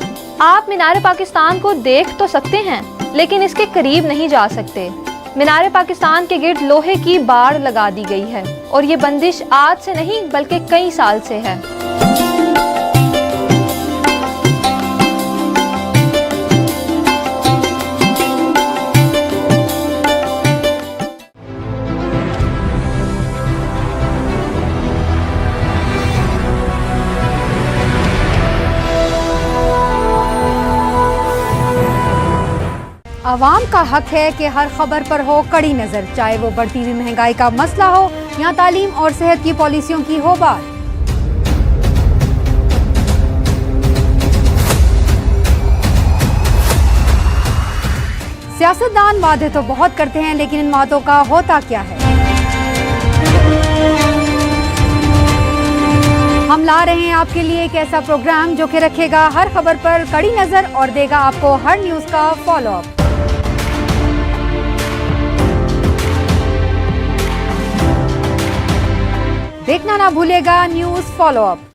आप मीनार पाकिस्तान को देख तो सकते हैं, लेकिन इसके करीब नहीं जा सकते। मीनार पाकिस्तान के गिर्द लोहे की बाड़ लगा दी गई है और ये बंदिश आज से नहीं बल्कि कई साल से है। आवाम का हक है कि हर खबर पर हो कड़ी नजर, चाहे वो बढ़ती हुई महंगाई का मसला हो या तालीम और सेहत की पॉलिसियों की हो बात। सियासतदान वादे तो बहुत करते हैं, लेकिन इन वादों का होता क्या है? हम ला रहे हैं आपके लिए एक ऐसा प्रोग्राम जो कि रखेगा हर खबर पर कड़ी नजर और देगा आपको हर न्यूज का फॉलो अप। देखना ना भूलिएगा news follow up.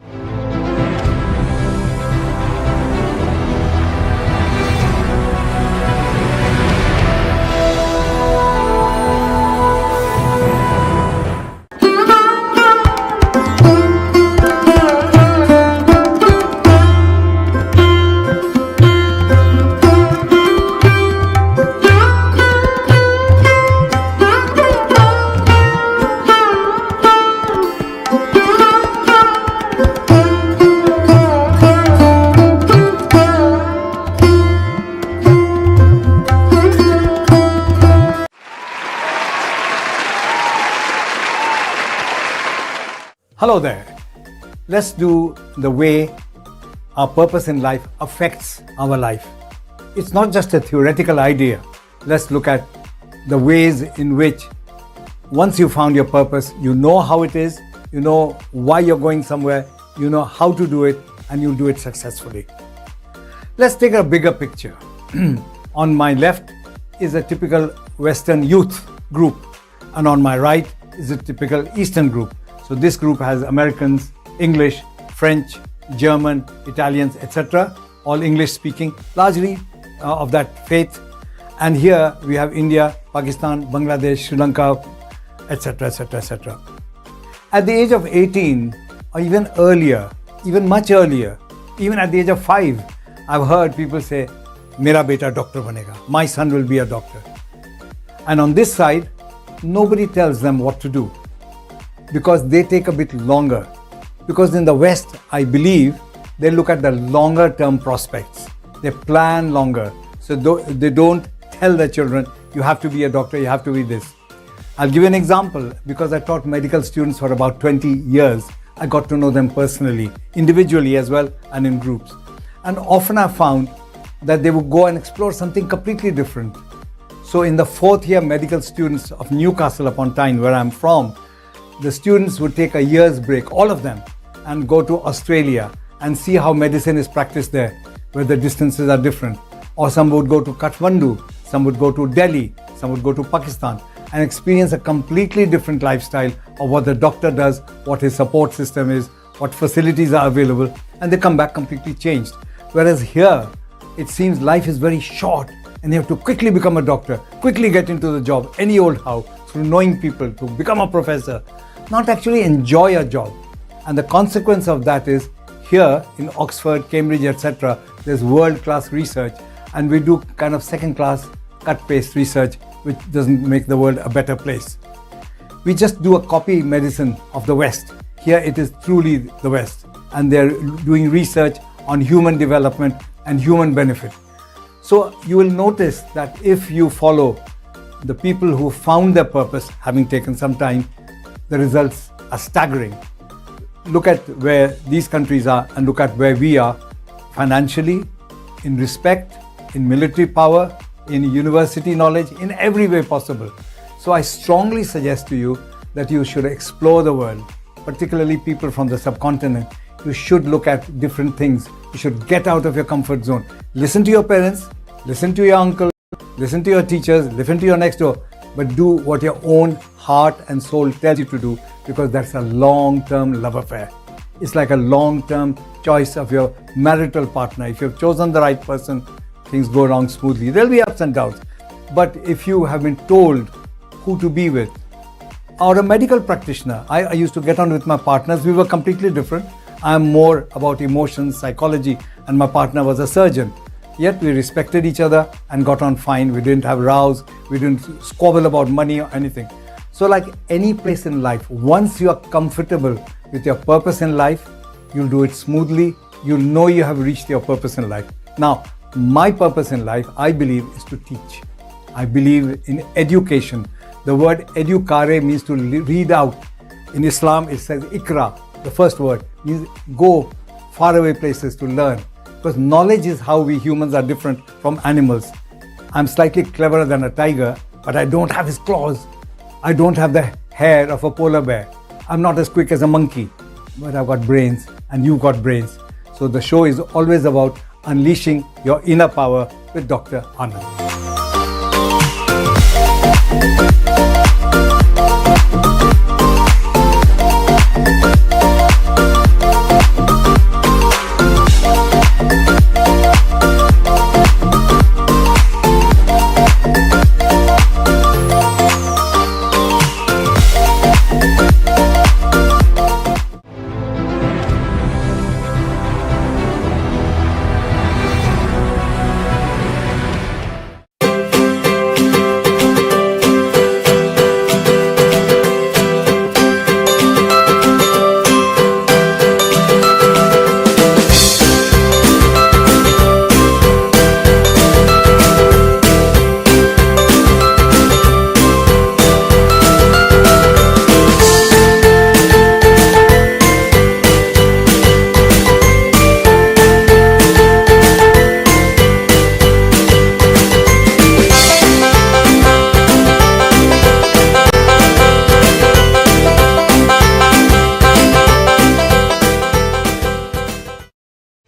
Hello there. Let's do the way our purpose in life affects our life. It's not just a theoretical idea. Let's look at the ways in which once you found your purpose, you know how it is, you know why you're going somewhere, you know how to do it, and you'll do it successfully. Let's take a bigger picture. On my left is a typical Western youth group, and on my right is a typical Eastern group. So this group has Americans, English, French, German, Italians, etc. All English speaking, largely of that faith. And here we have India, Pakistan, Bangladesh, Sri Lanka, etc., etc., etc. At the age of 18 or even earlier, even much earlier, even at the age of 5, I've heard people say, "Mera beta doctor banega, my son will be a doctor." And on this side, nobody tells them what to do, because they take a bit longer. Because in the West, I believe, they look at the longer term prospects. They plan longer. So they don't tell their children, you have to be a doctor, you have to be this. I'll give you an example. Because I taught medical students for about 20 years, I got to know them personally, individually as well, and in groups. And often I found that they would go and explore something completely different. So in the 4th year medical students of Newcastle upon Tyne, where I'm from, the students would take a year's break, all of them, and go to Australia and see how medicine is practiced there, where the distances are different. Or some would go to Kathmandu, some would go to Delhi, some would go to Pakistan and experience a completely different lifestyle of what the doctor does, what his support system is, what facilities are available, and they come back completely changed. Whereas here, it seems life is very short and you have to quickly become a doctor, quickly get into the job, any old how, through knowing people, to become a professor, not actually enjoy a job. And the consequence of that is, here in Oxford, Cambridge, etc., there's world-class research, and we do kind of second-class cut-paste research, which doesn't make the world a better place. We just do a copy medicine of the West. Here it is truly the West. And they're doing research on human development and human benefit. So you will notice that if you follow the people who found their purpose, having taken some time, the results are staggering. Look at where these countries are and look at where we are financially, in respect, in military power, in university knowledge, in every way possible. So I strongly suggest to you that you should explore the world, particularly people from the subcontinent. You should look at different things. You should get out of your comfort zone. Listen to your parents, listen to your uncle, listen to your teachers, listen to your next door, but do what your own heart and soul tells you to do, because that's a long-term love affair. It's like a long-term choice of your marital partner. If you've chosen the right person, things go along smoothly. There'll be ups and downs. But if you have been told who to be with, or a medical practitioner, I used to get on with my partners, we were completely different. I'm more about emotions, psychology, and my partner was a surgeon. Yet we respected each other and got on fine. We didn't have rows, we didn't squabble about money or anything. So like any place in life, once you are comfortable with your purpose in life, you'll do it smoothly. You'll know you have reached your purpose in life. Now, my purpose in life, I believe, is to teach. I believe in education. The word educare means to read out. In Islam, it says ikra, the first word, means go faraway places to learn. Because knowledge is how we humans are different from animals. I'm slightly cleverer than a tiger, but I don't have his claws. I don't have the hair of a polar bear. I'm not as quick as a monkey, but I've got brains and you've got brains. So the show is always about unleashing your inner power with Dr. Anand.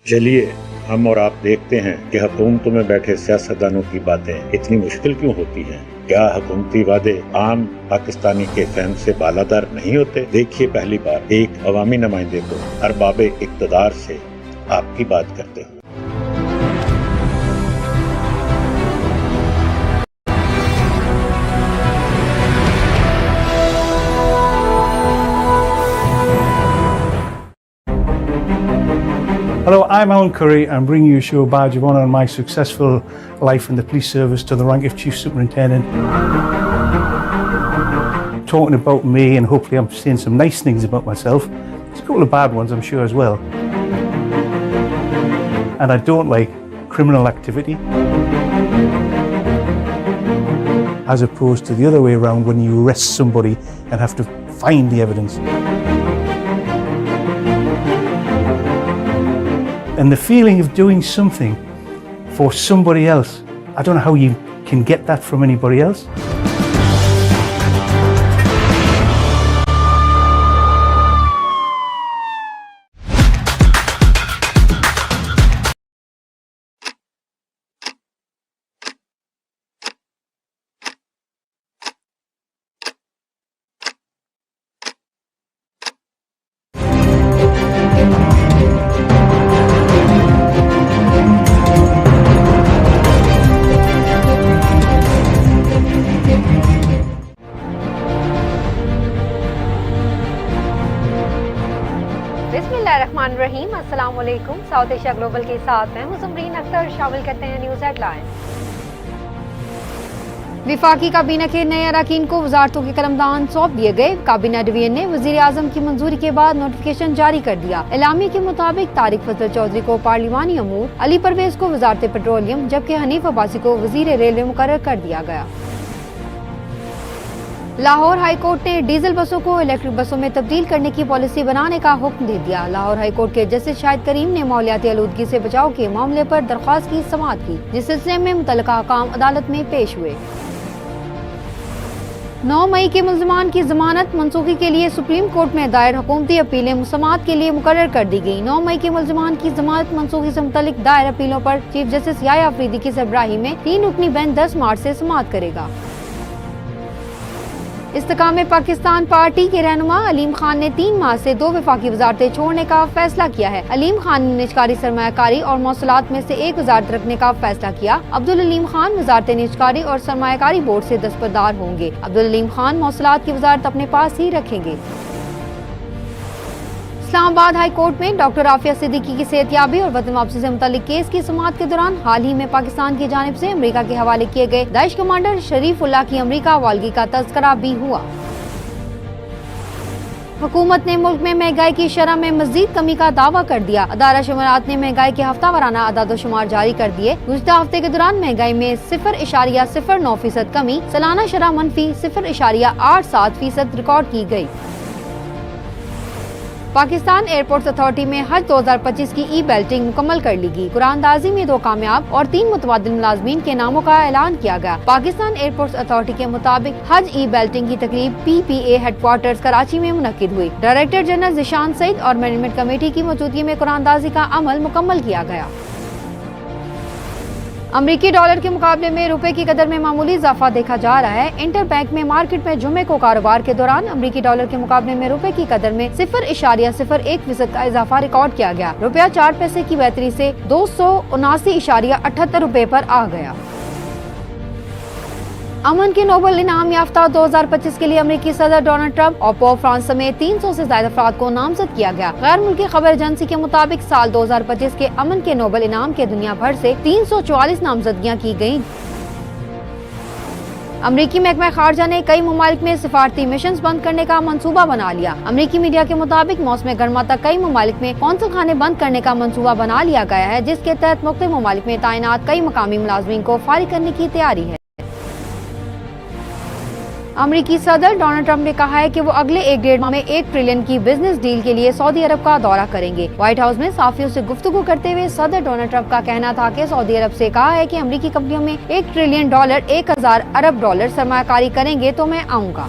चलिए हम और आप देखते हैं कि हुकूमतों में बैठे सियासतदानों की बातें इतनी मुश्किल क्यों होती हैं। क्या हुकूमती वादे आम पाकिस्तानी के फहम से बालादर नहीं होते? देखिए पहली बार एक अवामी नुमाइंदे को अरबाबे इक़्तिदार से आपकी बात करते हुए। Hello, I'm Alan Curry. I'm bringing you a show badge of honour on my successful life in the police service to the rank of Chief Superintendent. Talking about me, and hopefully I'm saying some nice things about myself. There's a couple of bad ones, I'm sure, as well. And I don't like criminal activity, as opposed to the other way around when you arrest somebody and have to find the evidence. And the feeling of doing something for somebody else, I don't know how you can get that from anybody else. बिस्मिल्लाहिर्रहमानिर्रहीम, अस्सलाम वालेकुम। South Asia global के साथ मैं हूं ज़मरीन अख्तर। शामिल करते हैं न्यूज़ हेडलाइंस। विफाकी काबीना के नए अरकान को वजारतों के कलमदान सौंप दिए गए। काबीना डिवीजन ने वजीर आजम की मंजूरी के बाद नोटिफिकेशन जारी कर दिया। एलामिया के मुताबिक तारिक फजल चौधरी को पार्लिमानी अमूर, अली परवेज को वजारत पेट्रोलियम जबकि हनीफ अब्बासी को वजीर रेलवे मुकर्रर कर दिया गया। लाहौर हाई कोर्ट ने डीजल बसों को इलेक्ट्रिक बसों में तब्दील करने की पॉलिसी बनाने का हुक्म दे दिया। लाहौर हाई कोर्ट के जस्टिस शाहिद करीम ने माहौलियाती आलूदगी से बचाव के मामले पर दरख्वास्त की समाअत की, जिस सिलसिले में मुतल्लिका हकाम अदालत में पेश हुए। 9 मई के मुल्ज़िमान की जमानत मनसूखी के लिए सुप्रीम कोर्ट में दायर हुकूमती अपीलें समाअत के लिए मुकर्रर कर दी गई। 9 मई के मुल्ज़िमान की जमानत मनसूखी से मुतल्लिक दायर अपीलों पर चीफ जस्टिस याह्या अफरीदी की सरबराही में 3 रुकनी बेंच 10 मार्च से समाअत करेगा। इस्तेकाम पाकिस्तान पार्टी के रहनुमा अलीम खान ने 3 माह से 2 वफाकी वजारतें छोड़ने का फैसला किया है। अलीम खान ने निजकारी, सरमायाकारी और मौसलात में से एक वजारत रखने का फैसला किया। अब्दुल अलीम खान वजारत निजकारी और सरमायाकारी बोर्ड से दस्तबरदार होंगे। अब्दुल अलीम खान मौसलात की वजारत अपने पास ही रखेंगे। इस्लामाबाद हाई कोर्ट में डॉक्टर आफिया सिद्दीकी की सेहतयाबी और वतन वापसी से मुतालिक केस की समाअत के दौरान हाल ही में पाकिस्तान की जानिब से अमेरिका के हवाले किए गए दाइश कमांडर शरीफुल्लाह की अमेरिका हवालगी का तज़किरा भी हुआ। हुकूमत ने मुल्क में महंगाई की शरह में मजीद कमी का दावा कर दिया। अदारा शुमारात ने महंगाई के हफ्ता वाराना अदाद-ओ-शुमार जारी कर दिए। गुज़िश्ता हफ्ते के दौरान महंगाई में 0.09% कमी, सालाना शरह मनफी 0.87% रिकॉर्ड की गई। पाकिस्तान एयरपोर्ट्स अथॉरिटी में हज 2025 की ई बेल्टिंग मुकम्मल कर ली गई। कुरानदाजी में 2 कामयाब और 3 मुतवादिल मुलाजमीन के नामों का ऐलान किया गया। पाकिस्तान एयरपोर्ट्स अथॉरिटी के मुताबिक हज ई बेल्टिंग की तकरीब PPA हेडक्वार्टर्स कराची में मुनक्किद हुई। डायरेक्टर जनरल जिशान सईद और मैनेजमेंट कमेटी की मौजूदगी में कुरानदाजी का अमल मुकम्मल किया गया। अमरीकी डॉलर के मुकाबले में रुपए की कदर में मामूली इजाफा देखा जा रहा है। इंटर बैंक में मार्केट में जुमे को कारोबार के दौरान अमरीकी डॉलर के मुकाबले में रुपए की कदर में 0.01% का इजाफा रिकॉर्ड किया गया। रुपया 4 पैसे की बेहतरी से 279.78 रुपए पर आ गया। अमन के नोबेल इनाम याफ्ता 2025 के लिए अमेरिकी सदर डोनाल्ड ट्रंप और पोप फ्रांस समेत 300 से ज्यादा अफराद को नामजद किया गया। गैर मुल्की खबर एजेंसी के मुताबिक साल 2025 के अमन के नोबेल इनाम के दुनिया भर से 344 नामजदगियां की गयी। अमरीकी महकमा खारजा ने कई ममालिक में सिफारती मिशन बंद करने का मंसूबा बना लिया। अमरीकी मीडिया के मुताबिक मौसम गर्मा तक कई ममालिक में कौंसल खाने बंद करने का मंसूबा बना लिया गया है, जिसके तहत मुख्तलिफ ममालिक में तैनात कई मकामी मुलाजमीन को फारिग करने की तैयारी है। अमरीकी सदर डोनाल्ड ट्रंप ने कहा है कि वो अगले 1-1.5 माह में 1 ट्रिलियन की बिजनेस डील के लिए सऊदी अरब का दौरा करेंगे। व्हाइट हाउस में सहाफियों से गुफ्तगू करते हुए सदर डोनाल्ड ट्रंप का कहना था कि सऊदी अरब से कहा है कि अमरीकी कंपनियों में $1 ट्रिलियन 1000 अरब डॉलर सरमायाकारी करेंगे तो मैं आऊँगा।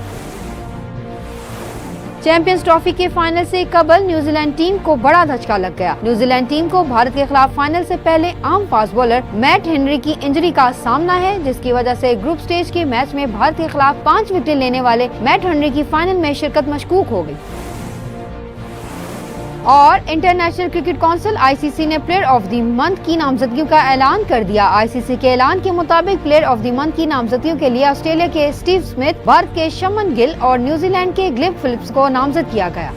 चैंपियंस ट्रॉफी के फाइनल से कबल न्यूजीलैंड टीम को बड़ा धचका लग गया। न्यूजीलैंड टीम को भारत के खिलाफ फाइनल से पहले arm fast bowler Matt Henry की इंजरी का सामना है, जिसकी वजह से ग्रुप स्टेज के मैच में भारत के खिलाफ 5 विकेट लेने वाले मैट हेनरी की फाइनल में शिरकत मशकूक हो गई। और इंटरनेशनल क्रिकेट काउंसिल ICC ने प्लेयर ऑफ द मंथ की नामजदगियों का ऐलान कर दिया। ICC के ऐलान के मुताबिक प्लेयर ऑफ द मंथ की नामजदगियों के लिए ऑस्ट्रेलिया के स्टीव स्मिथ, भारत के शमन गिल और न्यूजीलैंड के ग्लेब फिलिप्स को नामजद किया गया।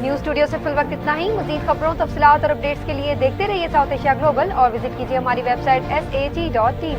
न्यूज स्टूडियो से फिल वक्त इतना ही। मजीद खबरों, तफसीलात और अपडेट्स के लिए देखते रहिए साउथ एशिया ग्लोबल और विजिट कीजिए हमारी वेबसाइट SAT.TV।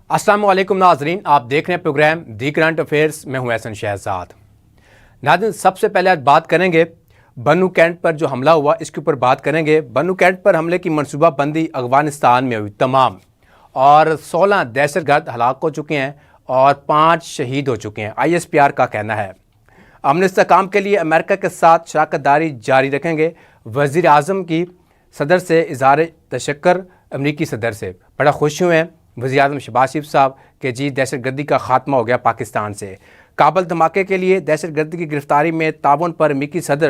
अस्सलाम वालेकुम नाजरीन, आप देख रहे हैं प्रोग्राम दी करंट अफेयर्स। मैं हूं एहसन शहजाद। नाज़रीन, सबसे पहले आज बात करेंगे बन्नू कैंट पर जो हमला हुआ, इसके ऊपर बात करेंगे। बन्नू कैंट पर हमले की मनसूबाबंदी अफगानिस्तान में हुई तमाम, और 16 दहशतगर्द हलाक हो चुके हैं और 5 शहीद हो चुके हैं, ISPR का कहना है। अमन इस्तेहकाम के लिए अमेरिका के साथ शराकतदारी जारी रखेंगे। वज़ीर आज़म की सदर से इज़हार तशक्कुर अमरीकी सदर से बड़ा खुश हुए हैं वज़ीर आज़म शहबाज शरीफ साहब कि जी दहशतगर्दी का खात्मा हो गया पाकिस्तान से। काबल धमाके के लिए दहशतगर्दी की गिरफ्तारी में ताउन पर अमेरिकी सदर